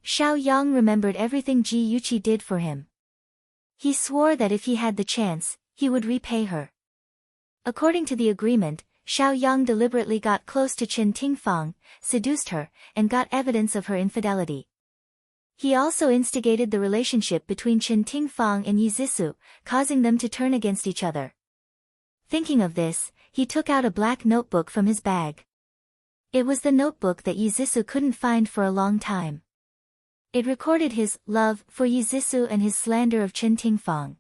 Xiao Yang remembered everything Ji Yuqi did for him. He swore that if he had the chance, he would repay her. According to the agreement, Xiao Yang deliberately got close to Chen Tingfang, seduced her, and got evidence of her infidelity. He also instigated the relationship between Chen Tingfang and Yi Zisu, causing them to turn against each other. Thinking of this, he took out a black notebook from his bag. It was the notebook that Yi Zisu couldn't find for a long time. It recorded his love for Yi Zisu and his slander of Chen Tingfang.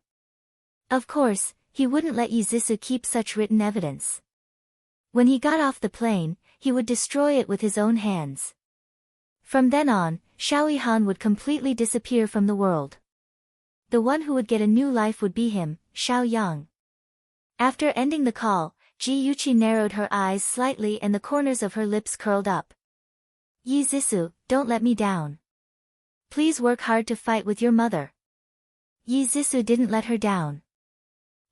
Of course, he wouldn't let Yi Zisu keep such written evidence. When he got off the plane, he would destroy it with his own hands. From then on, Xiao Han would completely disappear from the world. The one who would get a new life would be him, Xiao Yang. After ending the call, Ji Yuqi narrowed her eyes slightly and the corners of her lips curled up. Yi Zisu, don't let me down. Please work hard to fight with your mother. Yi Zisu didn't let her down.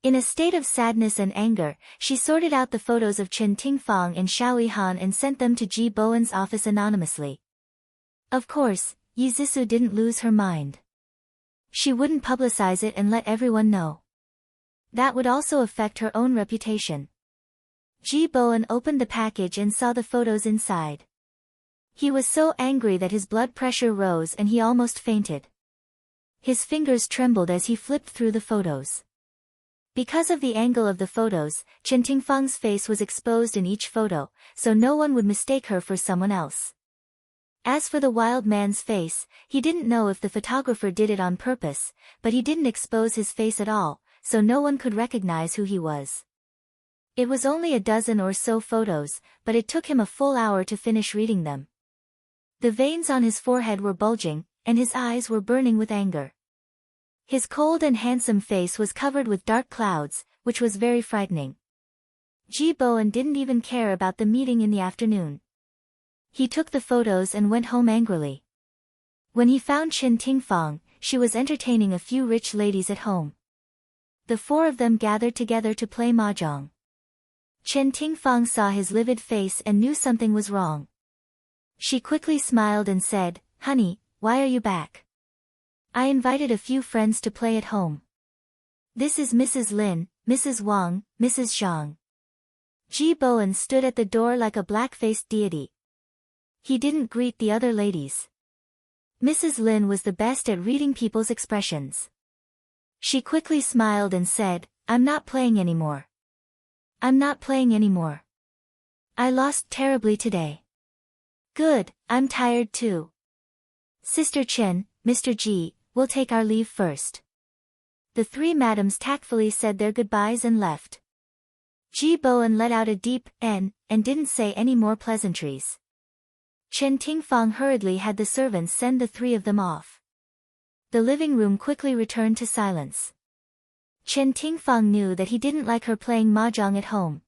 In a state of sadness and anger, she sorted out the photos of Chen Tingfang and Xiao Han and sent them to Ji Bowen's office anonymously. Of course, Yi Zisu didn't lose her mind. She wouldn't publicize it and let everyone know. That would also affect her own reputation. Ji Bowen opened the package and saw the photos inside. He was so angry that his blood pressure rose and he almost fainted. His fingers trembled as he flipped through the photos. Because of the angle of the photos, Chen Tingfang's face was exposed in each photo, so no one would mistake her for someone else. As for the wild man's face, he didn't know if the photographer did it on purpose, but he didn't expose his face at all, so no one could recognize who he was. It was only a dozen or so photos, but it took him a full hour to finish reading them. The veins on his forehead were bulging, and his eyes were burning with anger. His cold and handsome face was covered with dark clouds, which was very frightening. Ji Bowen didn't even care about the meeting in the afternoon. He took the photos and went home angrily. When he found Chen Tingfang, she was entertaining a few rich ladies at home. The four of them gathered together to play mahjong. Chen Tingfang saw his livid face and knew something was wrong. She quickly smiled and said, "Honey, why are you back? I invited a few friends to play at home. This is Mrs. Lin, Mrs. Wang, Mrs. Zhang." Ji Bowen stood at the door like a black-faced deity. He didn't greet the other ladies. Mrs. Lin was the best at reading people's expressions. She quickly smiled and said, "I'm not playing anymore. I'm not playing anymore. I lost terribly today." "Good, I'm tired too. Sister Chen, Mr. Ji, we'll take our leave first." The three madams tactfully said their goodbyes and left. Ji Bowen let out a deep "n" and didn't say any more pleasantries. Chen Tingfang hurriedly had the servants send the three of them off. The living room quickly returned to silence. Chen Tingfang knew that he didn't like her playing mahjong at home.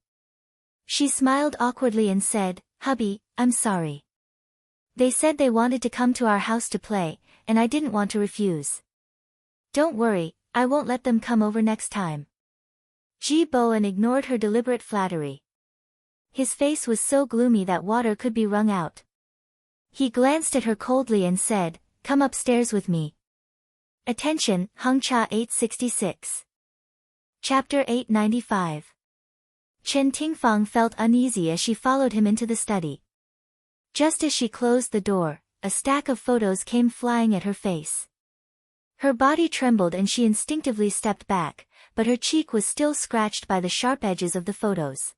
She smiled awkwardly and said, "Hubby, I'm sorry. They said they wanted to come to our house to play, and I didn't want to refuse. Don't worry, I won't let them come over next time." Ji Bowen ignored her deliberate flattery. His face was so gloomy that water could be wrung out. He glanced at her coldly and said, "Come upstairs with me." Attention, Hangcha 866. Chapter 895. Chen Tingfang felt uneasy as she followed him into the study. Just as she closed the door, a stack of photos came flying at her face. Her body trembled and she instinctively stepped back, but her cheek was still scratched by the sharp edges of the photos.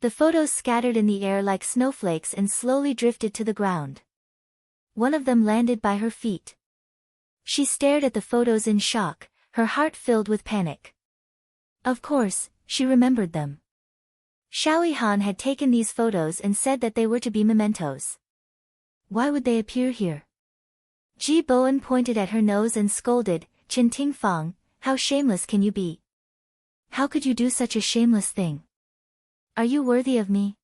The photos scattered in the air like snowflakes and slowly drifted to the ground. One of them landed by her feet. She stared at the photos in shock, her heart filled with panic. Of course, she remembered them. Xiao Han had taken these photos and said that they were to be mementos. Why would they appear here? Ji Bowen pointed at her nose and scolded, "Chen Tingfang, how shameless can you be? How could you do such a shameless thing? Are you worthy of me?"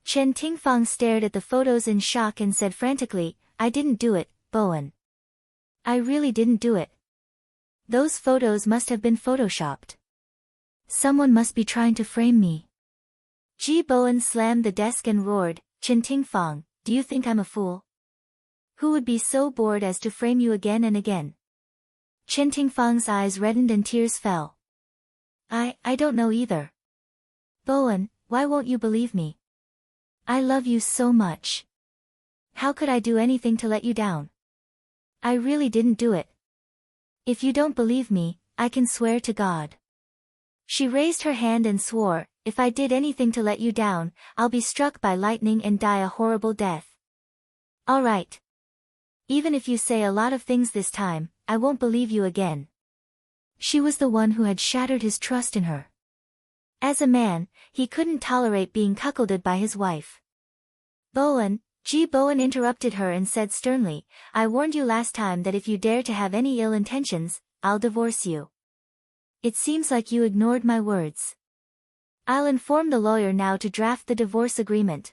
Chen Tingfang stared at the photos in shock and said frantically, "I didn't do it, Bowen. I really didn't do it. Those photos must have been photoshopped. Someone must be trying to frame me." Ji Bowen slammed the desk and roared, "Chen Tingfang, do you think I'm a fool? Who would be so bored as to frame you again and again?" Chen Tingfang's eyes reddened and tears fell. I don't know either. Bowen, why won't you believe me? I love you so much. How could I do anything to let you down? I really didn't do it. If you don't believe me, I can swear to God." She raised her hand and swore, "If I did anything to let you down, I'll be struck by lightning and die a horrible death. All right. Even if you say a lot of things this time, I won't believe you again." She was the one who had shattered his trust in her. As a man, he couldn't tolerate being cuckolded by his wife. "Bowen," Ji Bowen interrupted her and said sternly, "I warned you last time that if you dare to have any ill intentions, I'll divorce you. It seems like you ignored my words. I'll inform the lawyer now to draft the divorce agreement."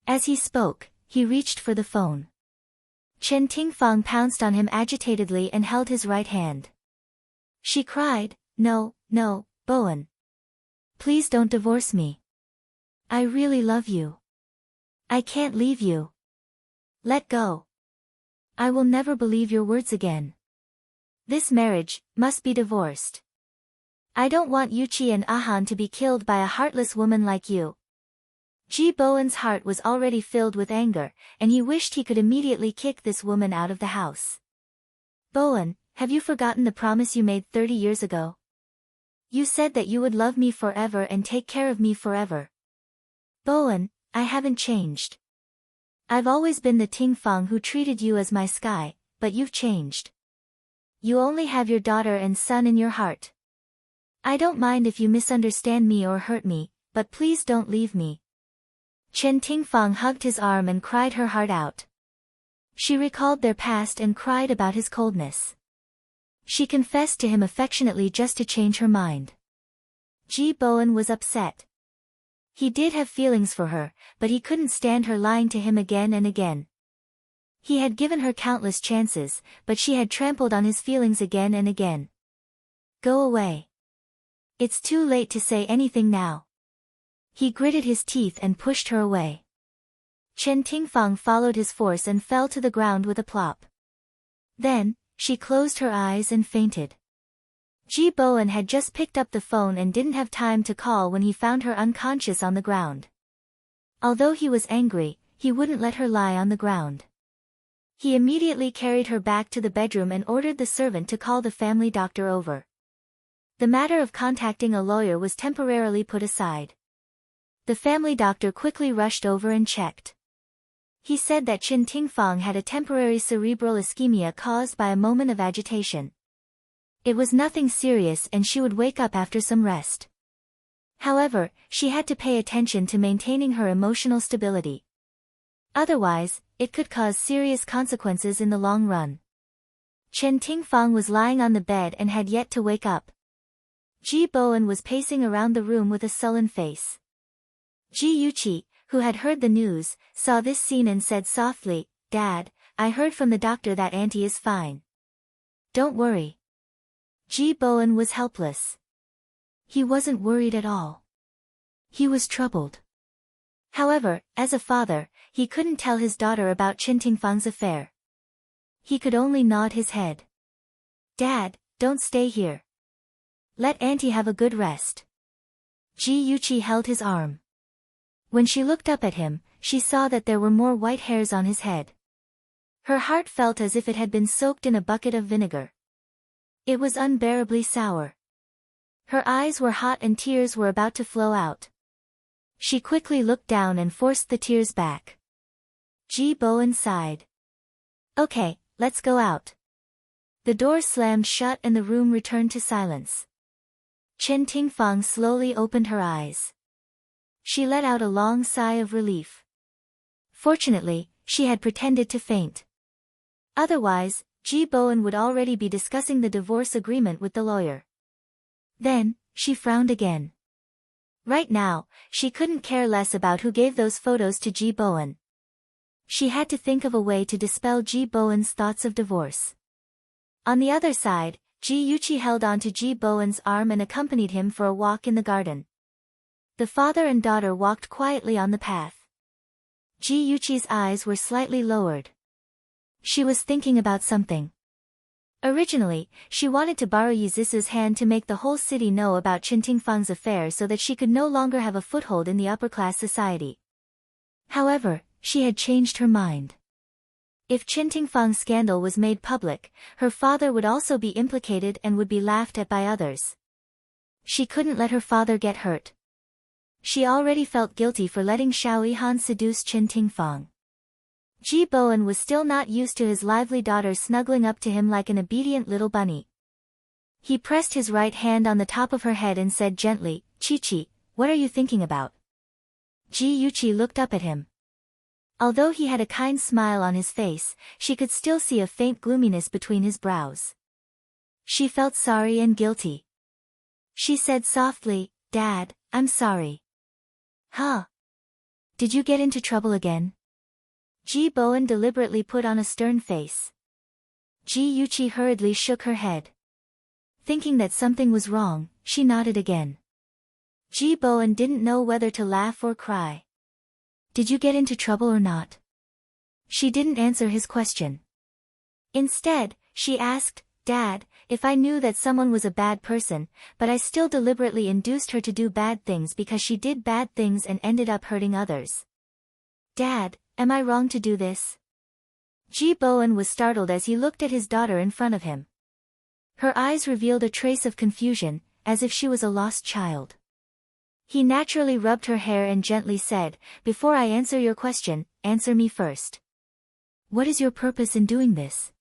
As he spoke, he reached for the phone. Chen Tingfang pounced on him agitatedly and held his right hand. She cried, "No, no, Bowen. Please don't divorce me. I really love you. I can't leave you. Let go. I will never believe your words again. This marriage must be divorced. I don't want Yuqi and Ahan to be killed by a heartless woman like you." Ji Bowen's heart was already filled with anger, and he wished he could immediately kick this woman out of the house. "Bowen, have you forgotten the promise you made 30 years ago? You said that you would love me forever and take care of me forever. Bowen, I haven't changed. I've always been the Tingfang who treated you as my sky, but you've changed. You only have your daughter and son in your heart. I don't mind if you misunderstand me or hurt me, but please don't leave me. Chen Tingfang hugged his arm and cried her heart out. She recalled their past and cried about his coldness. She confessed to him affectionately just to change her mind. Ji Bowen was upset. He did have feelings for her, but he couldn't stand her lying to him again and again. He had given her countless chances, but she had trampled on his feelings again and again. Go away. It's too late to say anything now. He gritted his teeth and pushed her away. Chen Tingfang followed his force and fell to the ground with a plop. Then, she closed her eyes and fainted. Ji Bowen had just picked up the phone and didn't have time to call when he found her unconscious on the ground. Although he was angry, he wouldn't let her lie on the ground. He immediately carried her back to the bedroom and ordered the servant to call the family doctor over. The matter of contacting a lawyer was temporarily put aside. The family doctor quickly rushed over and checked. He said that Chen Tingfang had a temporary cerebral ischemia caused by a moment of agitation. It was nothing serious and she would wake up after some rest. However, she had to pay attention to maintaining her emotional stability. Otherwise, it could cause serious consequences in the long run. Chen Tingfang was lying on the bed and had yet to wake up. Ji Bowen was pacing around the room with a sullen face. Ji Yuqi, who had heard the news, saw this scene and said softly, "Dad, I heard from the doctor that Auntie is fine. Don't worry." Ji Bowen was helpless. He wasn't worried at all. He was troubled. However, as a father, he couldn't tell his daughter about Chen Tingfang's affair. He could only nod his head. "Dad, don't stay here. Let Auntie have a good rest." Ji Yuqi held his arm. When she looked up at him, she saw that there were more white hairs on his head. Her heart felt as if it had been soaked in a bucket of vinegar. It was unbearably sour. Her eyes were hot and tears were about to flow out. She quickly looked down and forced the tears back. Ji Bowen sighed. "Okay, let's go out." The door slammed shut and the room returned to silence. Chen Tingfang slowly opened her eyes. She let out a long sigh of relief. Fortunately, she had pretended to faint. Otherwise, Ji Bowen would already be discussing the divorce agreement with the lawyer. Then, she frowned again. Right now, she couldn't care less about who gave those photos to Ji Bowen. She had to think of a way to dispel Ji Bowen's thoughts of divorce. On the other side, Ji Yuqi held onto Ji Bowen's arm and accompanied him for a walk in the garden. The father and daughter walked quietly on the path. Ji Yuqi's eyes were slightly lowered. She was thinking about something. Originally, she wanted to borrow Yi Zisu's hand to make the whole city know about Chen Tingfang's affair so that she could no longer have a foothold in the upper-class society. However, she had changed her mind. If Chen Tingfang's scandal was made public, her father would also be implicated and would be laughed at by others. She couldn't let her father get hurt. She already felt guilty for letting Xiao Yihan seduce Chen Tingfang. Ji Bowen was still not used to his lively daughter snuggling up to him like an obedient little bunny. He pressed his right hand on the top of her head and said gently, "Chi-Chi, what are you thinking about?" Ji Yuqi looked up at him. Although he had a kind smile on his face, she could still see a faint gloominess between his brows. She felt sorry and guilty. She said softly, "Dad, I'm sorry." "Huh? Did you get into trouble again?" Ji Bowen deliberately put on a stern face. Ji Yuqi hurriedly shook her head. Thinking that something was wrong, she nodded again. Ji Bowen didn't know whether to laugh or cry. "Did you get into trouble or not?" She didn't answer his question. Instead, she asked, "Dad, if I knew that someone was a bad person, but I still deliberately induced her to do bad things because she did bad things and ended up hurting others. Dad, am I wrong to do this?" Ji Bowen was startled as he looked at his daughter in front of him. Her eyes revealed a trace of confusion, as if she was a lost child. He naturally rubbed her hair and gently said, "Before I answer your question, answer me first. What is your purpose in doing this?"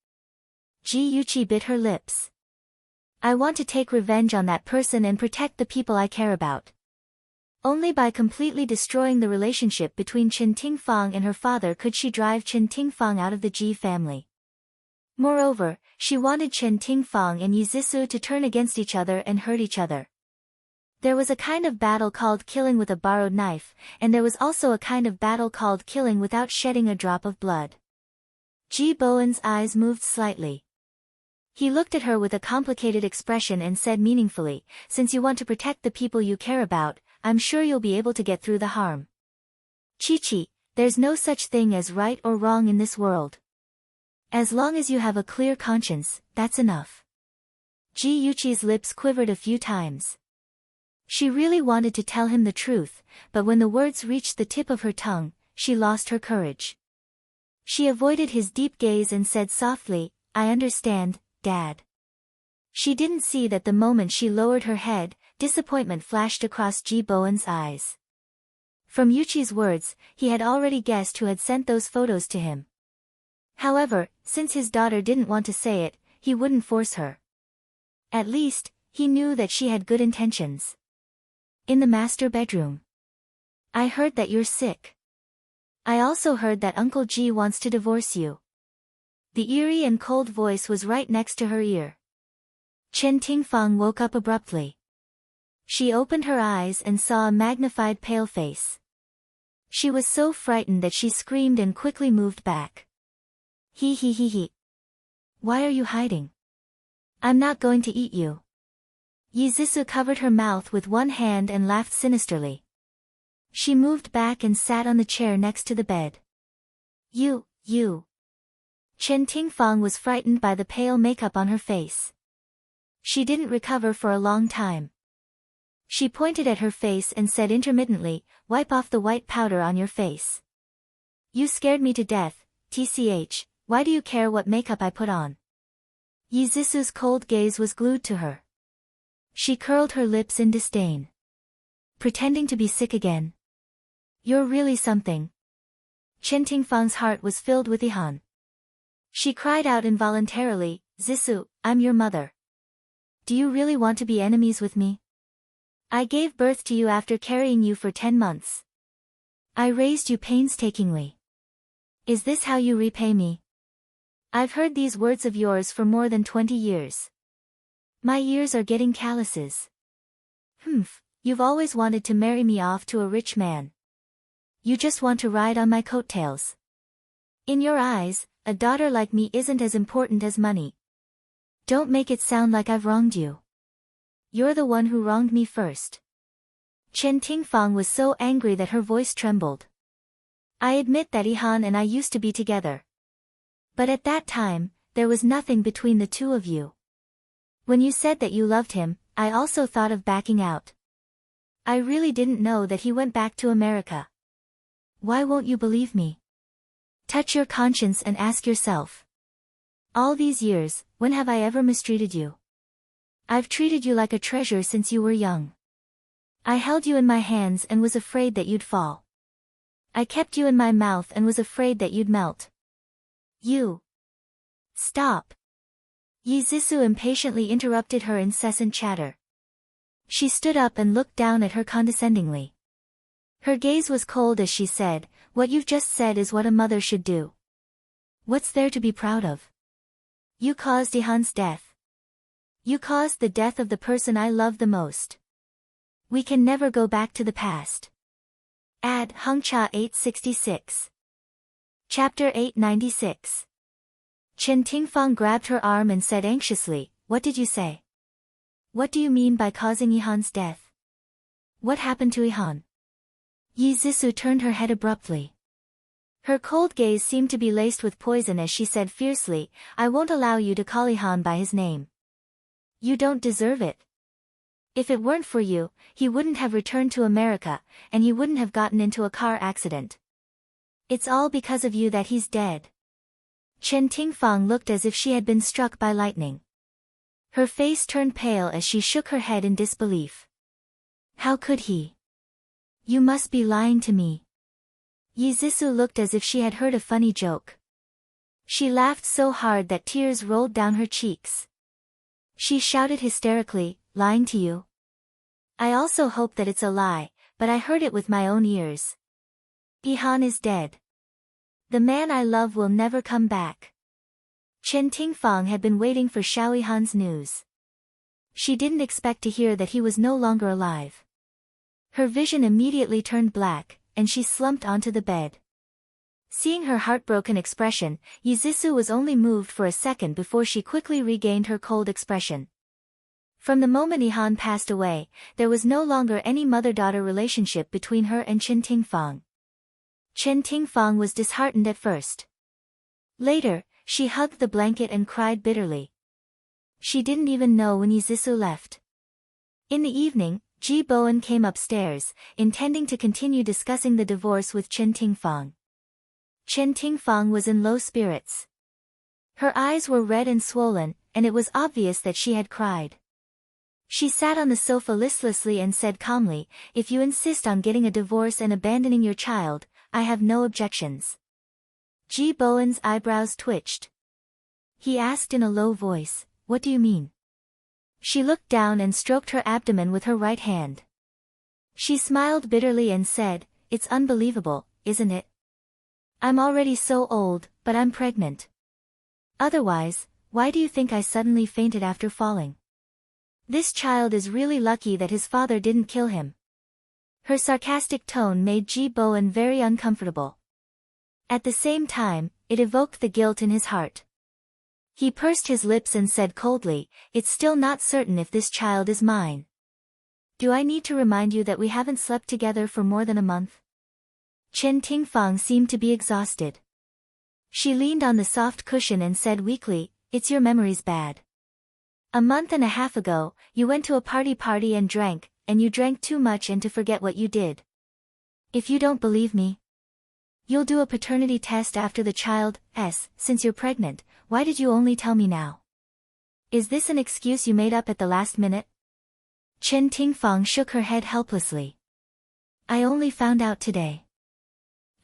Ji Yuqi bit her lips. I want to take revenge on that person and protect the people I care about. Only by completely destroying the relationship between Chen Tingfang and her father could she drive Chen Tingfang out of the Ji family. Moreover, she wanted Chen Tingfang and Yizisu to turn against each other and hurt each other. There was a kind of battle called killing with a borrowed knife, and there was also a kind of battle called killing without shedding a drop of blood. Ji Bowen's eyes moved slightly. He looked at her with a complicated expression and said meaningfully, "Since you want to protect the people you care about, I'm sure you'll be able to get through the harm. Chi-Chi, there's no such thing as right or wrong in this world. As long as you have a clear conscience, that's enough." Ji Yuqi's lips quivered a few times. She really wanted to tell him the truth, but when the words reached the tip of her tongue, she lost her courage. She avoided his deep gaze and said softly, "I understand, Dad." She didn't see that the moment she lowered her head, disappointment flashed across Ji Bowen's eyes. From Yuqi's words, he had already guessed who had sent those photos to him. However, since his daughter didn't want to say it, he wouldn't force her. At least, he knew that she had good intentions. "In the master bedroom. I heard that you're sick. I also heard that Uncle Ji wants to divorce you." The eerie and cold voice was right next to her ear. Chen Tingfang woke up abruptly. She opened her eyes and saw a magnified pale face. She was so frightened that she screamed and quickly moved back. He. Why are you hiding? I'm not going to eat you." Yizisu covered her mouth with one hand and laughed sinisterly. She moved back and sat on the chair next to the bed. You. Chen Tingfang was frightened by the pale makeup on her face. She didn't recover for a long time. She pointed at her face and said intermittently, "Wipe off the white powder on your face. You scared me to death, tch, why do you care what makeup I put on?" Yizisu's cold gaze was glued to her. She curled her lips in disdain. "Pretending to be sick again? You're really something." Chen Tingfang's heart was filled with Ihan. She cried out involuntarily, "Zisu, I'm your mother. Do you really want to be enemies with me? I gave birth to you after carrying you for 10 months. I raised you painstakingly. Is this how you repay me? I've heard these words of yours for more than 20 years. My ears are getting calluses. You've always wanted to marry me off to a rich man. You just want to ride on my coattails. In your eyes, a daughter like me isn't as important as money. Don't make it sound like I've wronged you. You're the one who wronged me first." Chen Tingfang was so angry that her voice trembled. "I admit that Ihan and I used to be together. But at that time, there was nothing between the two of you. When you said that you loved him, I also thought of backing out. I really didn't know that he went back to America. Why won't you believe me? Touch your conscience and ask yourself. All these years, when have I ever mistreated you? I've treated you like a treasure since you were young. I held you in my hands and was afraid that you'd fall. I kept you in my mouth and was afraid that you'd melt. You. Stop." Yizisu impatiently interrupted her incessant chatter. She stood up and looked down at her condescendingly. Her gaze was cold as she said, "What you've just said is what a mother should do. What's there to be proud of? You caused Ihan's death. You caused the death of the person I love the most. We can never go back to the past." Ad Hongcha 866. Chapter 896. Chen Tingfang grabbed her arm and said anxiously, "What did you say? What do you mean by causing Ihan's death? What happened to Ihan?" Yizisu turned her head abruptly. Her cold gaze seemed to be laced with poison as she said fiercely, "I won't allow you to call Ihan by his name. You don't deserve it. If it weren't for you, he wouldn't have returned to America, and he wouldn't have gotten into a car accident. It's all because of you that he's dead." Chen Tingfang looked as if she had been struck by lightning. Her face turned pale as she shook her head in disbelief. "How could he? You must be lying to me." Yizisu looked as if she had heard a funny joke. She laughed so hard that tears rolled down her cheeks. She shouted hysterically, lying to you? I also hope that it's a lie, but I heard it with my own ears. Ihan is dead. The man I love will never come back. Chen Tingfang had been waiting for Xiao Yihan's news. She didn't expect to hear that he was no longer alive. Her vision immediately turned black, and she slumped onto the bed. Seeing her heartbroken expression, Yizisu was only moved for a second before she quickly regained her cold expression. From the moment Ihan passed away, there was no longer any mother-daughter relationship between her and Chen Tingfang. Chen Tingfang was disheartened at first. Later, she hugged the blanket and cried bitterly. She didn't even know when Yizisu left. In the evening, Ji Bowen came upstairs, intending to continue discussing the divorce with Chen Tingfang. Chen Tingfang was in low spirits. Her eyes were red and swollen, and it was obvious that she had cried. She sat on the sofa listlessly and said calmly, "If you insist on getting a divorce and abandoning your child, I have no objections." Ji Bowen's eyebrows twitched. He asked in a low voice, "What do you mean?" She looked down and stroked her abdomen with her right hand. She smiled bitterly and said, "It's unbelievable, isn't it? I'm already so old, but I'm pregnant. Otherwise, why do you think I suddenly fainted after falling? This child is really lucky that his father didn't kill him." Her sarcastic tone made Ji Bowen very uncomfortable. At the same time, it evoked the guilt in his heart. He pursed his lips and said coldly, "It's still not certain if this child is mine. Do I need to remind you that we haven't slept together for more than a month?" Chen Tingfang seemed to be exhausted. She leaned on the soft cushion and said weakly, "It's your memory's bad. A month and a half ago, you went to a party and drank, and you drank too much and to forget what you did. If you don't believe me, you'll do a paternity test after the child's, since you're pregnant, why did you only tell me now? Is this an excuse you made up at the last minute?" Chen Tingfang shook her head helplessly. "I only found out today.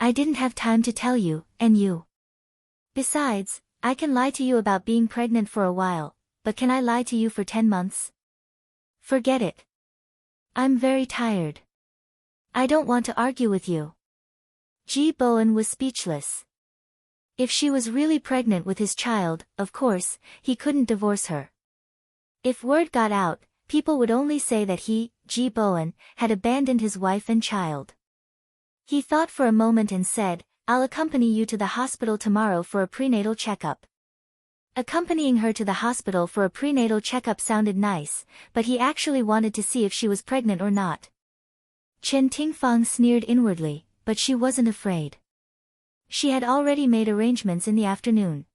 I didn't have time to tell you, and you. Besides, I can lie to you about being pregnant for a while, but can I lie to you for 10 months? Forget it. I'm very tired. I don't want to argue with you." Ji Bowen was speechless. If she was really pregnant with his child, of course, he couldn't divorce her. If word got out, people would only say that he, Ji Bowen, had abandoned his wife and child. He thought for a moment and said, "I'll accompany you to the hospital tomorrow for a prenatal checkup." Accompanying her to the hospital for a prenatal checkup sounded nice, but he actually wanted to see if she was pregnant or not. Chen Tingfang sneered inwardly, but she wasn't afraid. She had already made arrangements in the afternoon.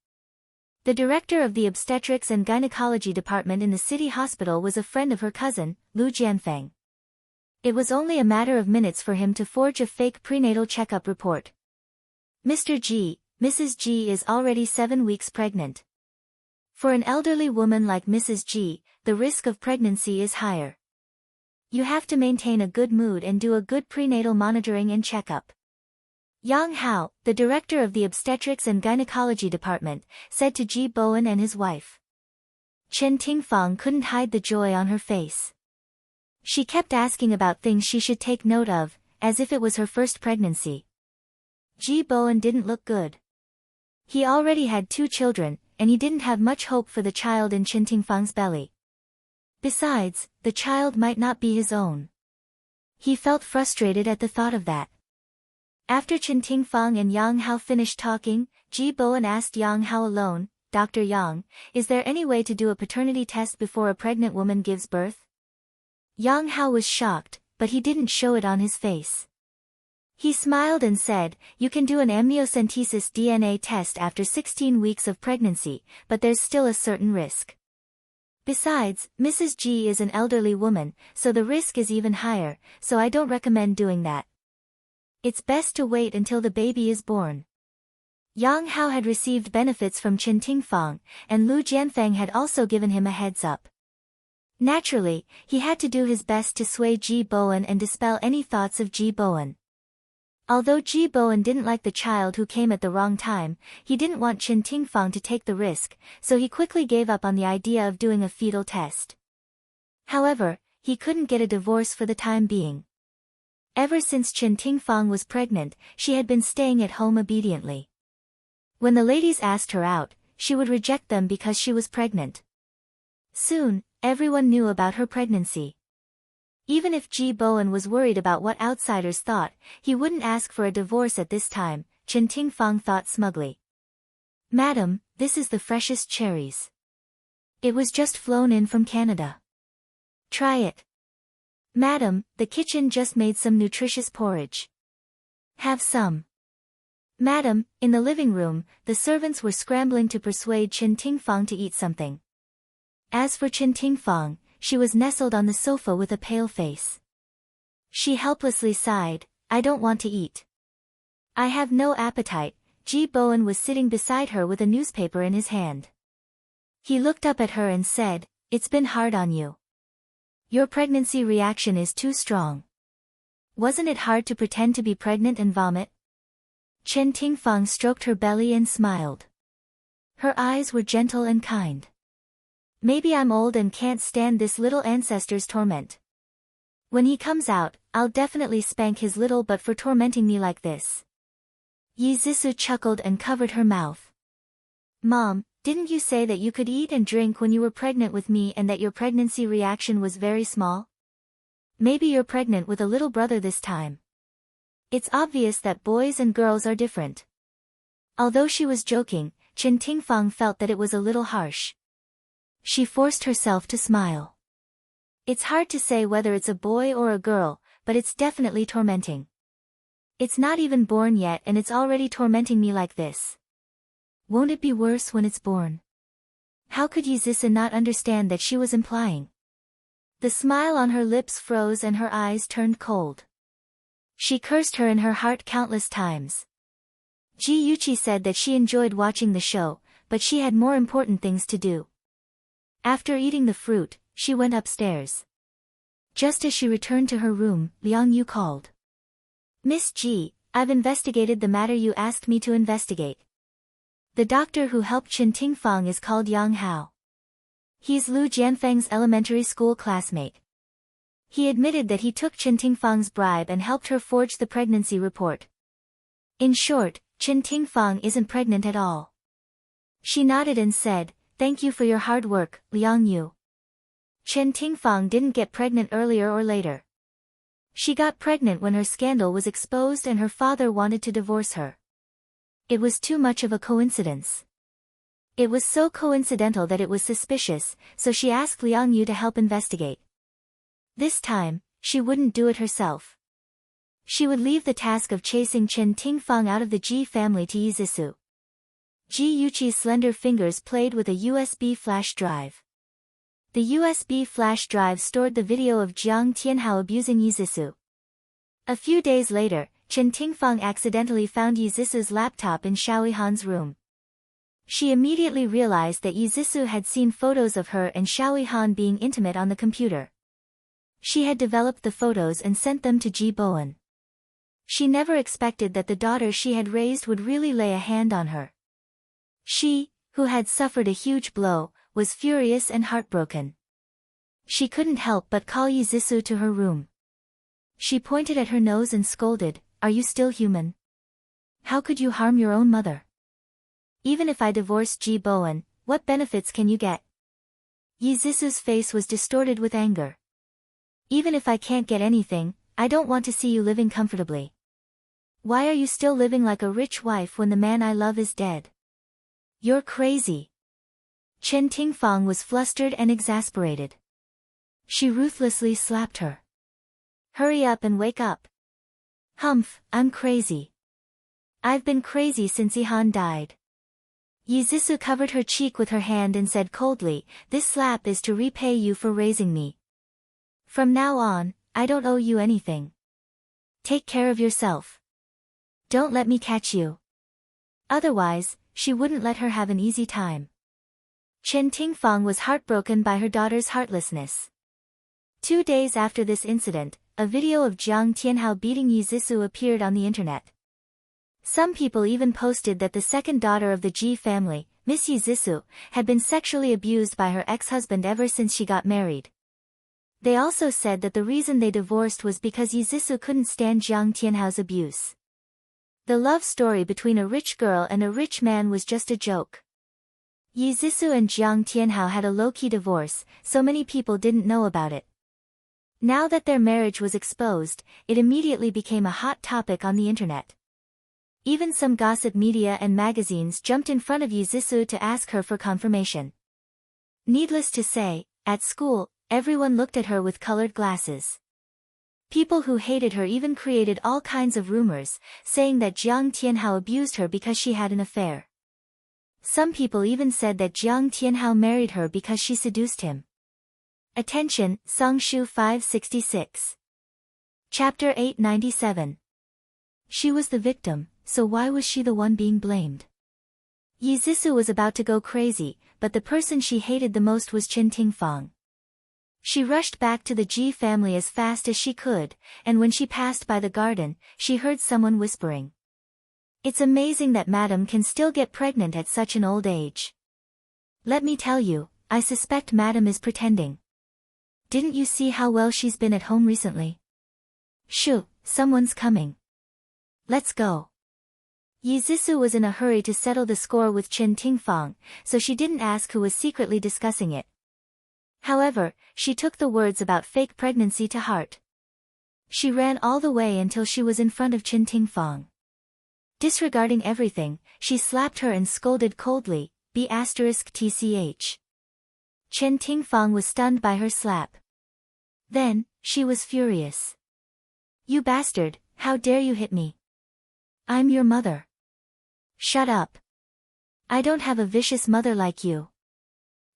The director of the obstetrics and gynecology department in the city hospital was a friend of her cousin, Lu Jianfeng. It was only a matter of minutes for him to forge a fake prenatal checkup report. "Mr. G, Mrs. G is already 7 weeks pregnant. For an elderly woman like Mrs. G, the risk of pregnancy is higher. You have to maintain a good mood and do a good prenatal monitoring and checkup." Yang Hao, the director of the obstetrics and gynecology department, said to Ji Bowen and his wife. Chen Tingfang couldn't hide the joy on her face. She kept asking about things she should take note of, as if it was her first pregnancy. Ji Bowen didn't look good. He already had 2 children, and he didn't have much hope for the child in Chen Tingfang's belly. Besides, the child might not be his own. He felt frustrated at the thought of that. After Chen Tingfang and Yang Hao finished talking, Ji Bowen asked Yang Hao alone, "Dr. Yang, is there any way to do a paternity test before a pregnant woman gives birth?" Yang Hao was shocked, but he didn't show it on his face. He smiled and said, "You can do an amniocentesis DNA test after 16 weeks of pregnancy, but there's still a certain risk. Besides, Mrs. G is an elderly woman, so the risk is even higher, so I don't recommend doing that. It's best to wait until the baby is born." Yang Hao had received benefits from Chen Tingfang, and Lu Jianfeng had also given him a heads up. Naturally, he had to do his best to sway Ji Bowen and dispel any thoughts of Ji Bowen. Although Ji Bowen didn't like the child who came at the wrong time, he didn't want Chen Tingfang to take the risk, so he quickly gave up on the idea of doing a fetal test. However, he couldn't get a divorce for the time being. Ever since Chen Tingfang was pregnant, she had been staying at home obediently. When the ladies asked her out, she would reject them because she was pregnant. Soon, everyone knew about her pregnancy. Even if Ji Bowen was worried about what outsiders thought, he wouldn't ask for a divorce at this time, Chen Tingfang thought smugly. "Madam, this is the freshest cherries. It was just flown in from Canada. Try it. Madam, the kitchen just made some nutritious porridge. Have some." Madam, in the living room, the servants were scrambling to persuade Chen Tingfang to eat something. As for Chen Tingfang, she was nestled on the sofa with a pale face. She helplessly sighed, "I don't want to eat. I have no appetite." Ji Bowen was sitting beside her with a newspaper in his hand. He looked up at her and said, "It's been hard on you. Your pregnancy reaction is too strong. Wasn't it hard to pretend to be pregnant and vomit?" Chen Tingfang stroked her belly and smiled. Her eyes were gentle and kind. "Maybe I'm old and can't stand this little ancestor's torment. When he comes out, I'll definitely spank his little butt for tormenting me like this." Yi Zhisu chuckled and covered her mouth. "Mom, didn't you say that you could eat and drink when you were pregnant with me and that your pregnancy reaction was very small? Maybe you're pregnant with a little brother this time." It's obvious that boys and girls are different. Although she was joking, Chen Tingfang felt that it was a little harsh. She forced herself to smile. "It's hard to say whether it's a boy or a girl, but it's definitely tormenting. It's not even born yet and it's already tormenting me like this. Won't it be worse when it's born?" How could Yi Zhisu not understand that she was implying? The smile on her lips froze and her eyes turned cold. She cursed her in her heart countless times. Ji Yuqi said that she enjoyed watching the show, but she had more important things to do. After eating the fruit, she went upstairs. Just as she returned to her room, Liang Yu called. "Miss Ji, I've investigated the matter you asked me to investigate. The doctor who helped Chen Tingfang is called Yang Hao. He's Lu Jianfeng's elementary school classmate. He admitted that he took Chen Tingfang's bribe and helped her forge the pregnancy report. In short, Chen Tingfang isn't pregnant at all." She nodded and said, "Thank you for your hard work, Liang Yu. Chen Tingfang didn't get pregnant earlier or later. She got pregnant when her scandal was exposed and her father wanted to divorce her. It was too much of a coincidence. It was so coincidental that it was suspicious, so she asked Liang Yu to help investigate. This time, she wouldn't do it herself. She would leave the task of chasing Chen Tingfang out of the Ji family to Yi Zhisu." Ji Yuqi's slender fingers played with a USB flash drive. The USB flash drive stored the video of Jiang Tianhao abusing Yi Zhisu. A few days later, Chen Tingfang accidentally found Yi Zhisu's laptop in Xiaoyihan's room. She immediately realized that Yi Zhisu had seen photos of her and Xiaoyihan being intimate on the computer. She had developed the photos and sent them to Ji Bowen. She never expected that the daughter she had raised would really lay a hand on her. She, who had suffered a huge blow, was furious and heartbroken. She couldn't help but call Yi Zhisu to her room. She pointed at her nose and scolded, "Are you still human? How could you harm your own mother? Even if I divorce Ji Bowen, what benefits can you get?" Yi Zhisu's face was distorted with anger. "Even if I can't get anything, I don't want to see you living comfortably. Why are you still living like a rich wife when the man I love is dead? You're crazy." Chen Tingfang was flustered and exasperated. She ruthlessly slapped her. "Hurry up and wake up." "Humph, I'm crazy. I've been crazy since Ihan died." Yi Zhisu covered her cheek with her hand and said coldly, "This slap is to repay you for raising me. From now on, I don't owe you anything. Take care of yourself. Don't let me catch you." Otherwise, she wouldn't let her have an easy time. Chen Tingfang was heartbroken by her daughter's heartlessness. 2 days after this incident, a video of Jiang Tianhao beating Yizisu appeared on the internet. Some people even posted that the second daughter of the Ji family, Miss Yizisu, had been sexually abused by her ex-husband ever since she got married. They also said that the reason they divorced was because Yizisu couldn't stand Jiang Tianhao's abuse. The love story between a rich girl and a rich man was just a joke. Yizisu and Jiang Tianhao had a low-key divorce, so many people didn't know about it. Now that their marriage was exposed, it immediately became a hot topic on the internet. Even some gossip media and magazines jumped in front of Yizisu to ask her for confirmation. Needless to say, at school, everyone looked at her with colored glasses. People who hated her even created all kinds of rumors, saying that Jiang Tianhao abused her because she had an affair. Some people even said that Jiang Tianhao married her because she seduced him. Attention, Songshu 566. Chapter 897. She was the victim, so why was she the one being blamed? Yizisu was about to go crazy, but the person she hated the most was Qin Tingfang. She rushed back to the Ji family as fast as she could, and when she passed by the garden, she heard someone whispering. It's amazing that Madam can still get pregnant at such an old age. Let me tell you, I suspect Madam is pretending. Didn't you see how well she's been at home recently? Shoo, someone's coming. Let's go. Yizisu was in a hurry to settle the score with Qin Tingfang, so she didn't ask who was secretly discussing it. However, she took the words about fake pregnancy to heart. She ran all the way until she was in front of Qin Tingfang. Disregarding everything, she slapped her and scolded coldly, B*TCH. Qin Tingfang was stunned by her slap. Then, she was furious. You bastard, how dare you hit me? I'm your mother. Shut up. I don't have a vicious mother like you.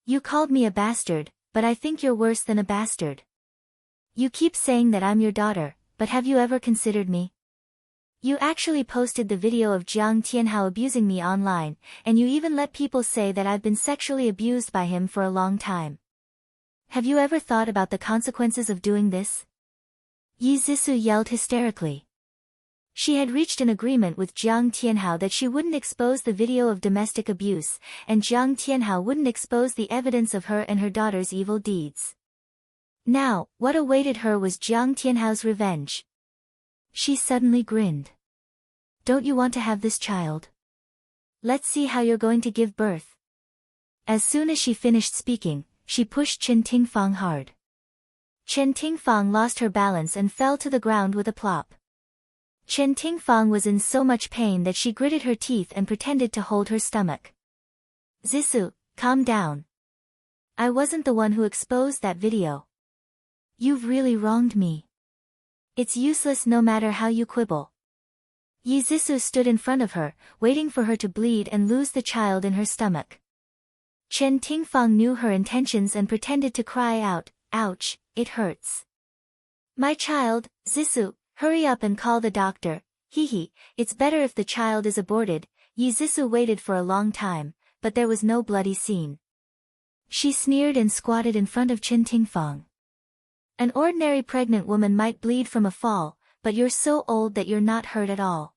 You called me a bastard, but I think you're worse than a bastard. You keep saying that I'm your daughter, but have you ever considered me? You actually posted the video of Jiang Tianhao abusing me online, and you even let people say that I've been sexually abused by him for a long time. Have you ever thought about the consequences of doing this? Yizisu yelled hysterically. She had reached an agreement with Jiang Tianhao that she wouldn't expose the video of domestic abuse, and Jiang Tianhao wouldn't expose the evidence of her and her daughter's evil deeds. Now, what awaited her was Jiang Tianhao's revenge. She suddenly grinned. Don't you want to have this child? Let's see how you're going to give birth. As soon as she finished speaking, she pushed Qin Tingfang hard. Qin Tingfang lost her balance and fell to the ground with a plop. Qin Tingfang was in so much pain that she gritted her teeth and pretended to hold her stomach. Zisu, calm down. I wasn't the one who exposed that video. You've really wronged me. It's useless no matter how you quibble. Yizisu stood in front of her, waiting for her to bleed and lose the child in her stomach. Qin Tingfang knew her intentions and pretended to cry out, ouch, it hurts. My child, Zisu, hurry up and call the doctor, it's better if the child is aborted. Yizisu waited for a long time, but there was no bloody scene. She sneered and squatted in front of Qin Tingfang. An ordinary pregnant woman might bleed from a fall, but you're so old that you're not hurt at all.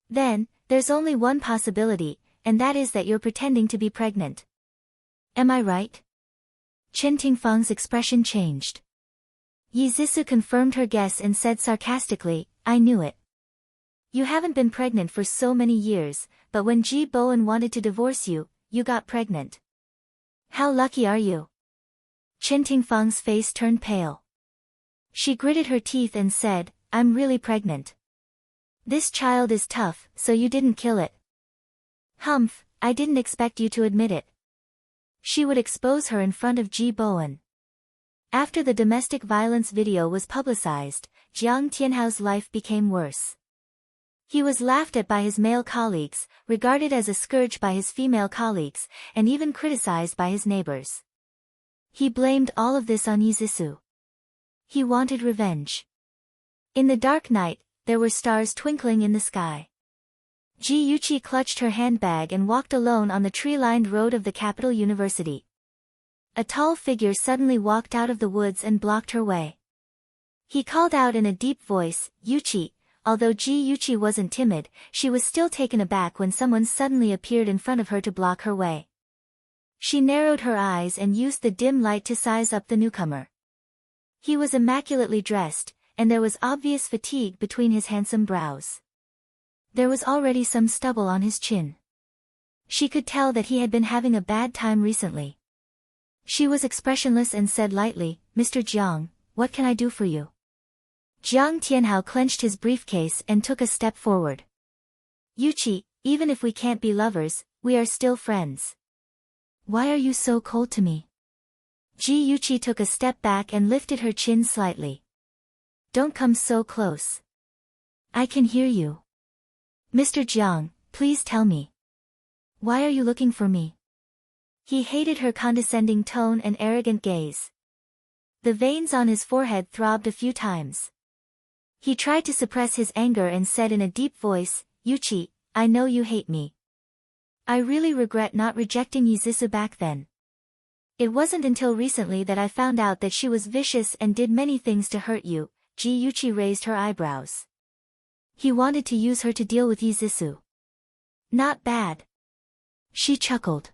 Then, there's only one possibility, and that is that you're pretending to be pregnant. Am I right? Qin Tingfang's expression changed. Yizisu confirmed her guess and said sarcastically, I knew it. You haven't been pregnant for so many years, but when Ji Bowen wanted to divorce you, you got pregnant. How lucky are you? Qin Tingfang's face turned pale. She gritted her teeth and said, I'm really pregnant. This child is tough, so you didn't kill it. Humph, I didn't expect you to admit it. She would expose her in front of Ji Bowen. After the domestic violence video was publicized, Jiang Tianhao's life became worse. He was laughed at by his male colleagues, regarded as a scourge by his female colleagues, and even criticized by his neighbors. He blamed all of this on Yizisu. He wanted revenge. In the dark night, there were stars twinkling in the sky. Ji Yuqi clutched her handbag and walked alone on the tree-lined road of the capital university. A tall figure suddenly walked out of the woods and blocked her way. He called out in a deep voice, Yuchi. Although Yuchi wasn't timid, she was still taken aback when someone suddenly appeared in front of her to block her way. She narrowed her eyes and used the dim light to size up the newcomer. He was immaculately dressed, and there was obvious fatigue between his handsome brows. There was already some stubble on his chin. She could tell that he had been having a bad time recently. She was expressionless and said lightly, Mr. Jiang, what can I do for you? Jiang Tianhao clenched his briefcase and took a step forward. Yuchi, even if we can't be lovers, we are still friends. Why are you so cold to me? Yuchi took a step back and lifted her chin slightly. Don't come so close. I can hear you. Mr. Jiang, please tell me. Why are you looking for me? He hated her condescending tone and arrogant gaze. The veins on his forehead throbbed a few times. He tried to suppress his anger and said in a deep voice, Yuchi, I know you hate me. I really regret not rejecting Yuzisu back then. It wasn't until recently that I found out that she was vicious and did many things to hurt you. Yuchi raised her eyebrows. He wanted to use her to deal with Yuzisu. Not bad. She chuckled.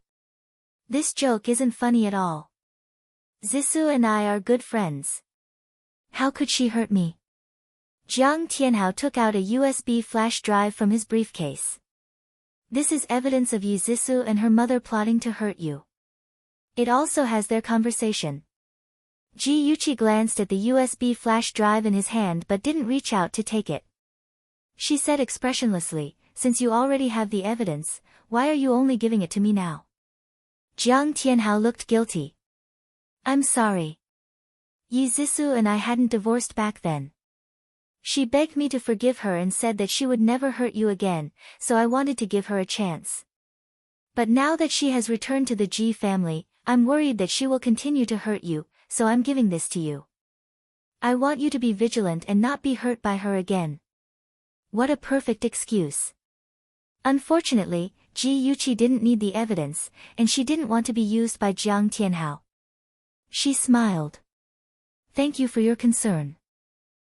This joke isn't funny at all. Zisu and I are good friends. How could she hurt me? Jiang Tianhao took out a USB flash drive from his briefcase. This is evidence of Yuzisu and her mother plotting to hurt you. It also has their conversation. Yuchi glanced at the USB flash drive in his hand but didn't reach out to take it. She said expressionlessly, since you already have the evidence, why are you only giving it to me now? Jiang Tianhao looked guilty. I'm sorry. Yuzisu and I hadn't divorced back then. She begged me to forgive her and said that she would never hurt you again, so I wanted to give her a chance. But now that she has returned to the Ji family, I'm worried that she will continue to hurt you, so I'm giving this to you. I want you to be vigilant and not be hurt by her again. What a perfect excuse. Unfortunately, Yuchi didn't need the evidence, and she didn't want to be used by Jiang Tianhao. She smiled. Thank you for your concern.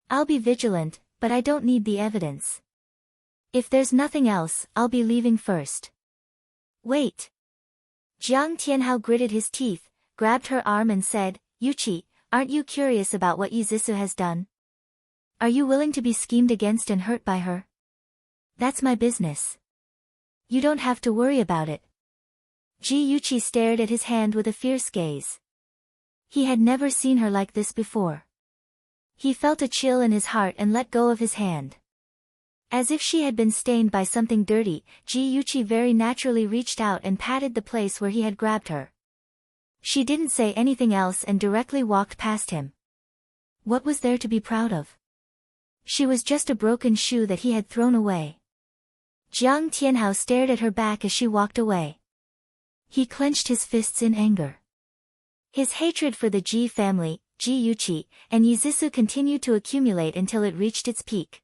I'll be vigilant, but I don't need the evidence. If there's nothing else, I'll be leaving first. Wait. Jiang Tianhao gritted his teeth, grabbed her arm and said, Yuchi, aren't you curious about what Yuzisu has done? Are you willing to be schemed against and hurt by her? That's my business. You don't have to worry about it. Yuchi stared at his hand with a fierce gaze. He had never seen her like this before. He felt a chill in his heart and let go of his hand. As if she had been stained by something dirty, Yuchi very naturally reached out and patted the place where he had grabbed her. She didn't say anything else and directly walked past him. What was there to be proud of? She was just a broken shoe that he had thrown away. Jiang Tianhao stared at her back as she walked away. He clenched his fists in anger. His hatred for the Ji family, Yuchi, and Yuzisu continued to accumulate until it reached its peak.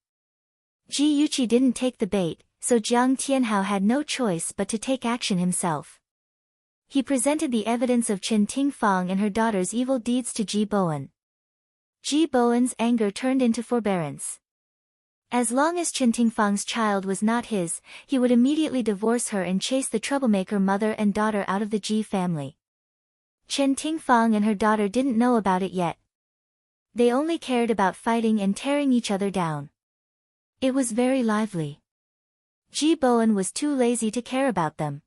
Yuchi didn't take the bait, so Jiang Tianhao had no choice but to take action himself. He presented the evidence of Chen Tingfang and her daughter's evil deeds to Ji Bowen. Ji Bowen's anger turned into forbearance. As long as Chen Tingfang's child was not his, he would immediately divorce her and chase the troublemaker mother and daughter out of the Ji family. Chen Tingfang and her daughter didn't know about it yet. They only cared about fighting and tearing each other down. It was very lively. Ji Bowen was too lazy to care about them.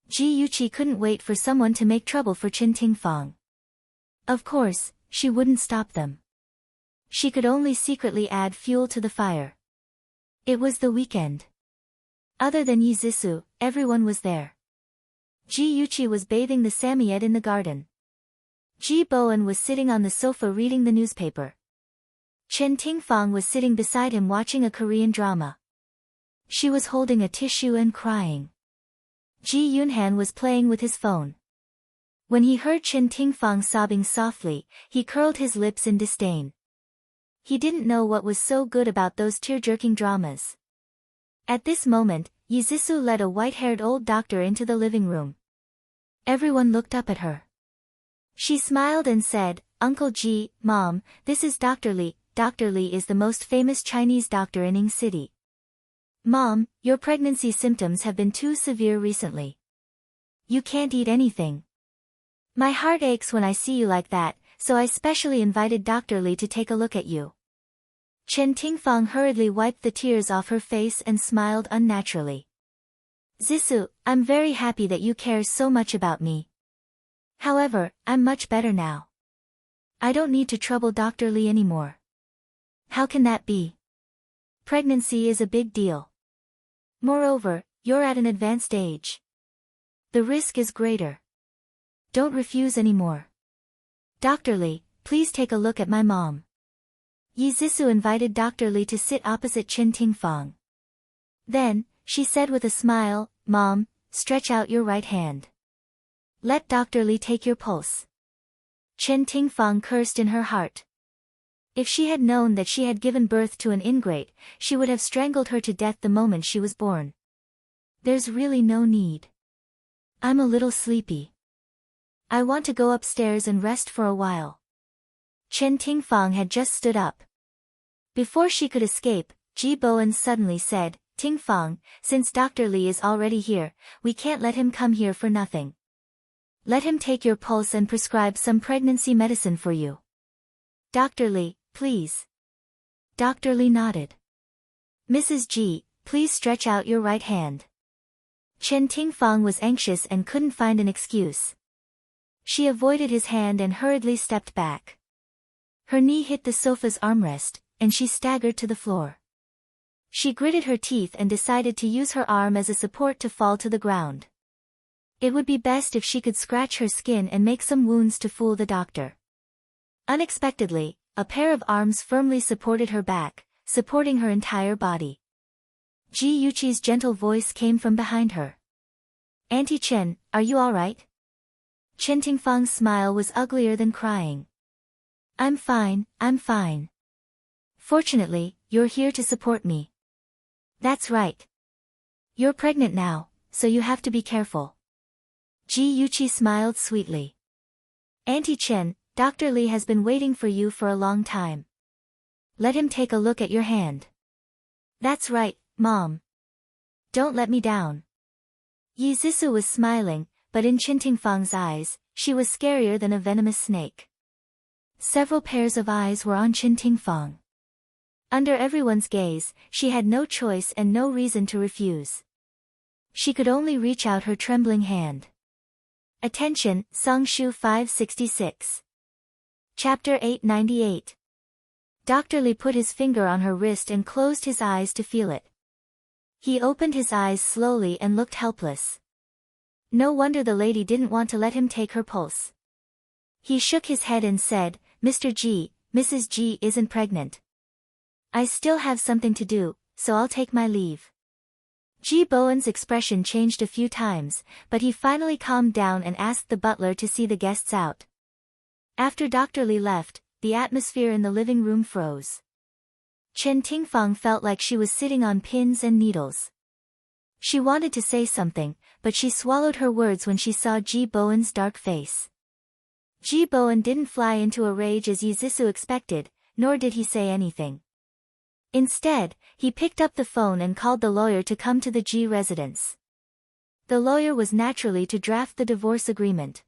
Yuchi couldn't wait for someone to make trouble for Chen Tingfang. Of course, she wouldn't stop them. She could only secretly add fuel to the fire. It was the weekend. Other than Yuzisu, everyone was there. Yuchi was bathing the Samyet in the garden. Ji Bowen was sitting on the sofa reading the newspaper. Chen Tingfang was sitting beside him watching a Korean drama. She was holding a tissue and crying. Ji Yunhan was playing with his phone. When he heard Chen Tingfang sobbing softly, he curled his lips in disdain. He didn't know what was so good about those tear-jerking dramas. At this moment, Yuzisu led a white-haired old doctor into the living room. Everyone looked up at her. She smiled and said, Uncle Ji, Mom, this is Dr. Li. Dr. Li is the most famous Chinese doctor in Ning City. Mom, your pregnancy symptoms have been too severe recently. You can't eat anything. My heart aches when I see you like that, so I specially invited Dr. Li to take a look at you. Chen Tingfang hurriedly wiped the tears off her face and smiled unnaturally. Zissou, I'm very happy that you care so much about me. However, I'm much better now. I don't need to trouble Dr. Li anymore. How can that be? Pregnancy is a big deal. Moreover, you're at an advanced age. The risk is greater. Don't refuse anymore. Dr. Li, please take a look at my mom. Yi Zissou invited Dr. Li to sit opposite Chen Tingfang. Then, she said with a smile, Mom, stretch out your right hand. Let Dr. Li take your pulse. Chen Tingfang cursed in her heart. If she had known that she had given birth to an ingrate, she would have strangled her to death the moment she was born. There's really no need. I'm a little sleepy. I want to go upstairs and rest for a while. Chen Tingfang had just stood up. Before she could escape, Ji Bowen suddenly said, Tingfang, since Dr. Li is already here, we can't let him come here for nothing. Let him take your pulse and prescribe some pregnancy medicine for you. Dr. Li, please. Dr. Li nodded. Mrs. Ji, please stretch out your right hand. Chen Tingfang was anxious and couldn't find an excuse. She avoided his hand and hurriedly stepped back. Her knee hit the sofa's armrest, and she staggered to the floor. She gritted her teeth and decided to use her arm as a support to fall to the ground. It would be best if she could scratch her skin and make some wounds to fool the doctor. Unexpectedly, a pair of arms firmly supported her back, supporting her entire body. Ji Yuqi's gentle voice came from behind her. Auntie Chen, are you all right? Chen Tingfang's smile was uglier than crying. I'm fine, I'm fine. Fortunately, you're here to support me. That's right. You're pregnant now, so you have to be careful. Ji Yuqi smiled sweetly. Auntie Chen, Dr. Li has been waiting for you for a long time. Let him take a look at your hand. That's right, Mom. Don't let me down. Yi Zissou was smiling, but in Chen Tingfang's eyes, she was scarier than a venomous snake. Several pairs of eyes were on Chen Tingfang. Under everyone's gaze, she had no choice and no reason to refuse. She could only reach out her trembling hand. Attention, Songshu 566. Chapter 898. Dr. Li put his finger on her wrist and closed his eyes to feel it. He opened his eyes slowly and looked helpless. No wonder the lady didn't want to let him take her pulse. He shook his head and said, Mr. G, Mrs. G isn't pregnant. I still have something to do, so I'll take my leave. Ji Bowen's expression changed a few times, but he finally calmed down and asked the butler to see the guests out. After Dr. Li left, the atmosphere in the living room froze. Chen Tingfang felt like she was sitting on pins and needles. She wanted to say something, but she swallowed her words when she saw Ji Bowen's dark face. Ji Bowen didn't fly into a rage as Yi Zissou expected, nor did he say anything. Instead, he picked up the phone and called the lawyer to come to the Ji residence. The lawyer was naturally to draft the divorce agreement.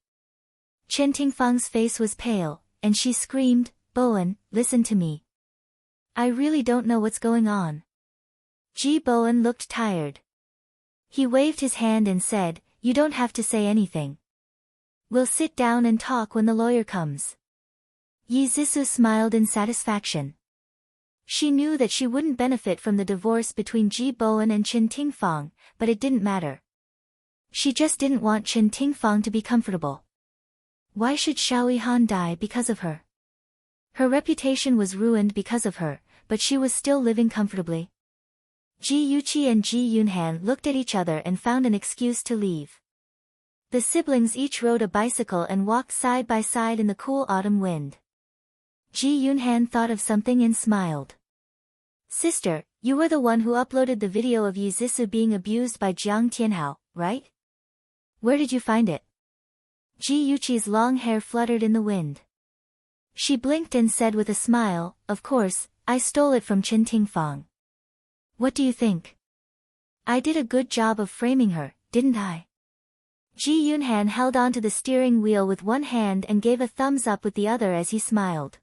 Chen Tingfang's face was pale, and she screamed, Bowen, listen to me. I really don't know what's going on. Ji Bowen looked tired. He waved his hand and said, You don't have to say anything. We'll sit down and talk when the lawyer comes. Yi Zissou smiled in satisfaction. She knew that she wouldn't benefit from the divorce between Ji Bowen and Chen Tingfang, but it didn't matter. She just didn't want Chen Tingfang to be comfortable. Why should Xiao Han die because of her? Her reputation was ruined because of her, but she was still living comfortably. Ji Yuqi and Ji Yunhan looked at each other and found an excuse to leave. The siblings each rode a bicycle and walked side by side in the cool autumn wind. Ji Yunhan thought of something and smiled. Sister, you were the one who uploaded the video of Yi Zissou being abused by Jiang Tianhao, right? Where did you find it? Ji Yuqi's long hair fluttered in the wind. She blinked and said with a smile, "Of course, I stole it from Chen Tingfang. What do you think? I did a good job of framing her, didn't I?" Ji Yunhan held onto the steering wheel with one hand and gave a thumbs up with the other as he smiled.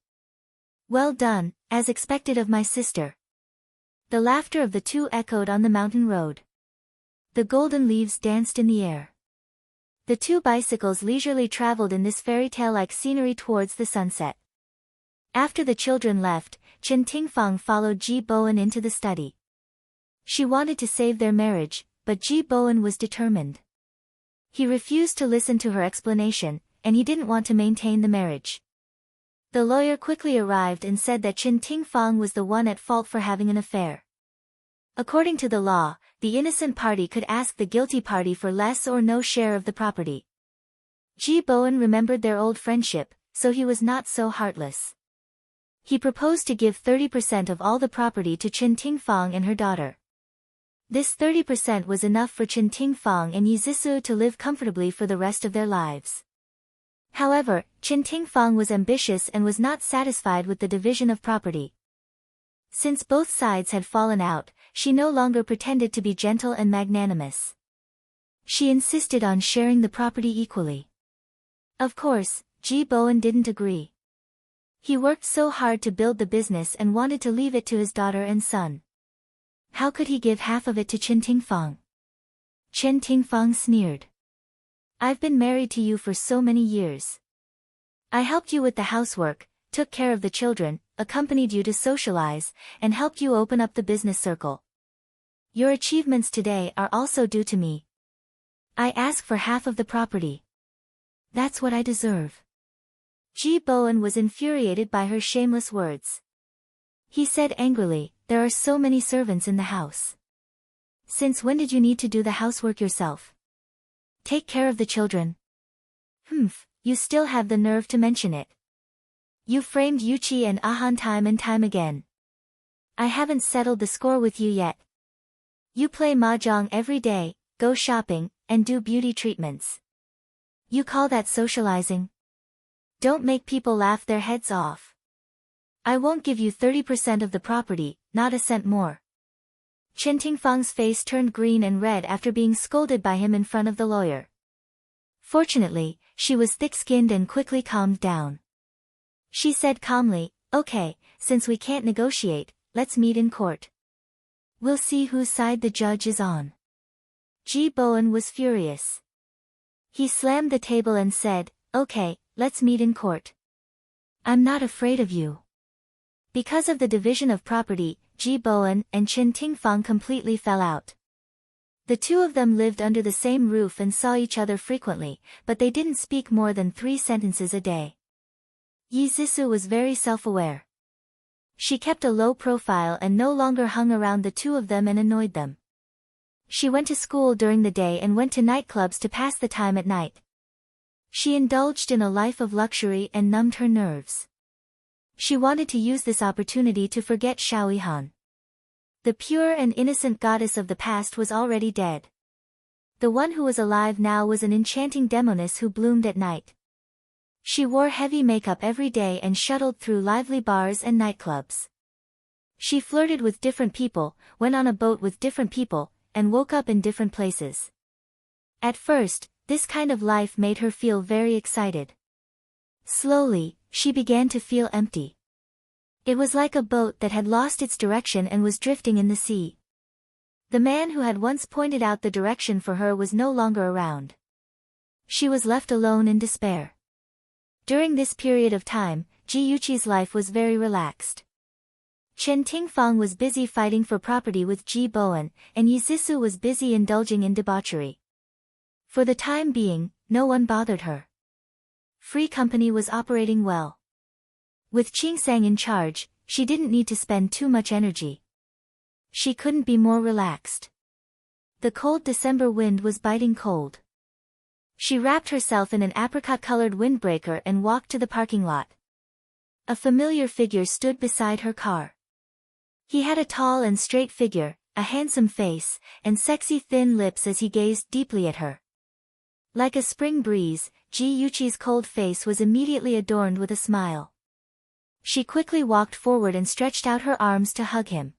"Well done, as expected of my sister." The laughter of the two echoed on the mountain road. The golden leaves danced in the air. The two bicycles leisurely traveled in this fairy tale-like scenery towards the sunset. After the children left, Chen Tingfang followed Ji Bowen into the study. She wanted to save their marriage, but Ji Bowen was determined. He refused to listen to her explanation, and he didn't want to maintain the marriage. The lawyer quickly arrived and said that Chen Tingfang was the one at fault for having an affair. According to the law, the innocent party could ask the guilty party for less or no share of the property. Ji Bowen remembered their old friendship, so he was not so heartless. He proposed to give 30% of all the property to Chen Tingfang and her daughter. This 30% was enough for Chen Tingfang and Yi Zisu to live comfortably for the rest of their lives. However, Chen Tingfang was ambitious and was not satisfied with the division of property. Since both sides had fallen out, she no longer pretended to be gentle and magnanimous. She insisted on sharing the property equally. Of course, Ji Bowen didn't agree. He worked so hard to build the business and wanted to leave it to his daughter and son. How could he give half of it to Chen Tingfang? Chen Tingfang sneered. "I've been married to you for so many years. I helped you with the housework, took care of the children, accompanied you to socialize, and helped you open up the business circle. Your achievements today are also due to me. I ask for half of the property. That's what I deserve." Ji Bowen was infuriated by her shameless words. He said angrily, "There are so many servants in the house. Since when did you need to do the housework yourself? Take care of the children. You still have the nerve to mention it. You framed Yuqi and Ahan time and time again. I haven't settled the score with you yet. You play mahjong every day, go shopping, and do beauty treatments. You call that socializing? Don't make people laugh their heads off. I won't give you 30% of the property, not a cent more." Chen Tingfang's face turned green and red after being scolded by him in front of the lawyer. Fortunately, she was thick-skinned and quickly calmed down. She said calmly, "Okay, since we can't negotiate, let's meet in court. We'll see whose side the judge is on." Ji Bowen was furious. He slammed the table and said, "Okay, let's meet in court. I'm not afraid of you." Because of the division of property, Ji Bowen and Chen Tingfang completely fell out. The two of them lived under the same roof and saw each other frequently, but they didn't speak more than 3 sentences a day. Yi Zisu was very self-aware. She kept a low profile and no longer hung around the two of them and annoyed them. She went to school during the day and went to nightclubs to pass the time at night. She indulged in a life of luxury and numbed her nerves. She wanted to use this opportunity to forget Xiaoyihan. The pure and innocent goddess of the past was already dead. The one who was alive now was an enchanting demoness who bloomed at night. She wore heavy makeup every day and shuttled through lively bars and nightclubs. She flirted with different people, went on a boat with different people, and woke up in different places. At first, this kind of life made her feel very excited. Slowly, she began to feel empty. It was like a boat that had lost its direction and was drifting in the sea. The man who had once pointed out the direction for her was no longer around. She was left alone in despair. During this period of time, Ji Yuqi's life was very relaxed. Chen Tingfang was busy fighting for property with Ji Bowen, and Yi Zisu was busy indulging in debauchery. For the time being, no one bothered her. Free Company was operating well. With Qingsang in charge, she didn't need to spend too much energy. She couldn't be more relaxed. The cold December wind was biting cold. She wrapped herself in an apricot-colored windbreaker and walked to the parking lot. A familiar figure stood beside her car. He had a tall and straight figure, a handsome face, and sexy thin lips as he gazed deeply at her. Like a spring breeze, Ji Yuqi's cold face was immediately adorned with a smile. She quickly walked forward and stretched out her arms to hug him.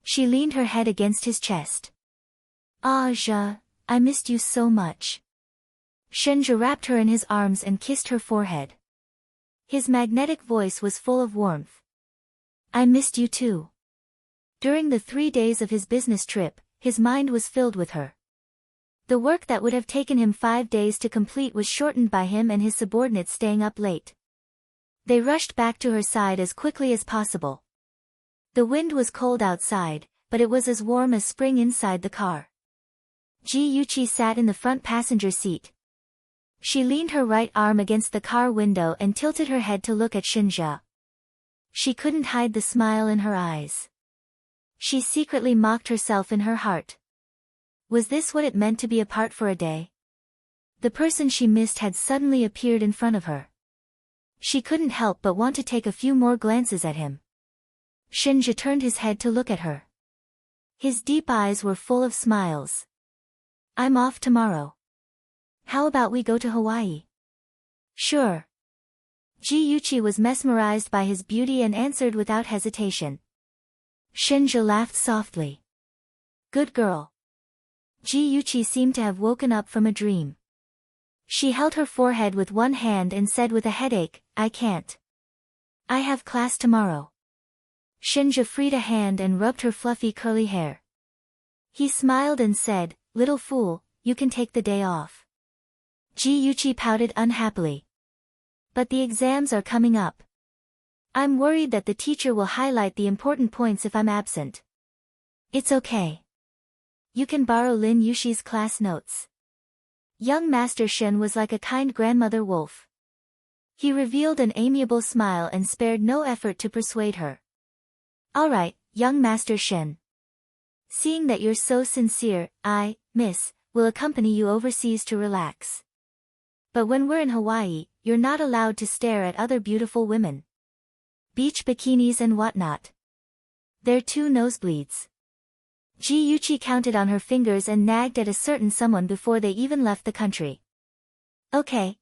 She leaned her head against his chest. Ah, I missed you so much. Shenja wrapped her in his arms and kissed her forehead. His magnetic voice was full of warmth. I missed you too. During the 3 days of his business trip, his mind was filled with her. The work that would have taken him 5 days to complete was shortened by him and his subordinates staying up late. They rushed back to her side as quickly as possible. The wind was cold outside, but it was as warm as spring inside the car. Ji Yuqi sat in the front passenger seat. She leaned her right arm against the car window and tilted her head to look at Shenja. She couldn't hide the smile in her eyes. She secretly mocked herself in her heart. Was this what it meant to be apart for a day? The person she missed had suddenly appeared in front of her. She couldn't help but want to take a few more glances at him. Shenja turned his head to look at her. His deep eyes were full of smiles. I'm off tomorrow. How about we go to Hawaii? Sure. Ji Yuqi was mesmerized by his beauty and answered without hesitation. Shenja laughed softly. Good girl. Ji Yuqi seemed to have woken up from a dream. She held her forehead with one hand and said with a headache, I can't. I have class tomorrow. Shenja freed a hand and rubbed her fluffy curly hair. He smiled and said, Little fool, you can take the day off. Ji Yuqi pouted unhappily. But the exams are coming up. I'm worried that the teacher will highlight the important points if I'm absent. It's okay. You can borrow Lin Yushi's class notes. Young Master Shen was like a kind grandmother wolf. He revealed an amiable smile and spared no effort to persuade her. All right, young Master Shen. Seeing that you're so sincere, I, miss, will accompany you overseas to relax. But when we're in Hawaii, you're not allowed to stare at other beautiful women. Beach bikinis and whatnot. They're 2 nosebleeds. Ji Yuqi counted on her fingers and nagged at a certain someone before they even left the country. Okay.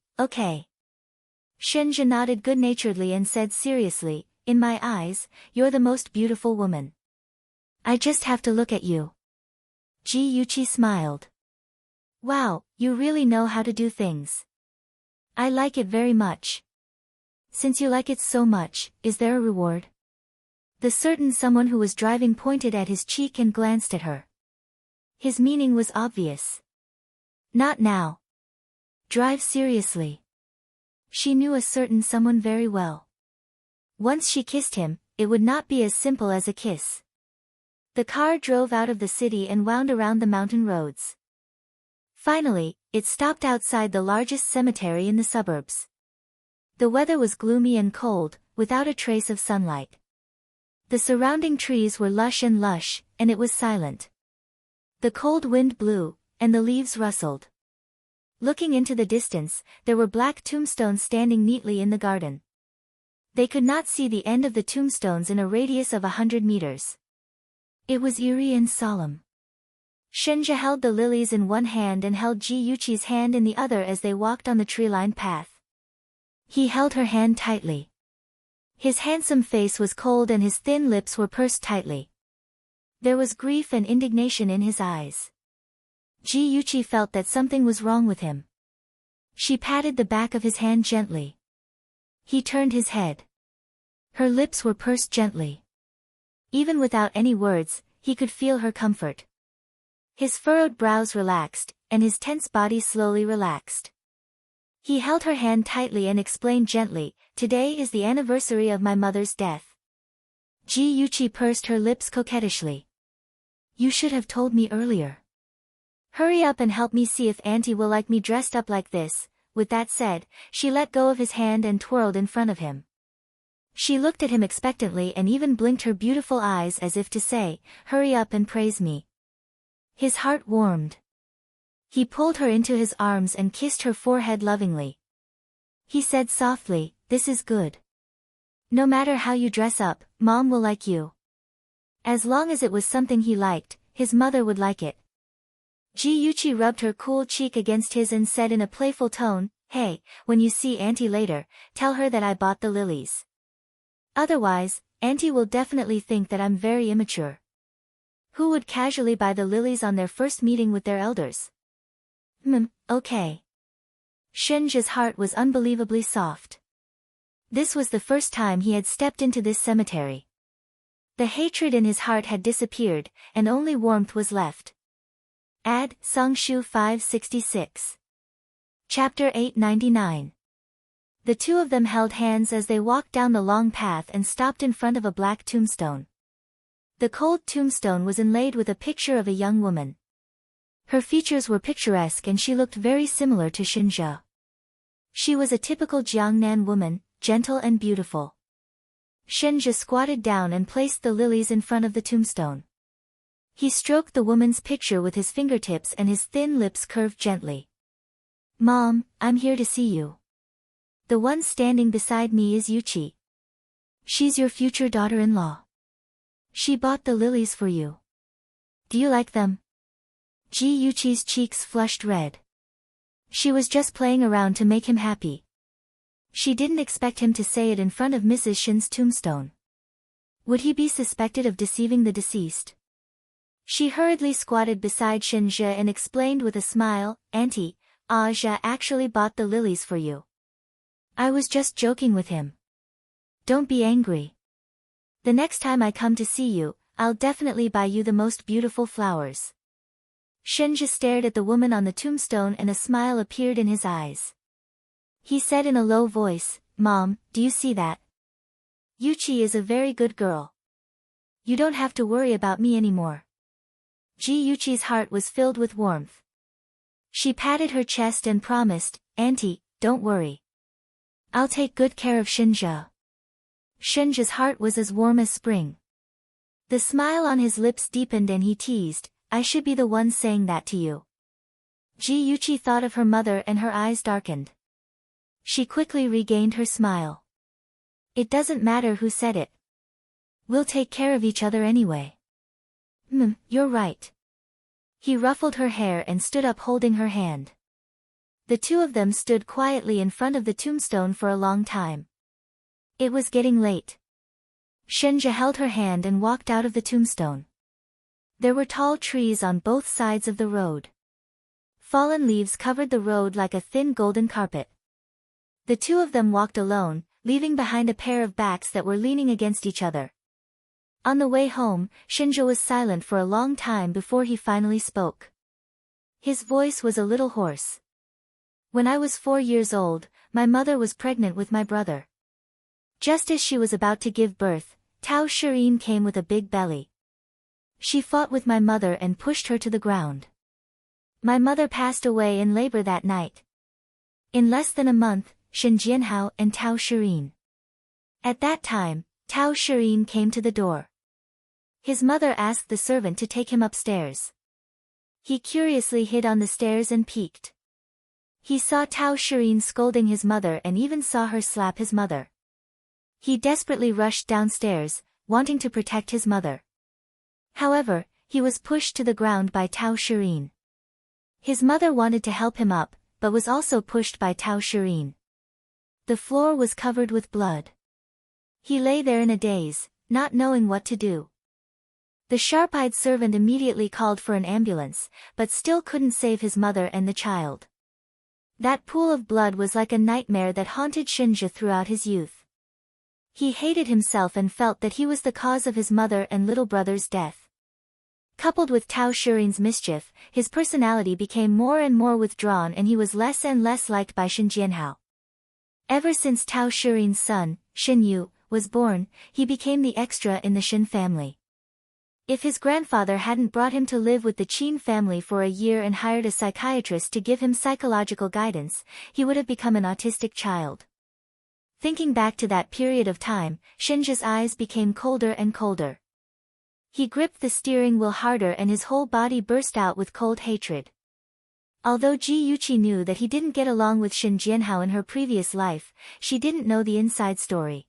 Shenja nodded good-naturedly and said seriously, in my eyes, you're the most beautiful woman. I just have to look at you. Ji Yuqi smiled. Wow, you really know how to do things. I like it very much. Since you like it so much, is there a reward? The certain someone who was driving pointed at his cheek and glanced at her. His meaning was obvious. Not now. Drive seriously. She knew a certain someone very well. Once she kissed him, it would not be as simple as a kiss. The car drove out of the city and wound around the mountain roads. Finally, it stopped outside the largest cemetery in the suburbs. The weather was gloomy and cold, without a trace of sunlight. The surrounding trees were lush, and it was silent. The cold wind blew, and the leaves rustled. Looking into the distance, there were black tombstones standing neatly in the garden. They could not see the end of the tombstones in a radius of 100 meters. It was eerie and solemn. Shenja held the lilies in one hand and held Ji Yuqi's hand in the other as they walked on the tree-lined path. He held her hand tightly. His handsome face was cold and his thin lips were pursed tightly. There was grief and indignation in his eyes. Ji Yuqi felt that something was wrong with him. She patted the back of his hand gently. He turned his head. Her lips were pursed gently. Even without any words, he could feel her comfort. His furrowed brows relaxed, and his tense body slowly relaxed. He held her hand tightly and explained gently, Today is the anniversary of my mother's death. Ji Yuqi pursed her lips coquettishly. You should have told me earlier. Hurry up and help me see if Auntie will like me dressed up like this. With that said, she let go of his hand and twirled in front of him. She looked at him expectantly and even blinked her beautiful eyes as if to say, Hurry up and praise me. His heart warmed. He pulled her into his arms and kissed her forehead lovingly. He said softly, This is good. No matter how you dress up, Mom will like you. As long as it was something he liked, his mother would like it. Ji Yuqi rubbed her cool cheek against his and said in a playful tone, Hey, when you see Auntie later, tell her that I bought the lilies. Otherwise, Auntie will definitely think that I'm very immature. Who would casually buy the lilies on their first meeting with their elders? Okay. Shinja's heart was unbelievably soft. This was the first time he had stepped into this cemetery. The hatred in his heart had disappeared, and only warmth was left. Ad. Songshu 566. Chapter 899. The two of them held hands as they walked down the long path and stopped in front of a black tombstone. The cold tombstone was inlaid with a picture of a young woman. Her features were picturesque and she looked very similar to Shinja. She was a typical Jiangnan woman, gentle and beautiful. Shinja squatted down and placed the lilies in front of the tombstone. He stroked the woman's picture with his fingertips and his thin lips curved gently. Mom, I'm here to see you. The one standing beside me is Yuchi. She's your future daughter-in-law. She bought the lilies for you. Do you like them? Yuchi's cheeks flushed red. She was just playing around to make him happy. She didn't expect him to say it in front of Mrs. Shin's tombstone. Would he be suspected of deceiving the deceased? She hurriedly squatted beside Shinja and explained with a smile, Auntie, Aja actually bought the lilies for you. I was just joking with him. Don't be angry. The next time I come to see you, I'll definitely buy you the most beautiful flowers. Shinja stared at the woman on the tombstone and a smile appeared in his eyes. He said in a low voice, Mom, do you see that? Yuchi is a very good girl. You don't have to worry about me anymore. Yuchi's heart was filled with warmth. She patted her chest and promised, Auntie, don't worry. I'll take good care of Shinja. Shinja's heart was as warm as spring. The smile on his lips deepened and he teased, I should be the one saying that to you. Yuchi thought of her mother and her eyes darkened. She quickly regained her smile. It doesn't matter who said it. We'll take care of each other anyway. You're right. He ruffled her hair and stood up holding her hand. The two of them stood quietly in front of the tombstone for a long time. It was getting late. Shinja held her hand and walked out of the tombstone. There were tall trees on both sides of the road. Fallen leaves covered the road like a thin golden carpet. The two of them walked alone, leaving behind a pair of backs that were leaning against each other. On the way home, Shinja was silent for a long time before he finally spoke. His voice was a little hoarse. When I was 4 years old, my mother was pregnant with my brother. Just as she was about to give birth, Tao Shireen came with a big belly. She fought with my mother and pushed her to the ground. My mother passed away in labor that night. In less than a month, Shin Jianhao and Tao Shireen. At that time, Tao Shireen came to the door. His mother asked the servant to take him upstairs. He curiously hid on the stairs and peeked. He saw Tao Shireen scolding his mother and even saw her slap his mother. He desperately rushed downstairs, wanting to protect his mother. However, he was pushed to the ground by Tao Shireen. His mother wanted to help him up, but was also pushed by Tao Shireen. The floor was covered with blood. He lay there in a daze, not knowing what to do. The sharp-eyed servant immediately called for an ambulance, but still couldn't save his mother and the child. That pool of blood was like a nightmare that haunted Shinja throughout his youth. He hated himself and felt that he was the cause of his mother and little brother's death. Coupled with Tao Shireen's mischief, his personality became more and more withdrawn and he was less and less liked by Shin Jianhao. Ever since Tao Shireen's son, Shin Yu, was born, he became the extra in the Shin family. If his grandfather hadn't brought him to live with the Qin family for a year and hired a psychiatrist to give him psychological guidance, he would have become an autistic child. Thinking back to that period of time, Shinja's eyes became colder and colder. He gripped the steering wheel harder and his whole body burst out with cold hatred. Although Yuchi knew that he didn't get along with Shin Jianhao in her previous life, she didn't know the inside story.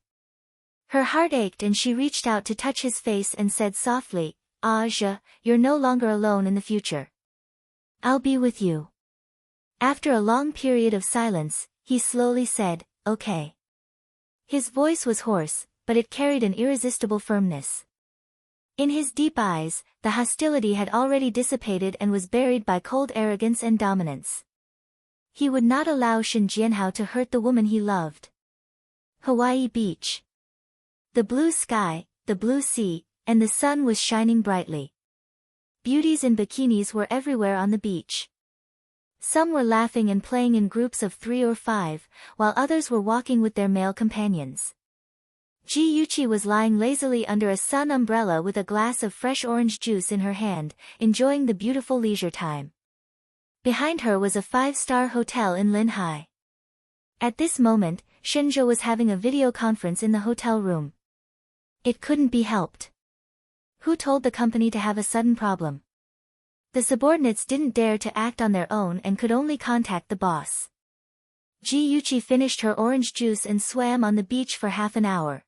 Her heart ached and she reached out to touch his face and said softly, Aja, you're no longer alone in the future. I'll be with you. After a long period of silence, he slowly said, okay. His voice was hoarse, but it carried an irresistible firmness. In his deep eyes, the hostility had already dissipated and was buried by cold arrogance and dominance. He would not allow Shin Jianhao to hurt the woman he loved. Hawaii Beach. The blue sky, the blue sea, and the sun was shining brightly. Beauties in bikinis were everywhere on the beach. Some were laughing and playing in groups of 3 or 5, while others were walking with their male companions. Ji Yuqi was lying lazily under a sun umbrella with a glass of fresh orange juice in her hand, enjoying the beautiful leisure time. Behind her was a 5-star hotel in Linhai. At this moment, Shinjo was having a video conference in the hotel room. It couldn't be helped. Who told the company to have a sudden problem? The subordinates didn't dare to act on their own and could only contact the boss. Ji Yuqi finished her orange juice and swam on the beach for half an hour.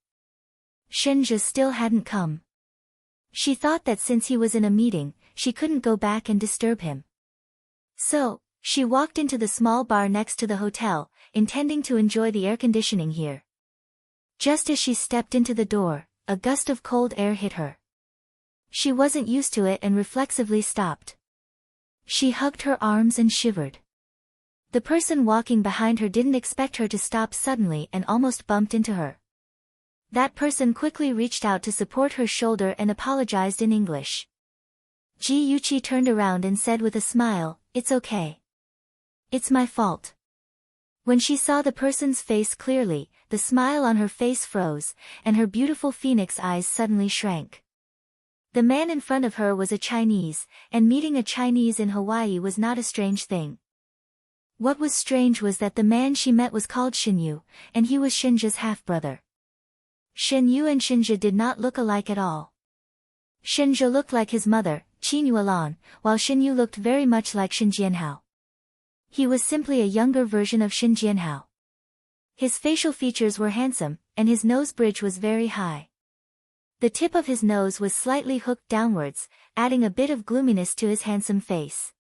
Shinjo still hadn't come. She thought that since he was in a meeting, she couldn't go back and disturb him. So, she walked into the small bar next to the hotel, intending to enjoy the air conditioning here. Just as she stepped into the door, a gust of cold air hit her. She wasn't used to it and reflexively stopped. She hugged her arms and shivered. The person walking behind her didn't expect her to stop suddenly and almost bumped into her. That person quickly reached out to support her shoulder and apologized in English. Ji Yuqi turned around and said with a smile, "It's okay. It's my fault." When she saw the person's face clearly, the smile on her face froze, and her beautiful phoenix eyes suddenly shrank. The man in front of her was a Chinese, and meeting a Chinese in Hawaii was not a strange thing. What was strange was that the man she met was called Shinyu, and he was Shinja's half-brother. Shinyu and Shinja did not look alike at all. Shinja looked like his mother, Qin Yuelan, while Shinyu looked very much like Shin Jianhao. He was simply a younger version of Shin Jianhao. His facial features were handsome, and his nose bridge was very high. The tip of his nose was slightly hooked downwards, adding a bit of gloominess to his handsome face.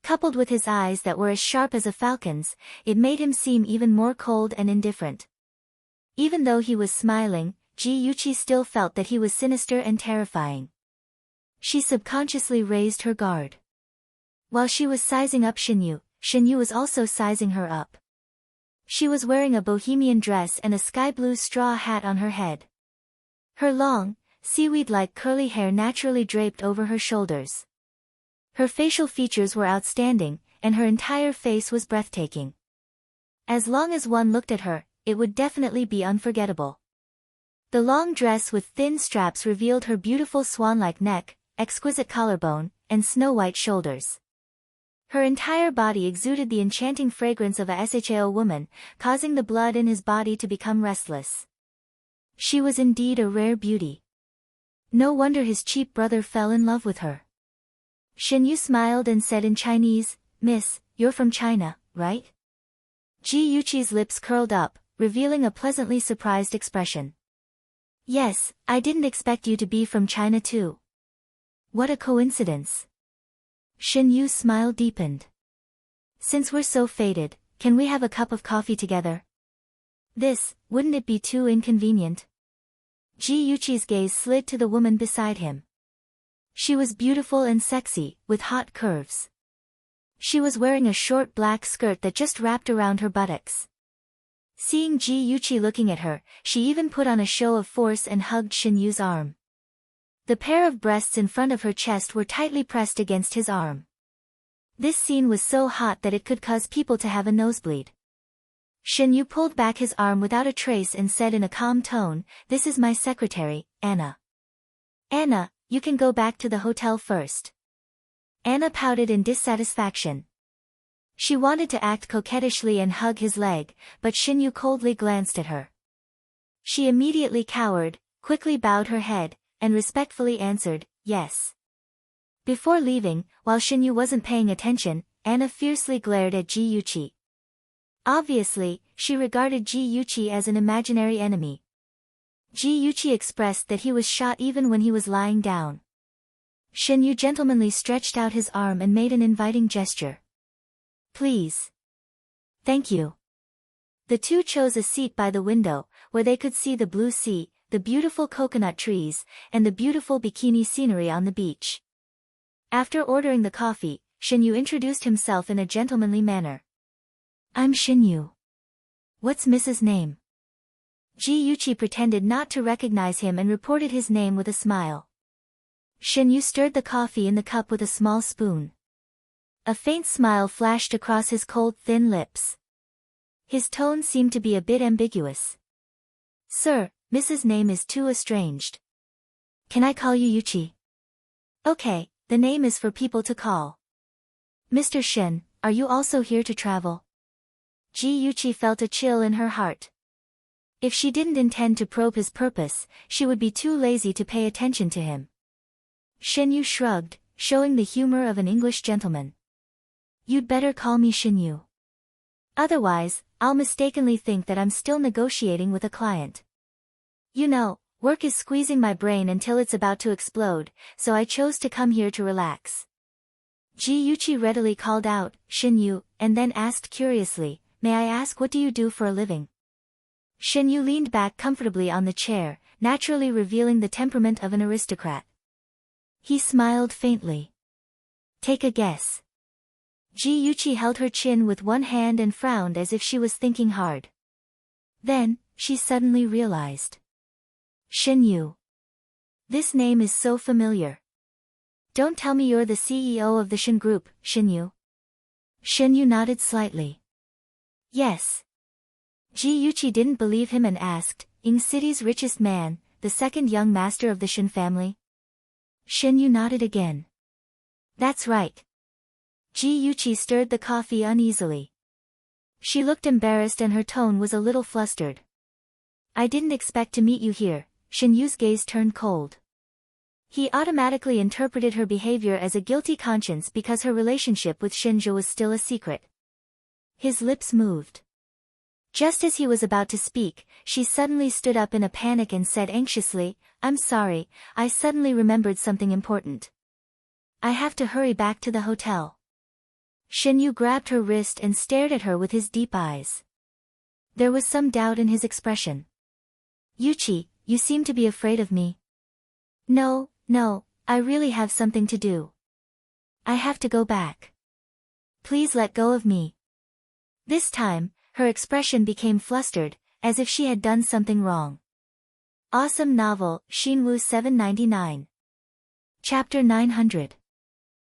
Coupled with his eyes that were as sharp as a falcon's, it made him seem even more cold and indifferent. Even though he was smiling, Ji Yuqi still felt that he was sinister and terrifying. She subconsciously raised her guard. While she was sizing up Shinyu, Shinyu was also sizing her up. She was wearing a bohemian dress and a sky-blue straw hat on her head. Her long, seaweed-like curly hair naturally draped over her shoulders. Her facial features were outstanding, and her entire face was breathtaking. As long as one looked at her, it would definitely be unforgettable. The long dress with thin straps revealed her beautiful swan-like neck, exquisite collarbone, and snow-white shoulders. Her entire body exuded the enchanting fragrance of a Shao woman, causing the blood in his body to become restless. She was indeed a rare beauty. No wonder his cheap brother fell in love with her. Shinyu smiled and said in Chinese, "Miss, you're from China, right?" Ji Yuqi's lips curled up, revealing a pleasantly surprised expression. "Yes, I didn't expect you to be from China too." "What a coincidence." Shinyu's smile deepened. "Since we're so fated, can we have a cup of coffee together?" Wouldn't it be too inconvenient?" Ji Yuqi's gaze slid to the woman beside him. She was beautiful and sexy, with hot curves. She was wearing a short black skirt that just wrapped around her buttocks. Seeing Ji Yuqi looking at her, she even put on a show of force and hugged Shinyu's arm. The pair of breasts in front of her chest were tightly pressed against his arm. This scene was so hot that it could cause people to have a nosebleed. Shinyu pulled back his arm without a trace and said in a calm tone, "This is my secretary, Anna. Anna, you can go back to the hotel first." Anna pouted in dissatisfaction. She wanted to act coquettishly and hug his leg, but Shinyu coldly glanced at her. She immediately cowered, quickly bowed her head, and respectfully answered, "Yes." Before leaving, while Shinyu wasn't paying attention, Anna fiercely glared at Ji Yuqi. Obviously, she regarded Ji Yuqi as an imaginary enemy. Ji Yuqi expressed that he was shot even when he was lying down. Shinyu gentlemanly stretched out his arm and made an inviting gesture. "Please." "Thank you." The two chose a seat by the window, where they could see the blue sea, the beautiful coconut trees, and the beautiful bikini scenery on the beach. After ordering the coffee, Shinyu introduced himself in a gentlemanly manner. I'm Shinyu. What's Mrs. name? Ji Yuchi pretended not to recognize him and reported his name with a smile. Shinyu stirred the coffee in the cup with a small spoon. A faint smile flashed across his cold, thin lips. His tone seemed to be a bit ambiguous. Sir, Mrs. name is too estranged. Can I call you Yuchi? Okay, the name is for people to call. Mr. Shin, are you also here to travel? Ji Yuchi felt a chill in her heart. If she didn't intend to probe his purpose, she would be too lazy to pay attention to him. Shinyu shrugged, showing the humor of an English gentleman. You'd better call me Shinyu. Otherwise, I'll mistakenly think that I'm still negotiating with a client. You know, work is squeezing my brain until it's about to explode, so I chose to come here to relax. Ji Yuchi readily called out, Shinyu, and then asked curiously, may I ask what do you do for a living? Shinyu leaned back comfortably on the chair, naturally revealing the temperament of an aristocrat. He smiled faintly. Take a guess. Ji Yuchi held her chin with one hand and frowned as if she was thinking hard. Then, she suddenly realized. Shinyu. This name is so familiar. Don't tell me you're the CEO of the Shin Group, Shinyu. Shinyu nodded slightly. Yes. Ji Yuchi didn't believe him and asked, Ing City's richest man, the second young master of the Shin family? Shinyu nodded again. That's right. Ji Yuchi stirred the coffee uneasily. She looked embarrassed and her tone was a little flustered. I didn't expect to meet you here. Shinyu's gaze turned cold. He automatically interpreted her behavior as a guilty conscience because her relationship with Shinja was still a secret. His lips moved. Just as he was about to speak, she suddenly stood up in a panic and said anxiously, I'm sorry, I suddenly remembered something important. I have to hurry back to the hotel. Shinyu grabbed her wrist and stared at her with his deep eyes. There was some doubt in his expression. Yuchi, you seem to be afraid of me. No, I really have something to do. I have to go back. Please let go of me. This time, her expression became flustered, as if she had done something wrong. Awesome novel, Shinwoo 799. Chapter 900.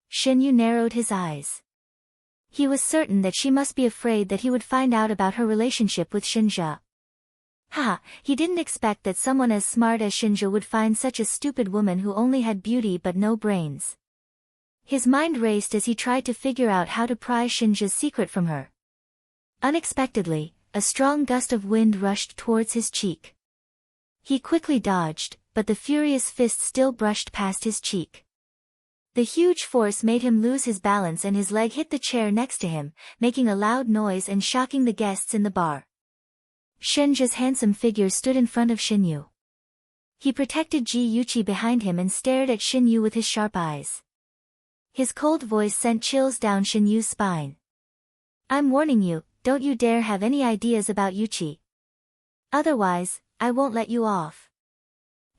Shinyu narrowed his eyes. He was certain that she must be afraid that he would find out about her relationship with Shinja. He didn't expect that someone as smart as Shinja would find such a stupid woman who only had beauty but no brains. His mind raced as he tried to figure out how to pry Shinja's secret from her. Unexpectedly, a strong gust of wind rushed towards his cheek. He quickly dodged, but the furious fist still brushed past his cheek. The huge force made him lose his balance and his leg hit the chair next to him, making a loud noise and shocking the guests in the bar. Shinja's handsome figure stood in front of Shinyu. He protected Ji Yuchi behind him and stared at Shinyu with his sharp eyes. His cold voice sent chills down Shinyu's spine. I'm warning you, don't you dare have any ideas about Yuchi. Otherwise, I won't let you off.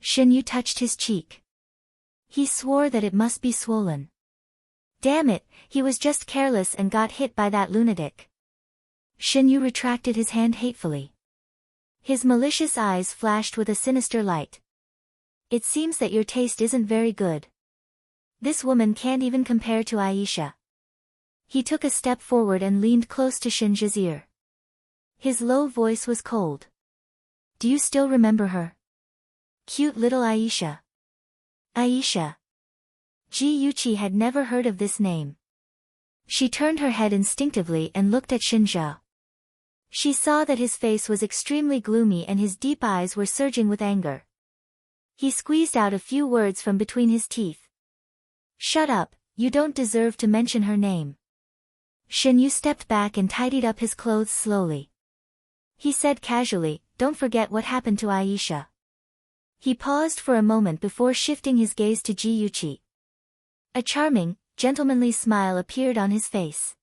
Shinyu touched his cheek. He swore that it must be swollen. Damn it, he was just careless and got hit by that lunatic. Shinyu retracted his hand hatefully. His malicious eyes flashed with a sinister light. It seems that your taste isn't very good. This woman can't even compare to Aisha. He took a step forward and leaned close to Shinja's ear. His low voice was cold. Do you still remember her? Cute little Aisha. Aisha. Ji Yuchi had never heard of this name. She turned her head instinctively and looked at Shinja. She saw that his face was extremely gloomy and his deep eyes were surging with anger. He squeezed out a few words from between his teeth. Shut up, you don't deserve to mention her name. Shinyu stepped back and tidied up his clothes slowly. He said casually, don't forget what happened to Aisha. He paused for a moment before shifting his gaze to Ji Yuchi. A charming, gentlemanly smile appeared on his face.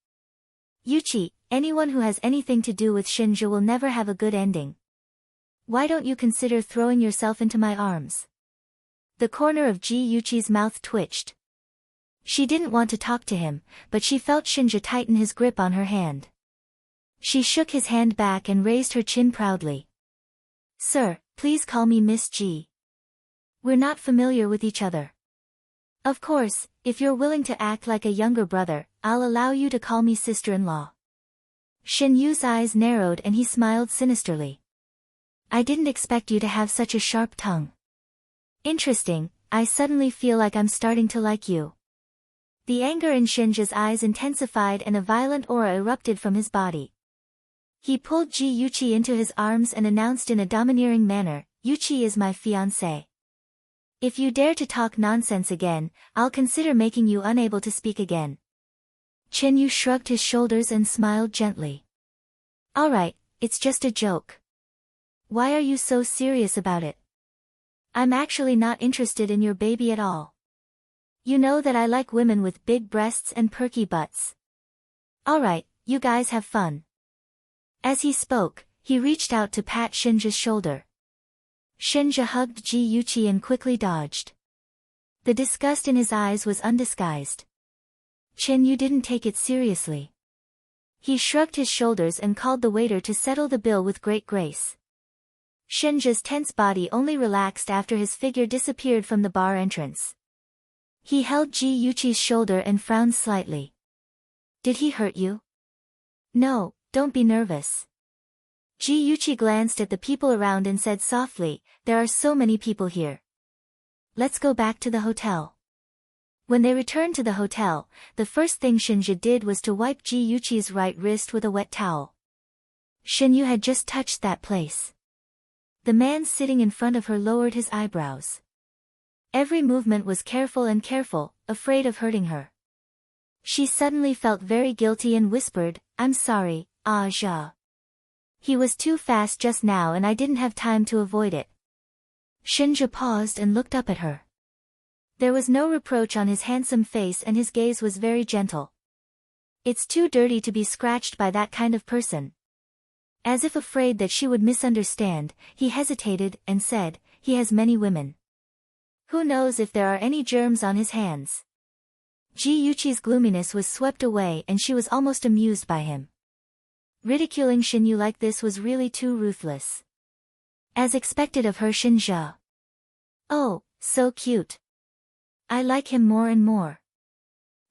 Yuchi, anyone who has anything to do with Shinja will never have a good ending. Why don't you consider throwing yourself into my arms? The corner of Ji Yuqi's mouth twitched. She didn't want to talk to him, but she felt Shinja tighten his grip on her hand. She shook his hand back and raised her chin proudly. Sir, please call me Miss Ji. We're not familiar with each other. Of course, if you're willing to act like a younger brother, I'll allow you to call me sister-in-law. Shin Yu's eyes narrowed and he smiled sinisterly. I didn't expect you to have such a sharp tongue. Interesting, I suddenly feel like I'm starting to like you. The anger in Shinja's eyes intensified and a violent aura erupted from his body. He pulled Ji Yuqi into his arms and announced in a domineering manner, Yuqi is my fiancé. If you dare to talk nonsense again, I'll consider making you unable to speak again. Chen Yu shrugged his shoulders and smiled gently. Alright, it's just a joke. Why are you so serious about it? I'm actually not interested in your baby at all. You know that I like women with big breasts and perky butts. Alright, you guys have fun. As he spoke, he reached out to pat Shinja's shoulder. Shinja hugged Ji Yuqi and quickly dodged. The disgust in his eyes was undisguised. Chen Yu didn't take it seriously. He shrugged his shoulders and called the waiter to settle the bill with great grace. Shinja's tense body only relaxed after his figure disappeared from the bar entrance. He held Ji Yuqi's shoulder and frowned slightly. Did he hurt you? No, don't be nervous. Ji Yuqi glanced at the people around and said softly, there are so many people here. Let's go back to the hotel. When they returned to the hotel, the first thing Shinja did was to wipe Ji Yuqi's right wrist with a wet towel. Shinju had just touched that place. The man sitting in front of her lowered his eyebrows. Every movement was careful and careful, afraid of hurting her. She suddenly felt very guilty and whispered, I'm sorry, Aja. He was too fast just now and I didn't have time to avoid it. Shinja paused and looked up at her. There was no reproach on his handsome face and his gaze was very gentle. It's too dirty to be scratched by that kind of person. As if afraid that she would misunderstand, he hesitated and said, he has many women. Who knows if there are any germs on his hands? Ji Yuqi's gloominess was swept away and she was almost amused by him. Ridiculing Shinju like this was really too ruthless. As expected of her, Shinja. Oh, so cute. I like him more and more.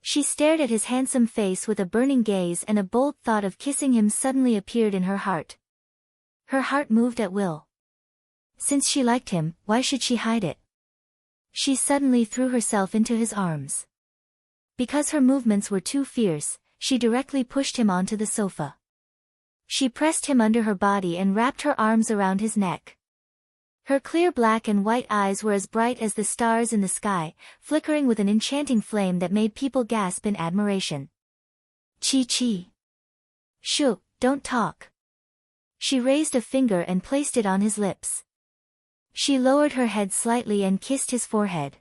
She stared at his handsome face with a burning gaze and a bold thought of kissing him suddenly appeared in her heart. Her heart moved at will. Since she liked him, why should she hide it? She suddenly threw herself into his arms. Because her movements were too fierce, she directly pushed him onto the sofa. She pressed him under her body and wrapped her arms around his neck. Her clear black and white eyes were as bright as the stars in the sky, flickering with an enchanting flame that made people gasp in admiration. Chi. Shoo, don't talk. She raised a finger and placed it on his lips. She lowered her head slightly and kissed his forehead.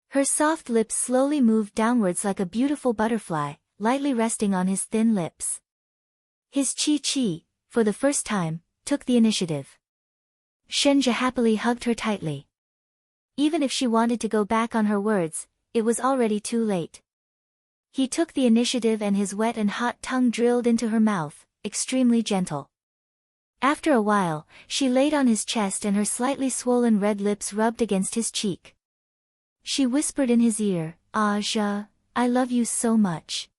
Her soft lips slowly moved downwards like a beautiful butterfly, lightly resting on his thin lips. His Chi, for the first time, took the initiative. Shinja happily hugged her tightly. Even if she wanted to go back on her words, it was already too late. He took the initiative and his wet and hot tongue drilled into her mouth, extremely gentle. After a while, she laid on his chest and her slightly swollen red lips rubbed against his cheek. She whispered in his ear, Aja, I love you so much.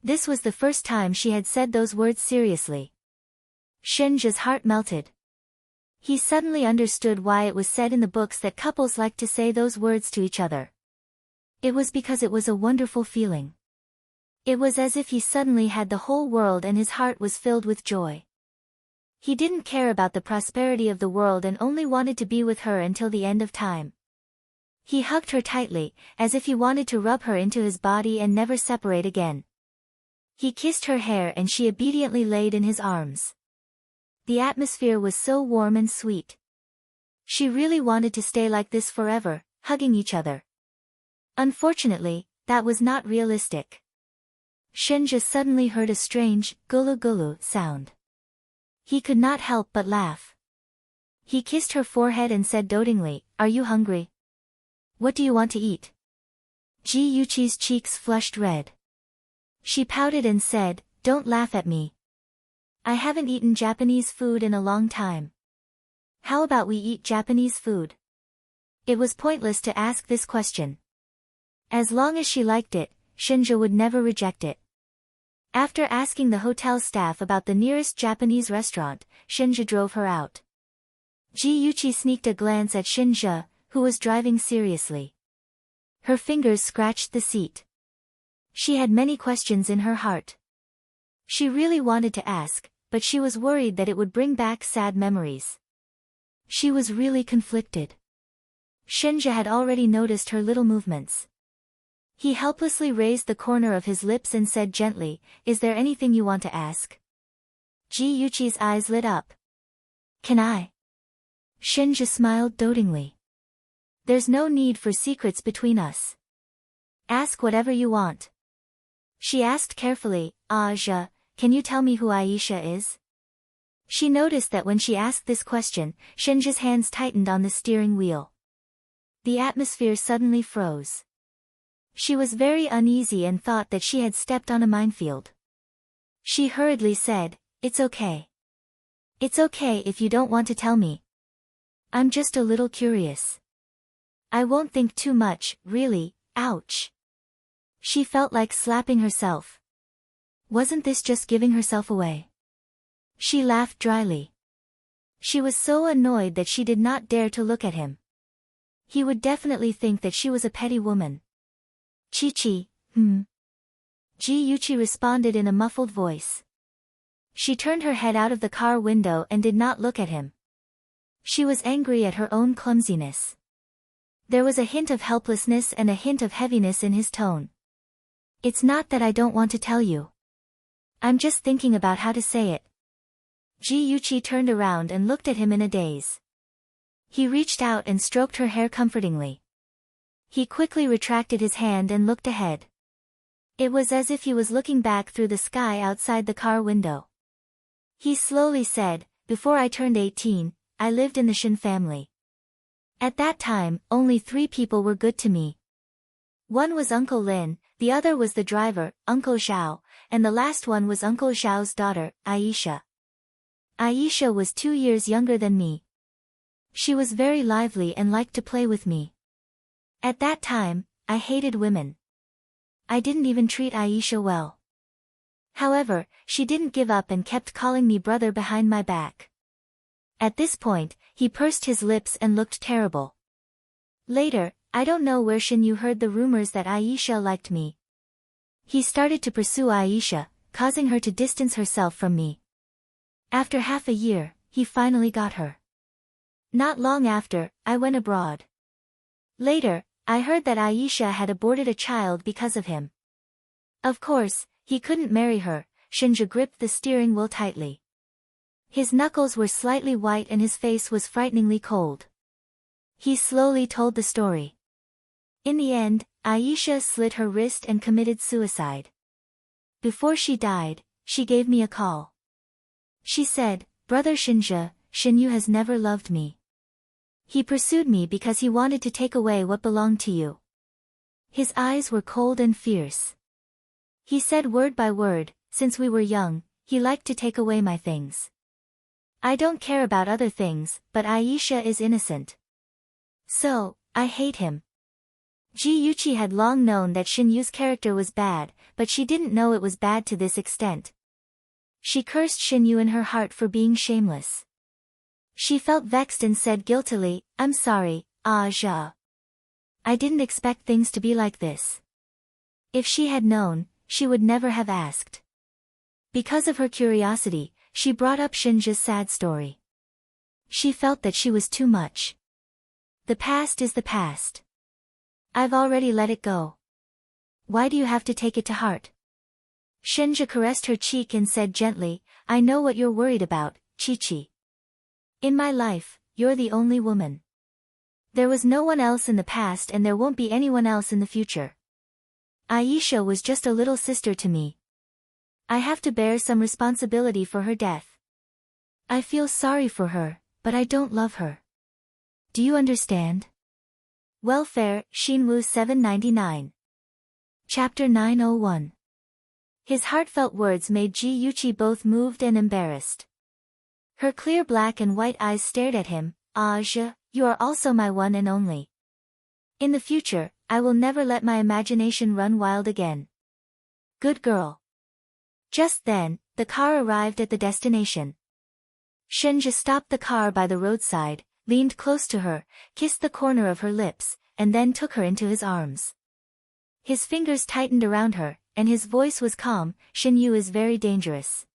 This was the first time she had said those words seriously. Shinja's heart melted. He suddenly understood why it was said in the books that couples like to say those words to each other. It was because it was a wonderful feeling. It was as if he suddenly had the whole world and his heart was filled with joy. He didn't care about the prosperity of the world and only wanted to be with her until the end of time. He hugged her tightly, as if he wanted to rub her into his body and never separate again. He kissed her hair and she obediently laid in his arms. The atmosphere was so warm and sweet. She really wanted to stay like this forever, hugging each other. Unfortunately, that was not realistic. Shinja suddenly heard a strange, gulu gulu sound. He could not help but laugh. He kissed her forehead and said dotingly, "Are you hungry? What do you want to eat?" Ji Yuqi's cheeks flushed red. She pouted and said, "Don't laugh at me. I haven't eaten Japanese food in a long time. How about we eat Japanese food?" It was pointless to ask this question. As long as she liked it, Shinja would never reject it. After asking the hotel staff about the nearest Japanese restaurant, Shinja drove her out. Ji Yuqi sneaked a glance at Shinja, who was driving seriously. Her fingers scratched the seat. She had many questions in her heart. She really wanted to ask, but she was worried that it would bring back sad memories. She was really conflicted. Shinja had already noticed her little movements. He helplessly raised the corner of his lips and said gently, "Is there anything you want to ask?" Ji Yuqi's eyes lit up. "Can I?" Shinja smiled dotingly. "There's no need for secrets between us. Ask whatever you want." She asked carefully, "Aja, can you tell me who Aisha is?" She noticed that when she asked this question, Shinja's hands tightened on the steering wheel. The atmosphere suddenly froze. She was very uneasy and thought that she had stepped on a minefield. She hurriedly said, "It's okay. It's okay if you don't want to tell me. I'm just a little curious. I won't think too much, really, ouch." She felt like slapping herself. Wasn't this just giving herself away? She laughed dryly. She was so annoyed that she did not dare to look at him. He would definitely think that she was a petty woman. "Chi-chi, Ji Yuqi responded in a muffled voice. She turned her head out of the car window and did not look at him. She was angry at her own clumsiness. There was a hint of helplessness and a hint of heaviness in his tone. "It's not that I don't want to tell you. I'm just thinking about how to say it." Ji Yuqi turned around and looked at him in a daze. He reached out and stroked her hair comfortingly. He quickly retracted his hand and looked ahead. It was as if he was looking back through the sky outside the car window. He slowly said, "Before I turned 18, I lived in the Shin family. At that time, only 3 people were good to me. One was Uncle Lin, the other was the driver, Uncle Zhao, and the last one was Uncle Zhao's daughter, Aisha. Aisha was 2 years younger than me. She was very lively and liked to play with me. At that time, I hated women. I didn't even treat Aisha well. However, she didn't give up and kept calling me brother behind my back." At this point, he pursed his lips and looked terrible. "Later, I don't know where Shinyu heard the rumors that Aisha liked me. He started to pursue Aisha, causing her to distance herself from me. After half a year, he finally got her. Not long after, I went abroad. Later, I heard that Aisha had aborted a child because of him. Of course, he couldn't marry her." Shinja gripped the steering wheel tightly. His knuckles were slightly white and his face was frighteningly cold. He slowly told the story. In the end, Aisha slit her wrist and committed suicide. Before she died, she gave me a call. She said, "Brother Shinja, Shinyu has never loved me. He pursued me because he wanted to take away what belonged to you." His eyes were cold and fierce. He said word by word, "Since we were young, he liked to take away my things. I don't care about other things, but Aisha is innocent. So, I hate him." Ji Yuqi had long known that Shinyu's character was bad, but she didn't know it was bad to this extent. She cursed Shinyu in her heart for being shameless. She felt vexed and said guiltily, "I'm sorry, Aja. I didn't expect things to be like this." If she had known, she would never have asked. Because of her curiosity, she brought up Shinja's sad story. She felt that she was too much. The past is the past. I've already let it go. Why do you have to take it to heart? Shinja caressed her cheek and said gently, "I know what you're worried about, Chi-Chi. In my life, you're the only woman. There was no one else in the past and there won't be anyone else in the future. Aisha was just a little sister to me. I have to bear some responsibility for her death. I feel sorry for her, but I don't love her. Do you understand? Welfare, Shinwoo 799. Chapter 901. His heartfelt words made Ji Yuchi both moved and embarrassed. Her clear black and white eyes stared at him. "Ah, you are also my one and only. In the future, I will never let my imagination run wild again." Good girl. Just then, the car arrived at the destination. Shenja stopped the car by the roadside, leaned close to her, kissed the corner of her lips, and then took her into his arms. His fingers tightened around her, and his voice was calm. "Shinyu is very dangerous.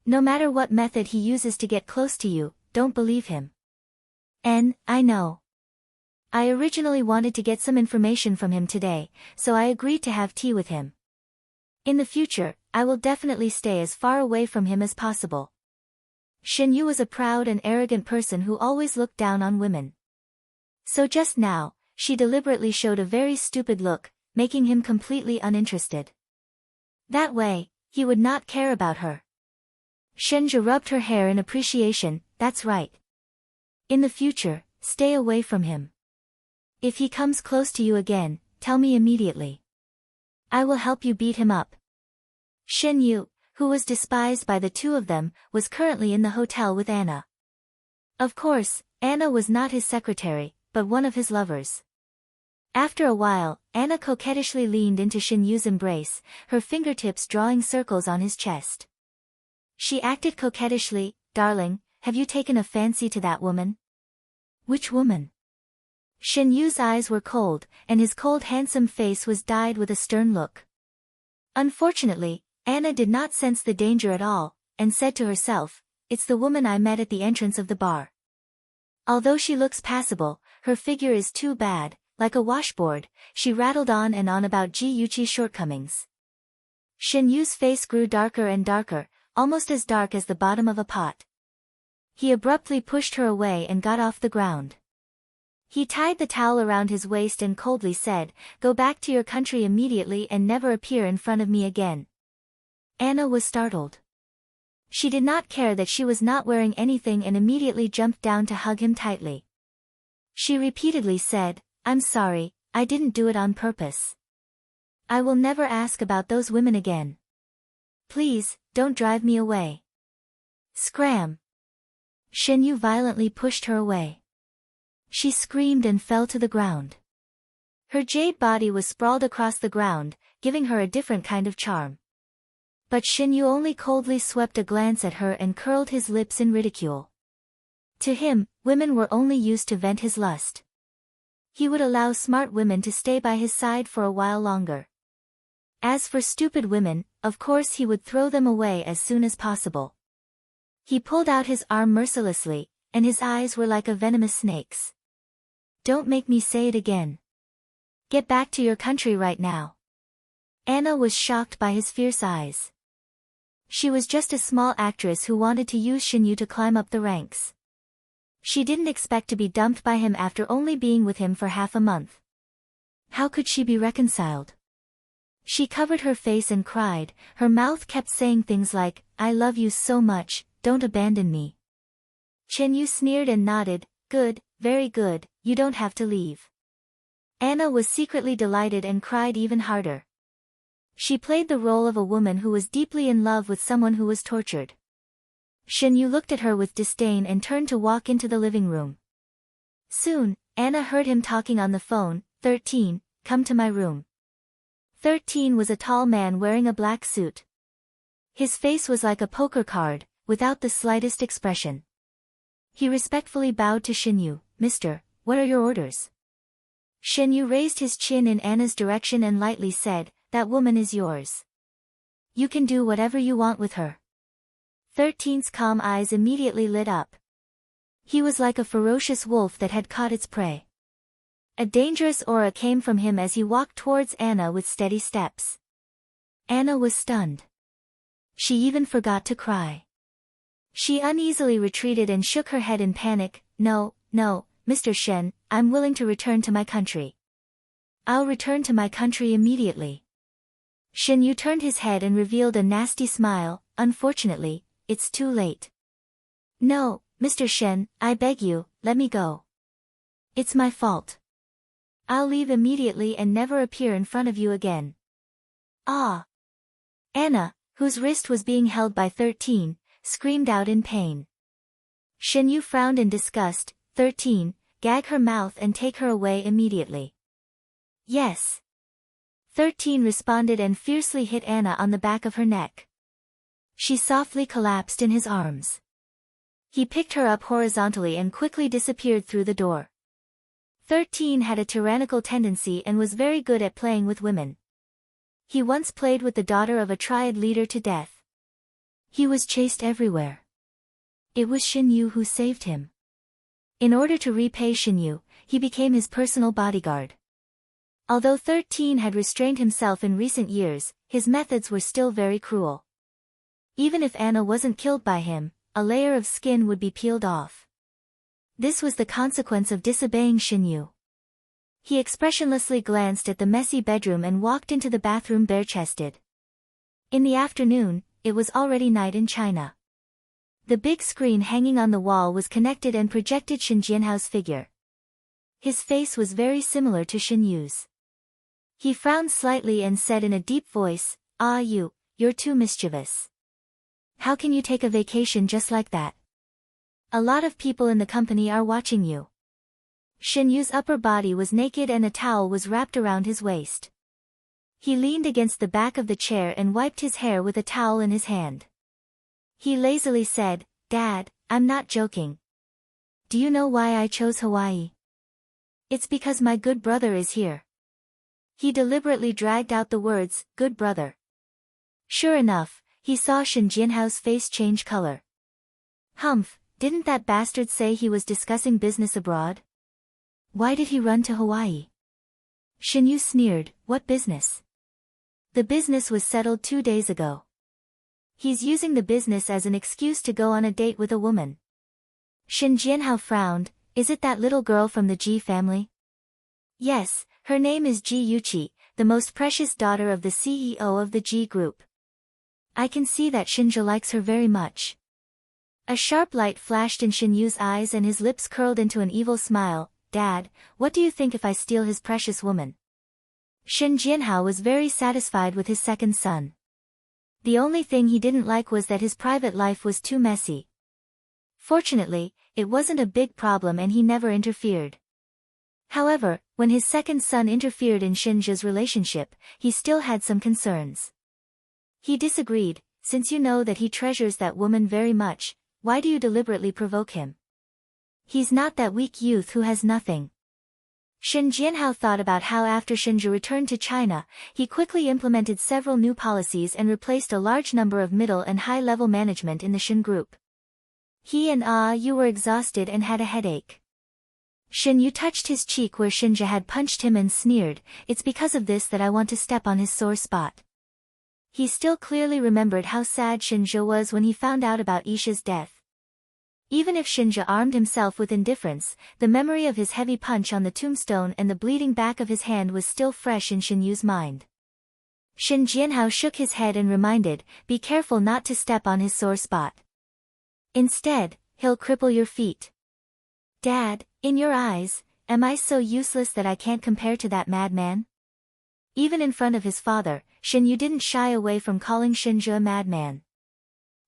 No matter what method he uses to get close to you, don't believe him." I know. I originally wanted to get some information from him today, so I agreed to have tea with him. In the future, I will definitely stay as far away from him as possible. Shinyu was a proud and arrogant person who always looked down on women. So just now, she deliberately showed a very stupid look, making him completely uninterested. That way, he would not care about her. Shenja rubbed her hair in appreciation. "That's right. In the future, stay away from him. If he comes close to you again, tell me immediately. I will help you beat him up." Shenyu, who was despised by the two of them, was currently in the hotel with Anna. Of course, Anna was not his secretary, but one of his lovers. After a while, Anna coquettishly leaned into Shinyu's embrace, her fingertips drawing circles on his chest. She acted coquettishly. "Darling, have you taken a fancy to that woman?" "Which woman?" Shinyu's eyes were cold, and his cold handsome face was dyed with a stern look. Unfortunately, Anna did not sense the danger at all, and said to herself, "It's the woman I met at the entrance of the bar. Although she looks passable, her figure is too bad, like a washboard." She rattled on and on about Ji Yuchi's shortcomings. Shinyu's face grew darker and darker, almost as dark as the bottom of a pot. He abruptly pushed her away and got off the ground. He tied the towel around his waist and coldly said, "Go back to your country immediately and never appear in front of me again." Anna was startled. She did not care that she was not wearing anything and immediately jumped down to hug him tightly. She repeatedly said, "I'm sorry, I didn't do it on purpose. I will never ask about those women again. Please, don't drive me away." Scram! Shinyu violently pushed her away. She screamed and fell to the ground. Her jade body was sprawled across the ground, giving her a different kind of charm. But Shinyu only coldly swept a glance at her and curled his lips in ridicule. To him, women were only used to vent his lust. He would allow smart women to stay by his side for a while longer. As for stupid women, of course he would throw them away as soon as possible. He pulled out his arm mercilessly, and his eyes were like a venomous snake's. "Don't make me say it again. Get back to your country right now." Anna was shocked by his fierce eyes. She was just a small actress who wanted to use Shinyu to climb up the ranks. She didn't expect to be dumped by him after only being with him for half a month. How could she be reconciled? She covered her face and cried. Her mouth kept saying things like, "I love you so much, don't abandon me." Shinyu sneered and nodded. "Good, very good, you don't have to leave." Anna was secretly delighted and cried even harder. She played the role of a woman who was deeply in love with someone who was tortured. Shinyu looked at her with disdain and turned to walk into the living room. Soon, Anna heard him talking on the phone. 13, come to my room." 13 was a tall man wearing a black suit. His face was like a poker card, without the slightest expression. He respectfully bowed to Shinyu. "Mister, what are your orders?" Shinyu raised his chin in Anna's direction and lightly said, "That woman is yours. You can do whatever you want with her." 13's calm eyes immediately lit up. He was like a ferocious wolf that had caught its prey. A dangerous aura came from him as he walked towards Anna with steady steps. Anna was stunned. She even forgot to cry. She uneasily retreated and shook her head in panic. No, Mr. Shen, I'm willing to return to my country. I'll return to my country immediately." Shinyu turned his head and revealed a nasty smile. "Unfortunately, it's too late." No, Mr. Shen, I beg you, let me go. It's my fault. I'll leave immediately and never appear in front of you again. Ah! Anna, whose wrist was being held by 13, screamed out in pain. Shen Yu frowned in disgust. 13, gag her mouth and take her away immediately. Yes. 13 responded and fiercely hit Anna on the back of her neck. She softly collapsed in his arms. He picked her up horizontally and quickly disappeared through the door. 13 had a tyrannical tendency and was very good at playing with women. He once played with the daughter of a triad leader to death. He was chased everywhere. It was Shen Yu who saved him. In order to repay Shen Yu, he became his personal bodyguard. Although 13 had restrained himself in recent years, his methods were still very cruel. Even if Anna wasn't killed by him, a layer of skin would be peeled off. This was the consequence of disobeying Shen Yu. He expressionlessly glanced at the messy bedroom and walked into the bathroom bare-chested. In the afternoon, it was already night in China. The big screen hanging on the wall was connected and projected Shen Jianhao's figure. His face was very similar to Shen Yu's. He frowned slightly and said in a deep voice, "Ah, you're too mischievous. How can you take a vacation just like that? A lot of people in the company are watching you." Shen Yu's upper body was naked and a towel was wrapped around his waist. He leaned against the back of the chair and wiped his hair with a towel in his hand. He lazily said, "Dad, I'm not joking. Do you know why I chose Hawaii? It's because my good brother is here." He deliberately dragged out the words, "good brother." Sure enough, he saw Shen Jianhao's face change color. Humph, didn't that bastard say he was discussing business abroad? Why did he run to Hawaii? Shen Yu sneered, "What business?" The business was settled 2 days ago. He's using the business as an excuse to go on a date with a woman. Shen Jianhao frowned. "Is it that little girl from the Ji family?" "Yes, her name is Ji Yuqi, the most precious daughter of the CEO of the Ji Group. I can see that Shenja likes her very much." A sharp light flashed in Shen Yu's eyes and his lips curled into an evil smile. "Dad, what do you think if I steal his precious woman?" Shen Jianhao was very satisfied with his second son. The only thing he didn't like was that his private life was too messy. Fortunately, it wasn't a big problem and he never interfered. However, when his second son interfered in Shenja's relationship, he still had some concerns. He disagreed. "Since you know that he treasures that woman very much, why do you deliberately provoke him? He's not that weak youth who has nothing." Shen Jianhao thought about how after Shenja returned to China, he quickly implemented several new policies and replaced a large number of middle and high-level management in the Shen group. He and Yu were exhausted and had a headache. Shen Yu touched his cheek where Shenja had punched him and sneered, "It's because of this that I want to step on his sore spot." He still clearly remembered how sad Shenja was when he found out about Isha's death. Even if Shenja armed himself with indifference, the memory of his heavy punch on the tombstone and the bleeding back of his hand was still fresh in Shen Yu's mind. Shen Jianhao shook his head and reminded, "Be careful not to step on his sore spot. Instead, he'll cripple your feet." "Dad, in your eyes, am I so useless that I can't compare to that madman?" Even in front of his father, Shen Yu didn't shy away from calling Shenja a madman.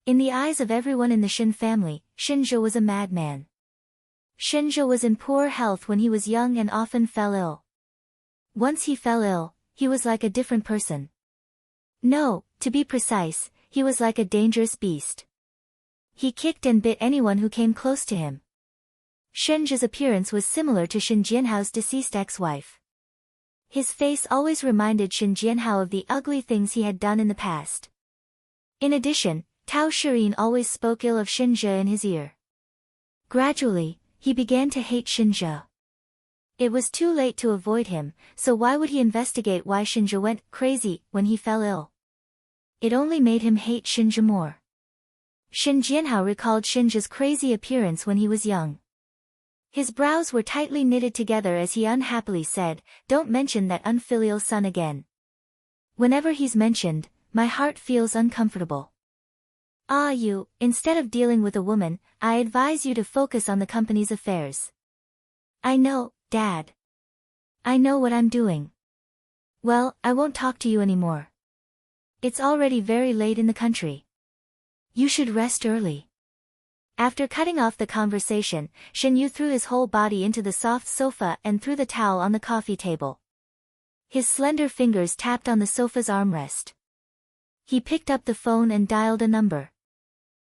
In the eyes of everyone in the Shen family, Shenja was a madman. Shenja was in poor health when he was young and often fell ill. Once he fell ill, he was like a different person. No, to be precise, he was like a dangerous beast. He kicked and bit anyone who came close to him. Shenja's appearance was similar to Shen Jianhao's deceased ex-wife. His face always reminded Shen Jianhao of the ugly things he had done in the past. In addition, Tao Shirin always spoke ill of Shenja in his ear. Gradually, he began to hate Shenja. It was too late to avoid him, so why would he investigate why Shenja went crazy when he fell ill? It only made him hate Shenja more. Shen Jianhao recalled Shenja's crazy appearance when he was young. His brows were tightly knitted together as he unhappily said, "Don't mention that unfilial son again. Whenever he's mentioned, my heart feels uncomfortable." Instead of dealing with a woman, I advise you to focus on the company's affairs. I know, Dad. I know what I'm doing. Well, I won't talk to you anymore. It's already very late in the country. You should rest early. After cutting off the conversation, Shinyu threw his whole body into the soft sofa and threw the towel on the coffee table. His slender fingers tapped on the sofa's armrest. He picked up the phone and dialed a number.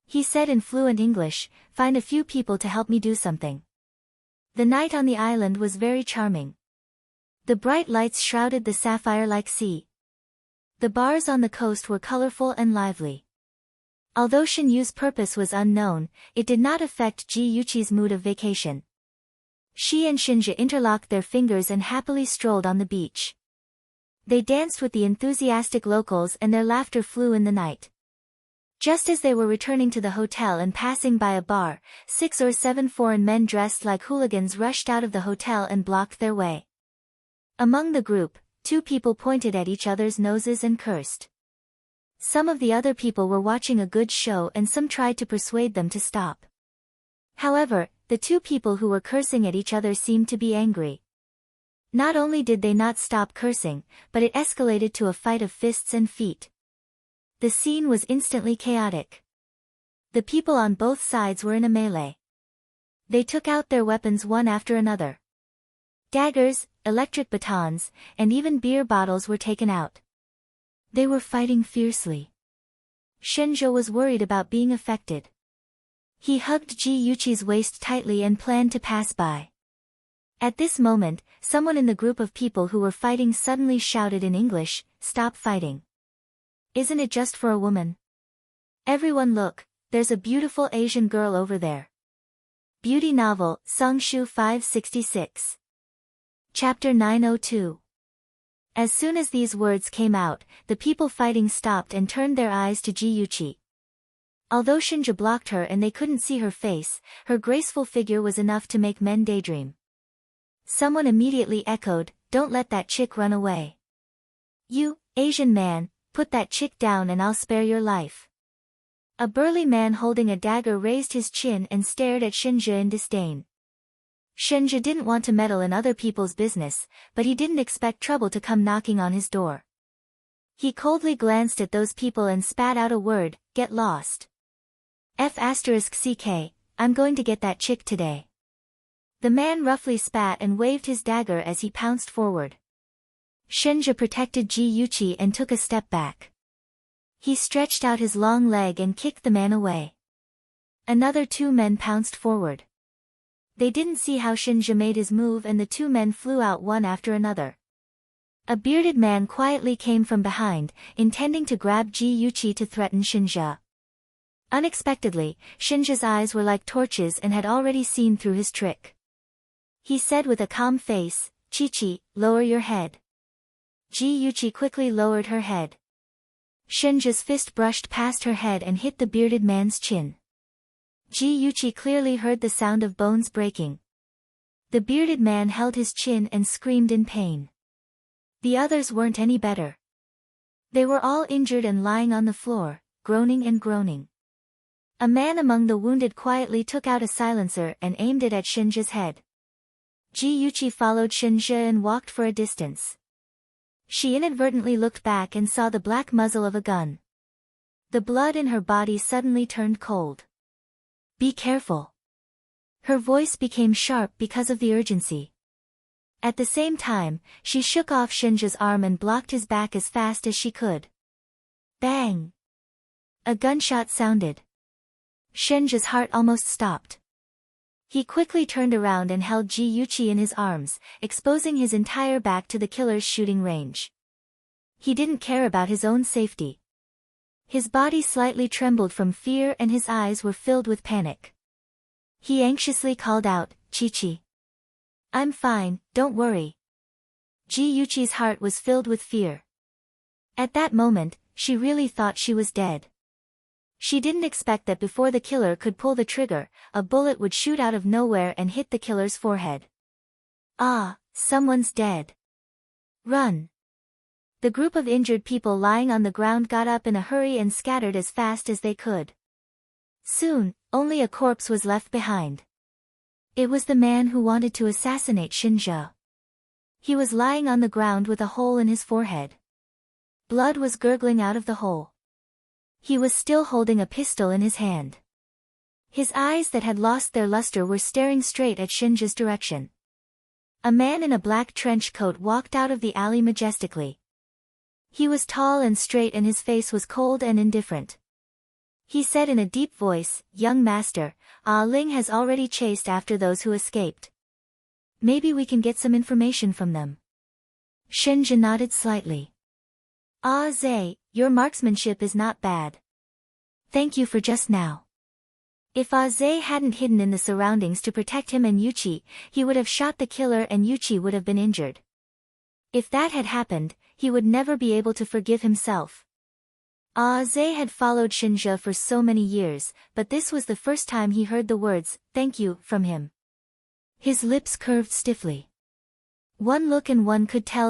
He said in fluent English, "Find a few people to help me do something." The night on the island was very charming. The bright lights shrouded the sapphire-like sea. The bars on the coast were colorful and lively. Although Shinyu's purpose was unknown, it did not affect Ji Yuchi's mood of vacation. She and Shinja interlocked their fingers and happily strolled on the beach. They danced with the enthusiastic locals and their laughter flew in the night. Just as they were returning to the hotel and passing by a bar, 6 or 7 foreign men dressed like hooligans rushed out of the hotel and blocked their way. Among the group, 2 people pointed at each other's noses and cursed. Some of the other people were watching a good show and some tried to persuade them to stop. However, the 2 people who were cursing at each other seemed to be angry. Not only did they not stop cursing, but it escalated to a fight of fists and feet. The scene was instantly chaotic. The people on both sides were in a melee. They took out their weapons one after another. Daggers, electric batons, and even beer bottles were taken out. They were fighting fiercely. Shinjo was worried about being affected. He hugged Ji Yuchi's waist tightly and planned to pass by. At this moment, someone in the group of people who were fighting suddenly shouted in English, "Stop fighting. Isn't it just for a woman? Everyone look, there's a beautiful Asian girl over there." Beauty Novel, Seongshu 566. Chapter 902. As soon as these words came out, the people fighting stopped and turned their eyes to Ji Yuchi. Although Shinja blocked her and they couldn't see her face, her graceful figure was enough to make men daydream. Someone immediately echoed, "Don't let that chick run away. You, Asian man, put that chick down and I'll spare your life." A burly man holding a dagger raised his chin and stared at Shinja in disdain. Shinja didn't want to meddle in other people's business, but he didn't expect trouble to come knocking on his door. He coldly glanced at those people and spat out a word, "Get lost. F***ck, I'm going to get that chick today." The man roughly spat and waved his dagger as he pounced forward. Shinja protected Ji Yuchi and took a step back. He stretched out his long leg and kicked the man away. Another 2 men pounced forward. They didn't see how Shinja made his move and the 2 men flew out one after another. A bearded man quietly came from behind, intending to grab Ji Yuchi to threaten Shinja. Unexpectedly, Shinja's eyes were like torches and had already seen through his trick. He said with a calm face, "Chi-Chi, lower your head." Ji Yuchi quickly lowered her head. Shinja's fist brushed past her head and hit the bearded man's chin. Ji Yuchi clearly heard the sound of bones breaking. The bearded man held his chin and screamed in pain. The others weren't any better. They were all injured and lying on the floor, groaning and groaning. A man among the wounded quietly took out a silencer and aimed it at Shinja's head. Ji Yuchi followed Shinja and walked for a distance. She inadvertently looked back and saw the black muzzle of a gun. The blood in her body suddenly turned cold. "Be careful." Her voice became sharp because of the urgency. At the same time, she shook off Shinja's arm and blocked his back as fast as she could. Bang! A gunshot sounded. Shinja's heart almost stopped. He quickly turned around and held Ji Yuchi in his arms, exposing his entire back to the killer's shooting range. He didn't care about his own safety. His body slightly trembled from fear and his eyes were filled with panic. He anxiously called out, "Chi-Chi. I'm fine, don't worry." Ji Yuchi's heart was filled with fear. At that moment, she really thought she was dead. She didn't expect that before the killer could pull the trigger, a bullet would shoot out of nowhere and hit the killer's forehead. "Ah, someone's dead. Run." The group of injured people lying on the ground got up in a hurry and scattered as fast as they could. Soon, only a corpse was left behind. It was the man who wanted to assassinate Shinja. He was lying on the ground with a hole in his forehead. Blood was gurgling out of the hole. He was still holding a pistol in his hand. His eyes that had lost their luster were staring straight at Shinja's direction. A man in a black trench coat walked out of the alley majestically. He was tall and straight and his face was cold and indifferent. He said in a deep voice, "Young master, Ah Ling has already chased after those who escaped. Maybe we can get some information from them." Shinja nodded slightly. "Ah Zay, your marksmanship is not bad. Thank you for just now." If Ah Zay hadn't hidden in the surroundings to protect him and Yuchi, he would have shot the killer and Yuchi would have been injured. If that had happened, he would never be able to forgive himself. Ah Zay had followed Shinja for so many years, but this was the first time he heard the words, "thank you," from him. His lips curved stiffly. One look and one could tell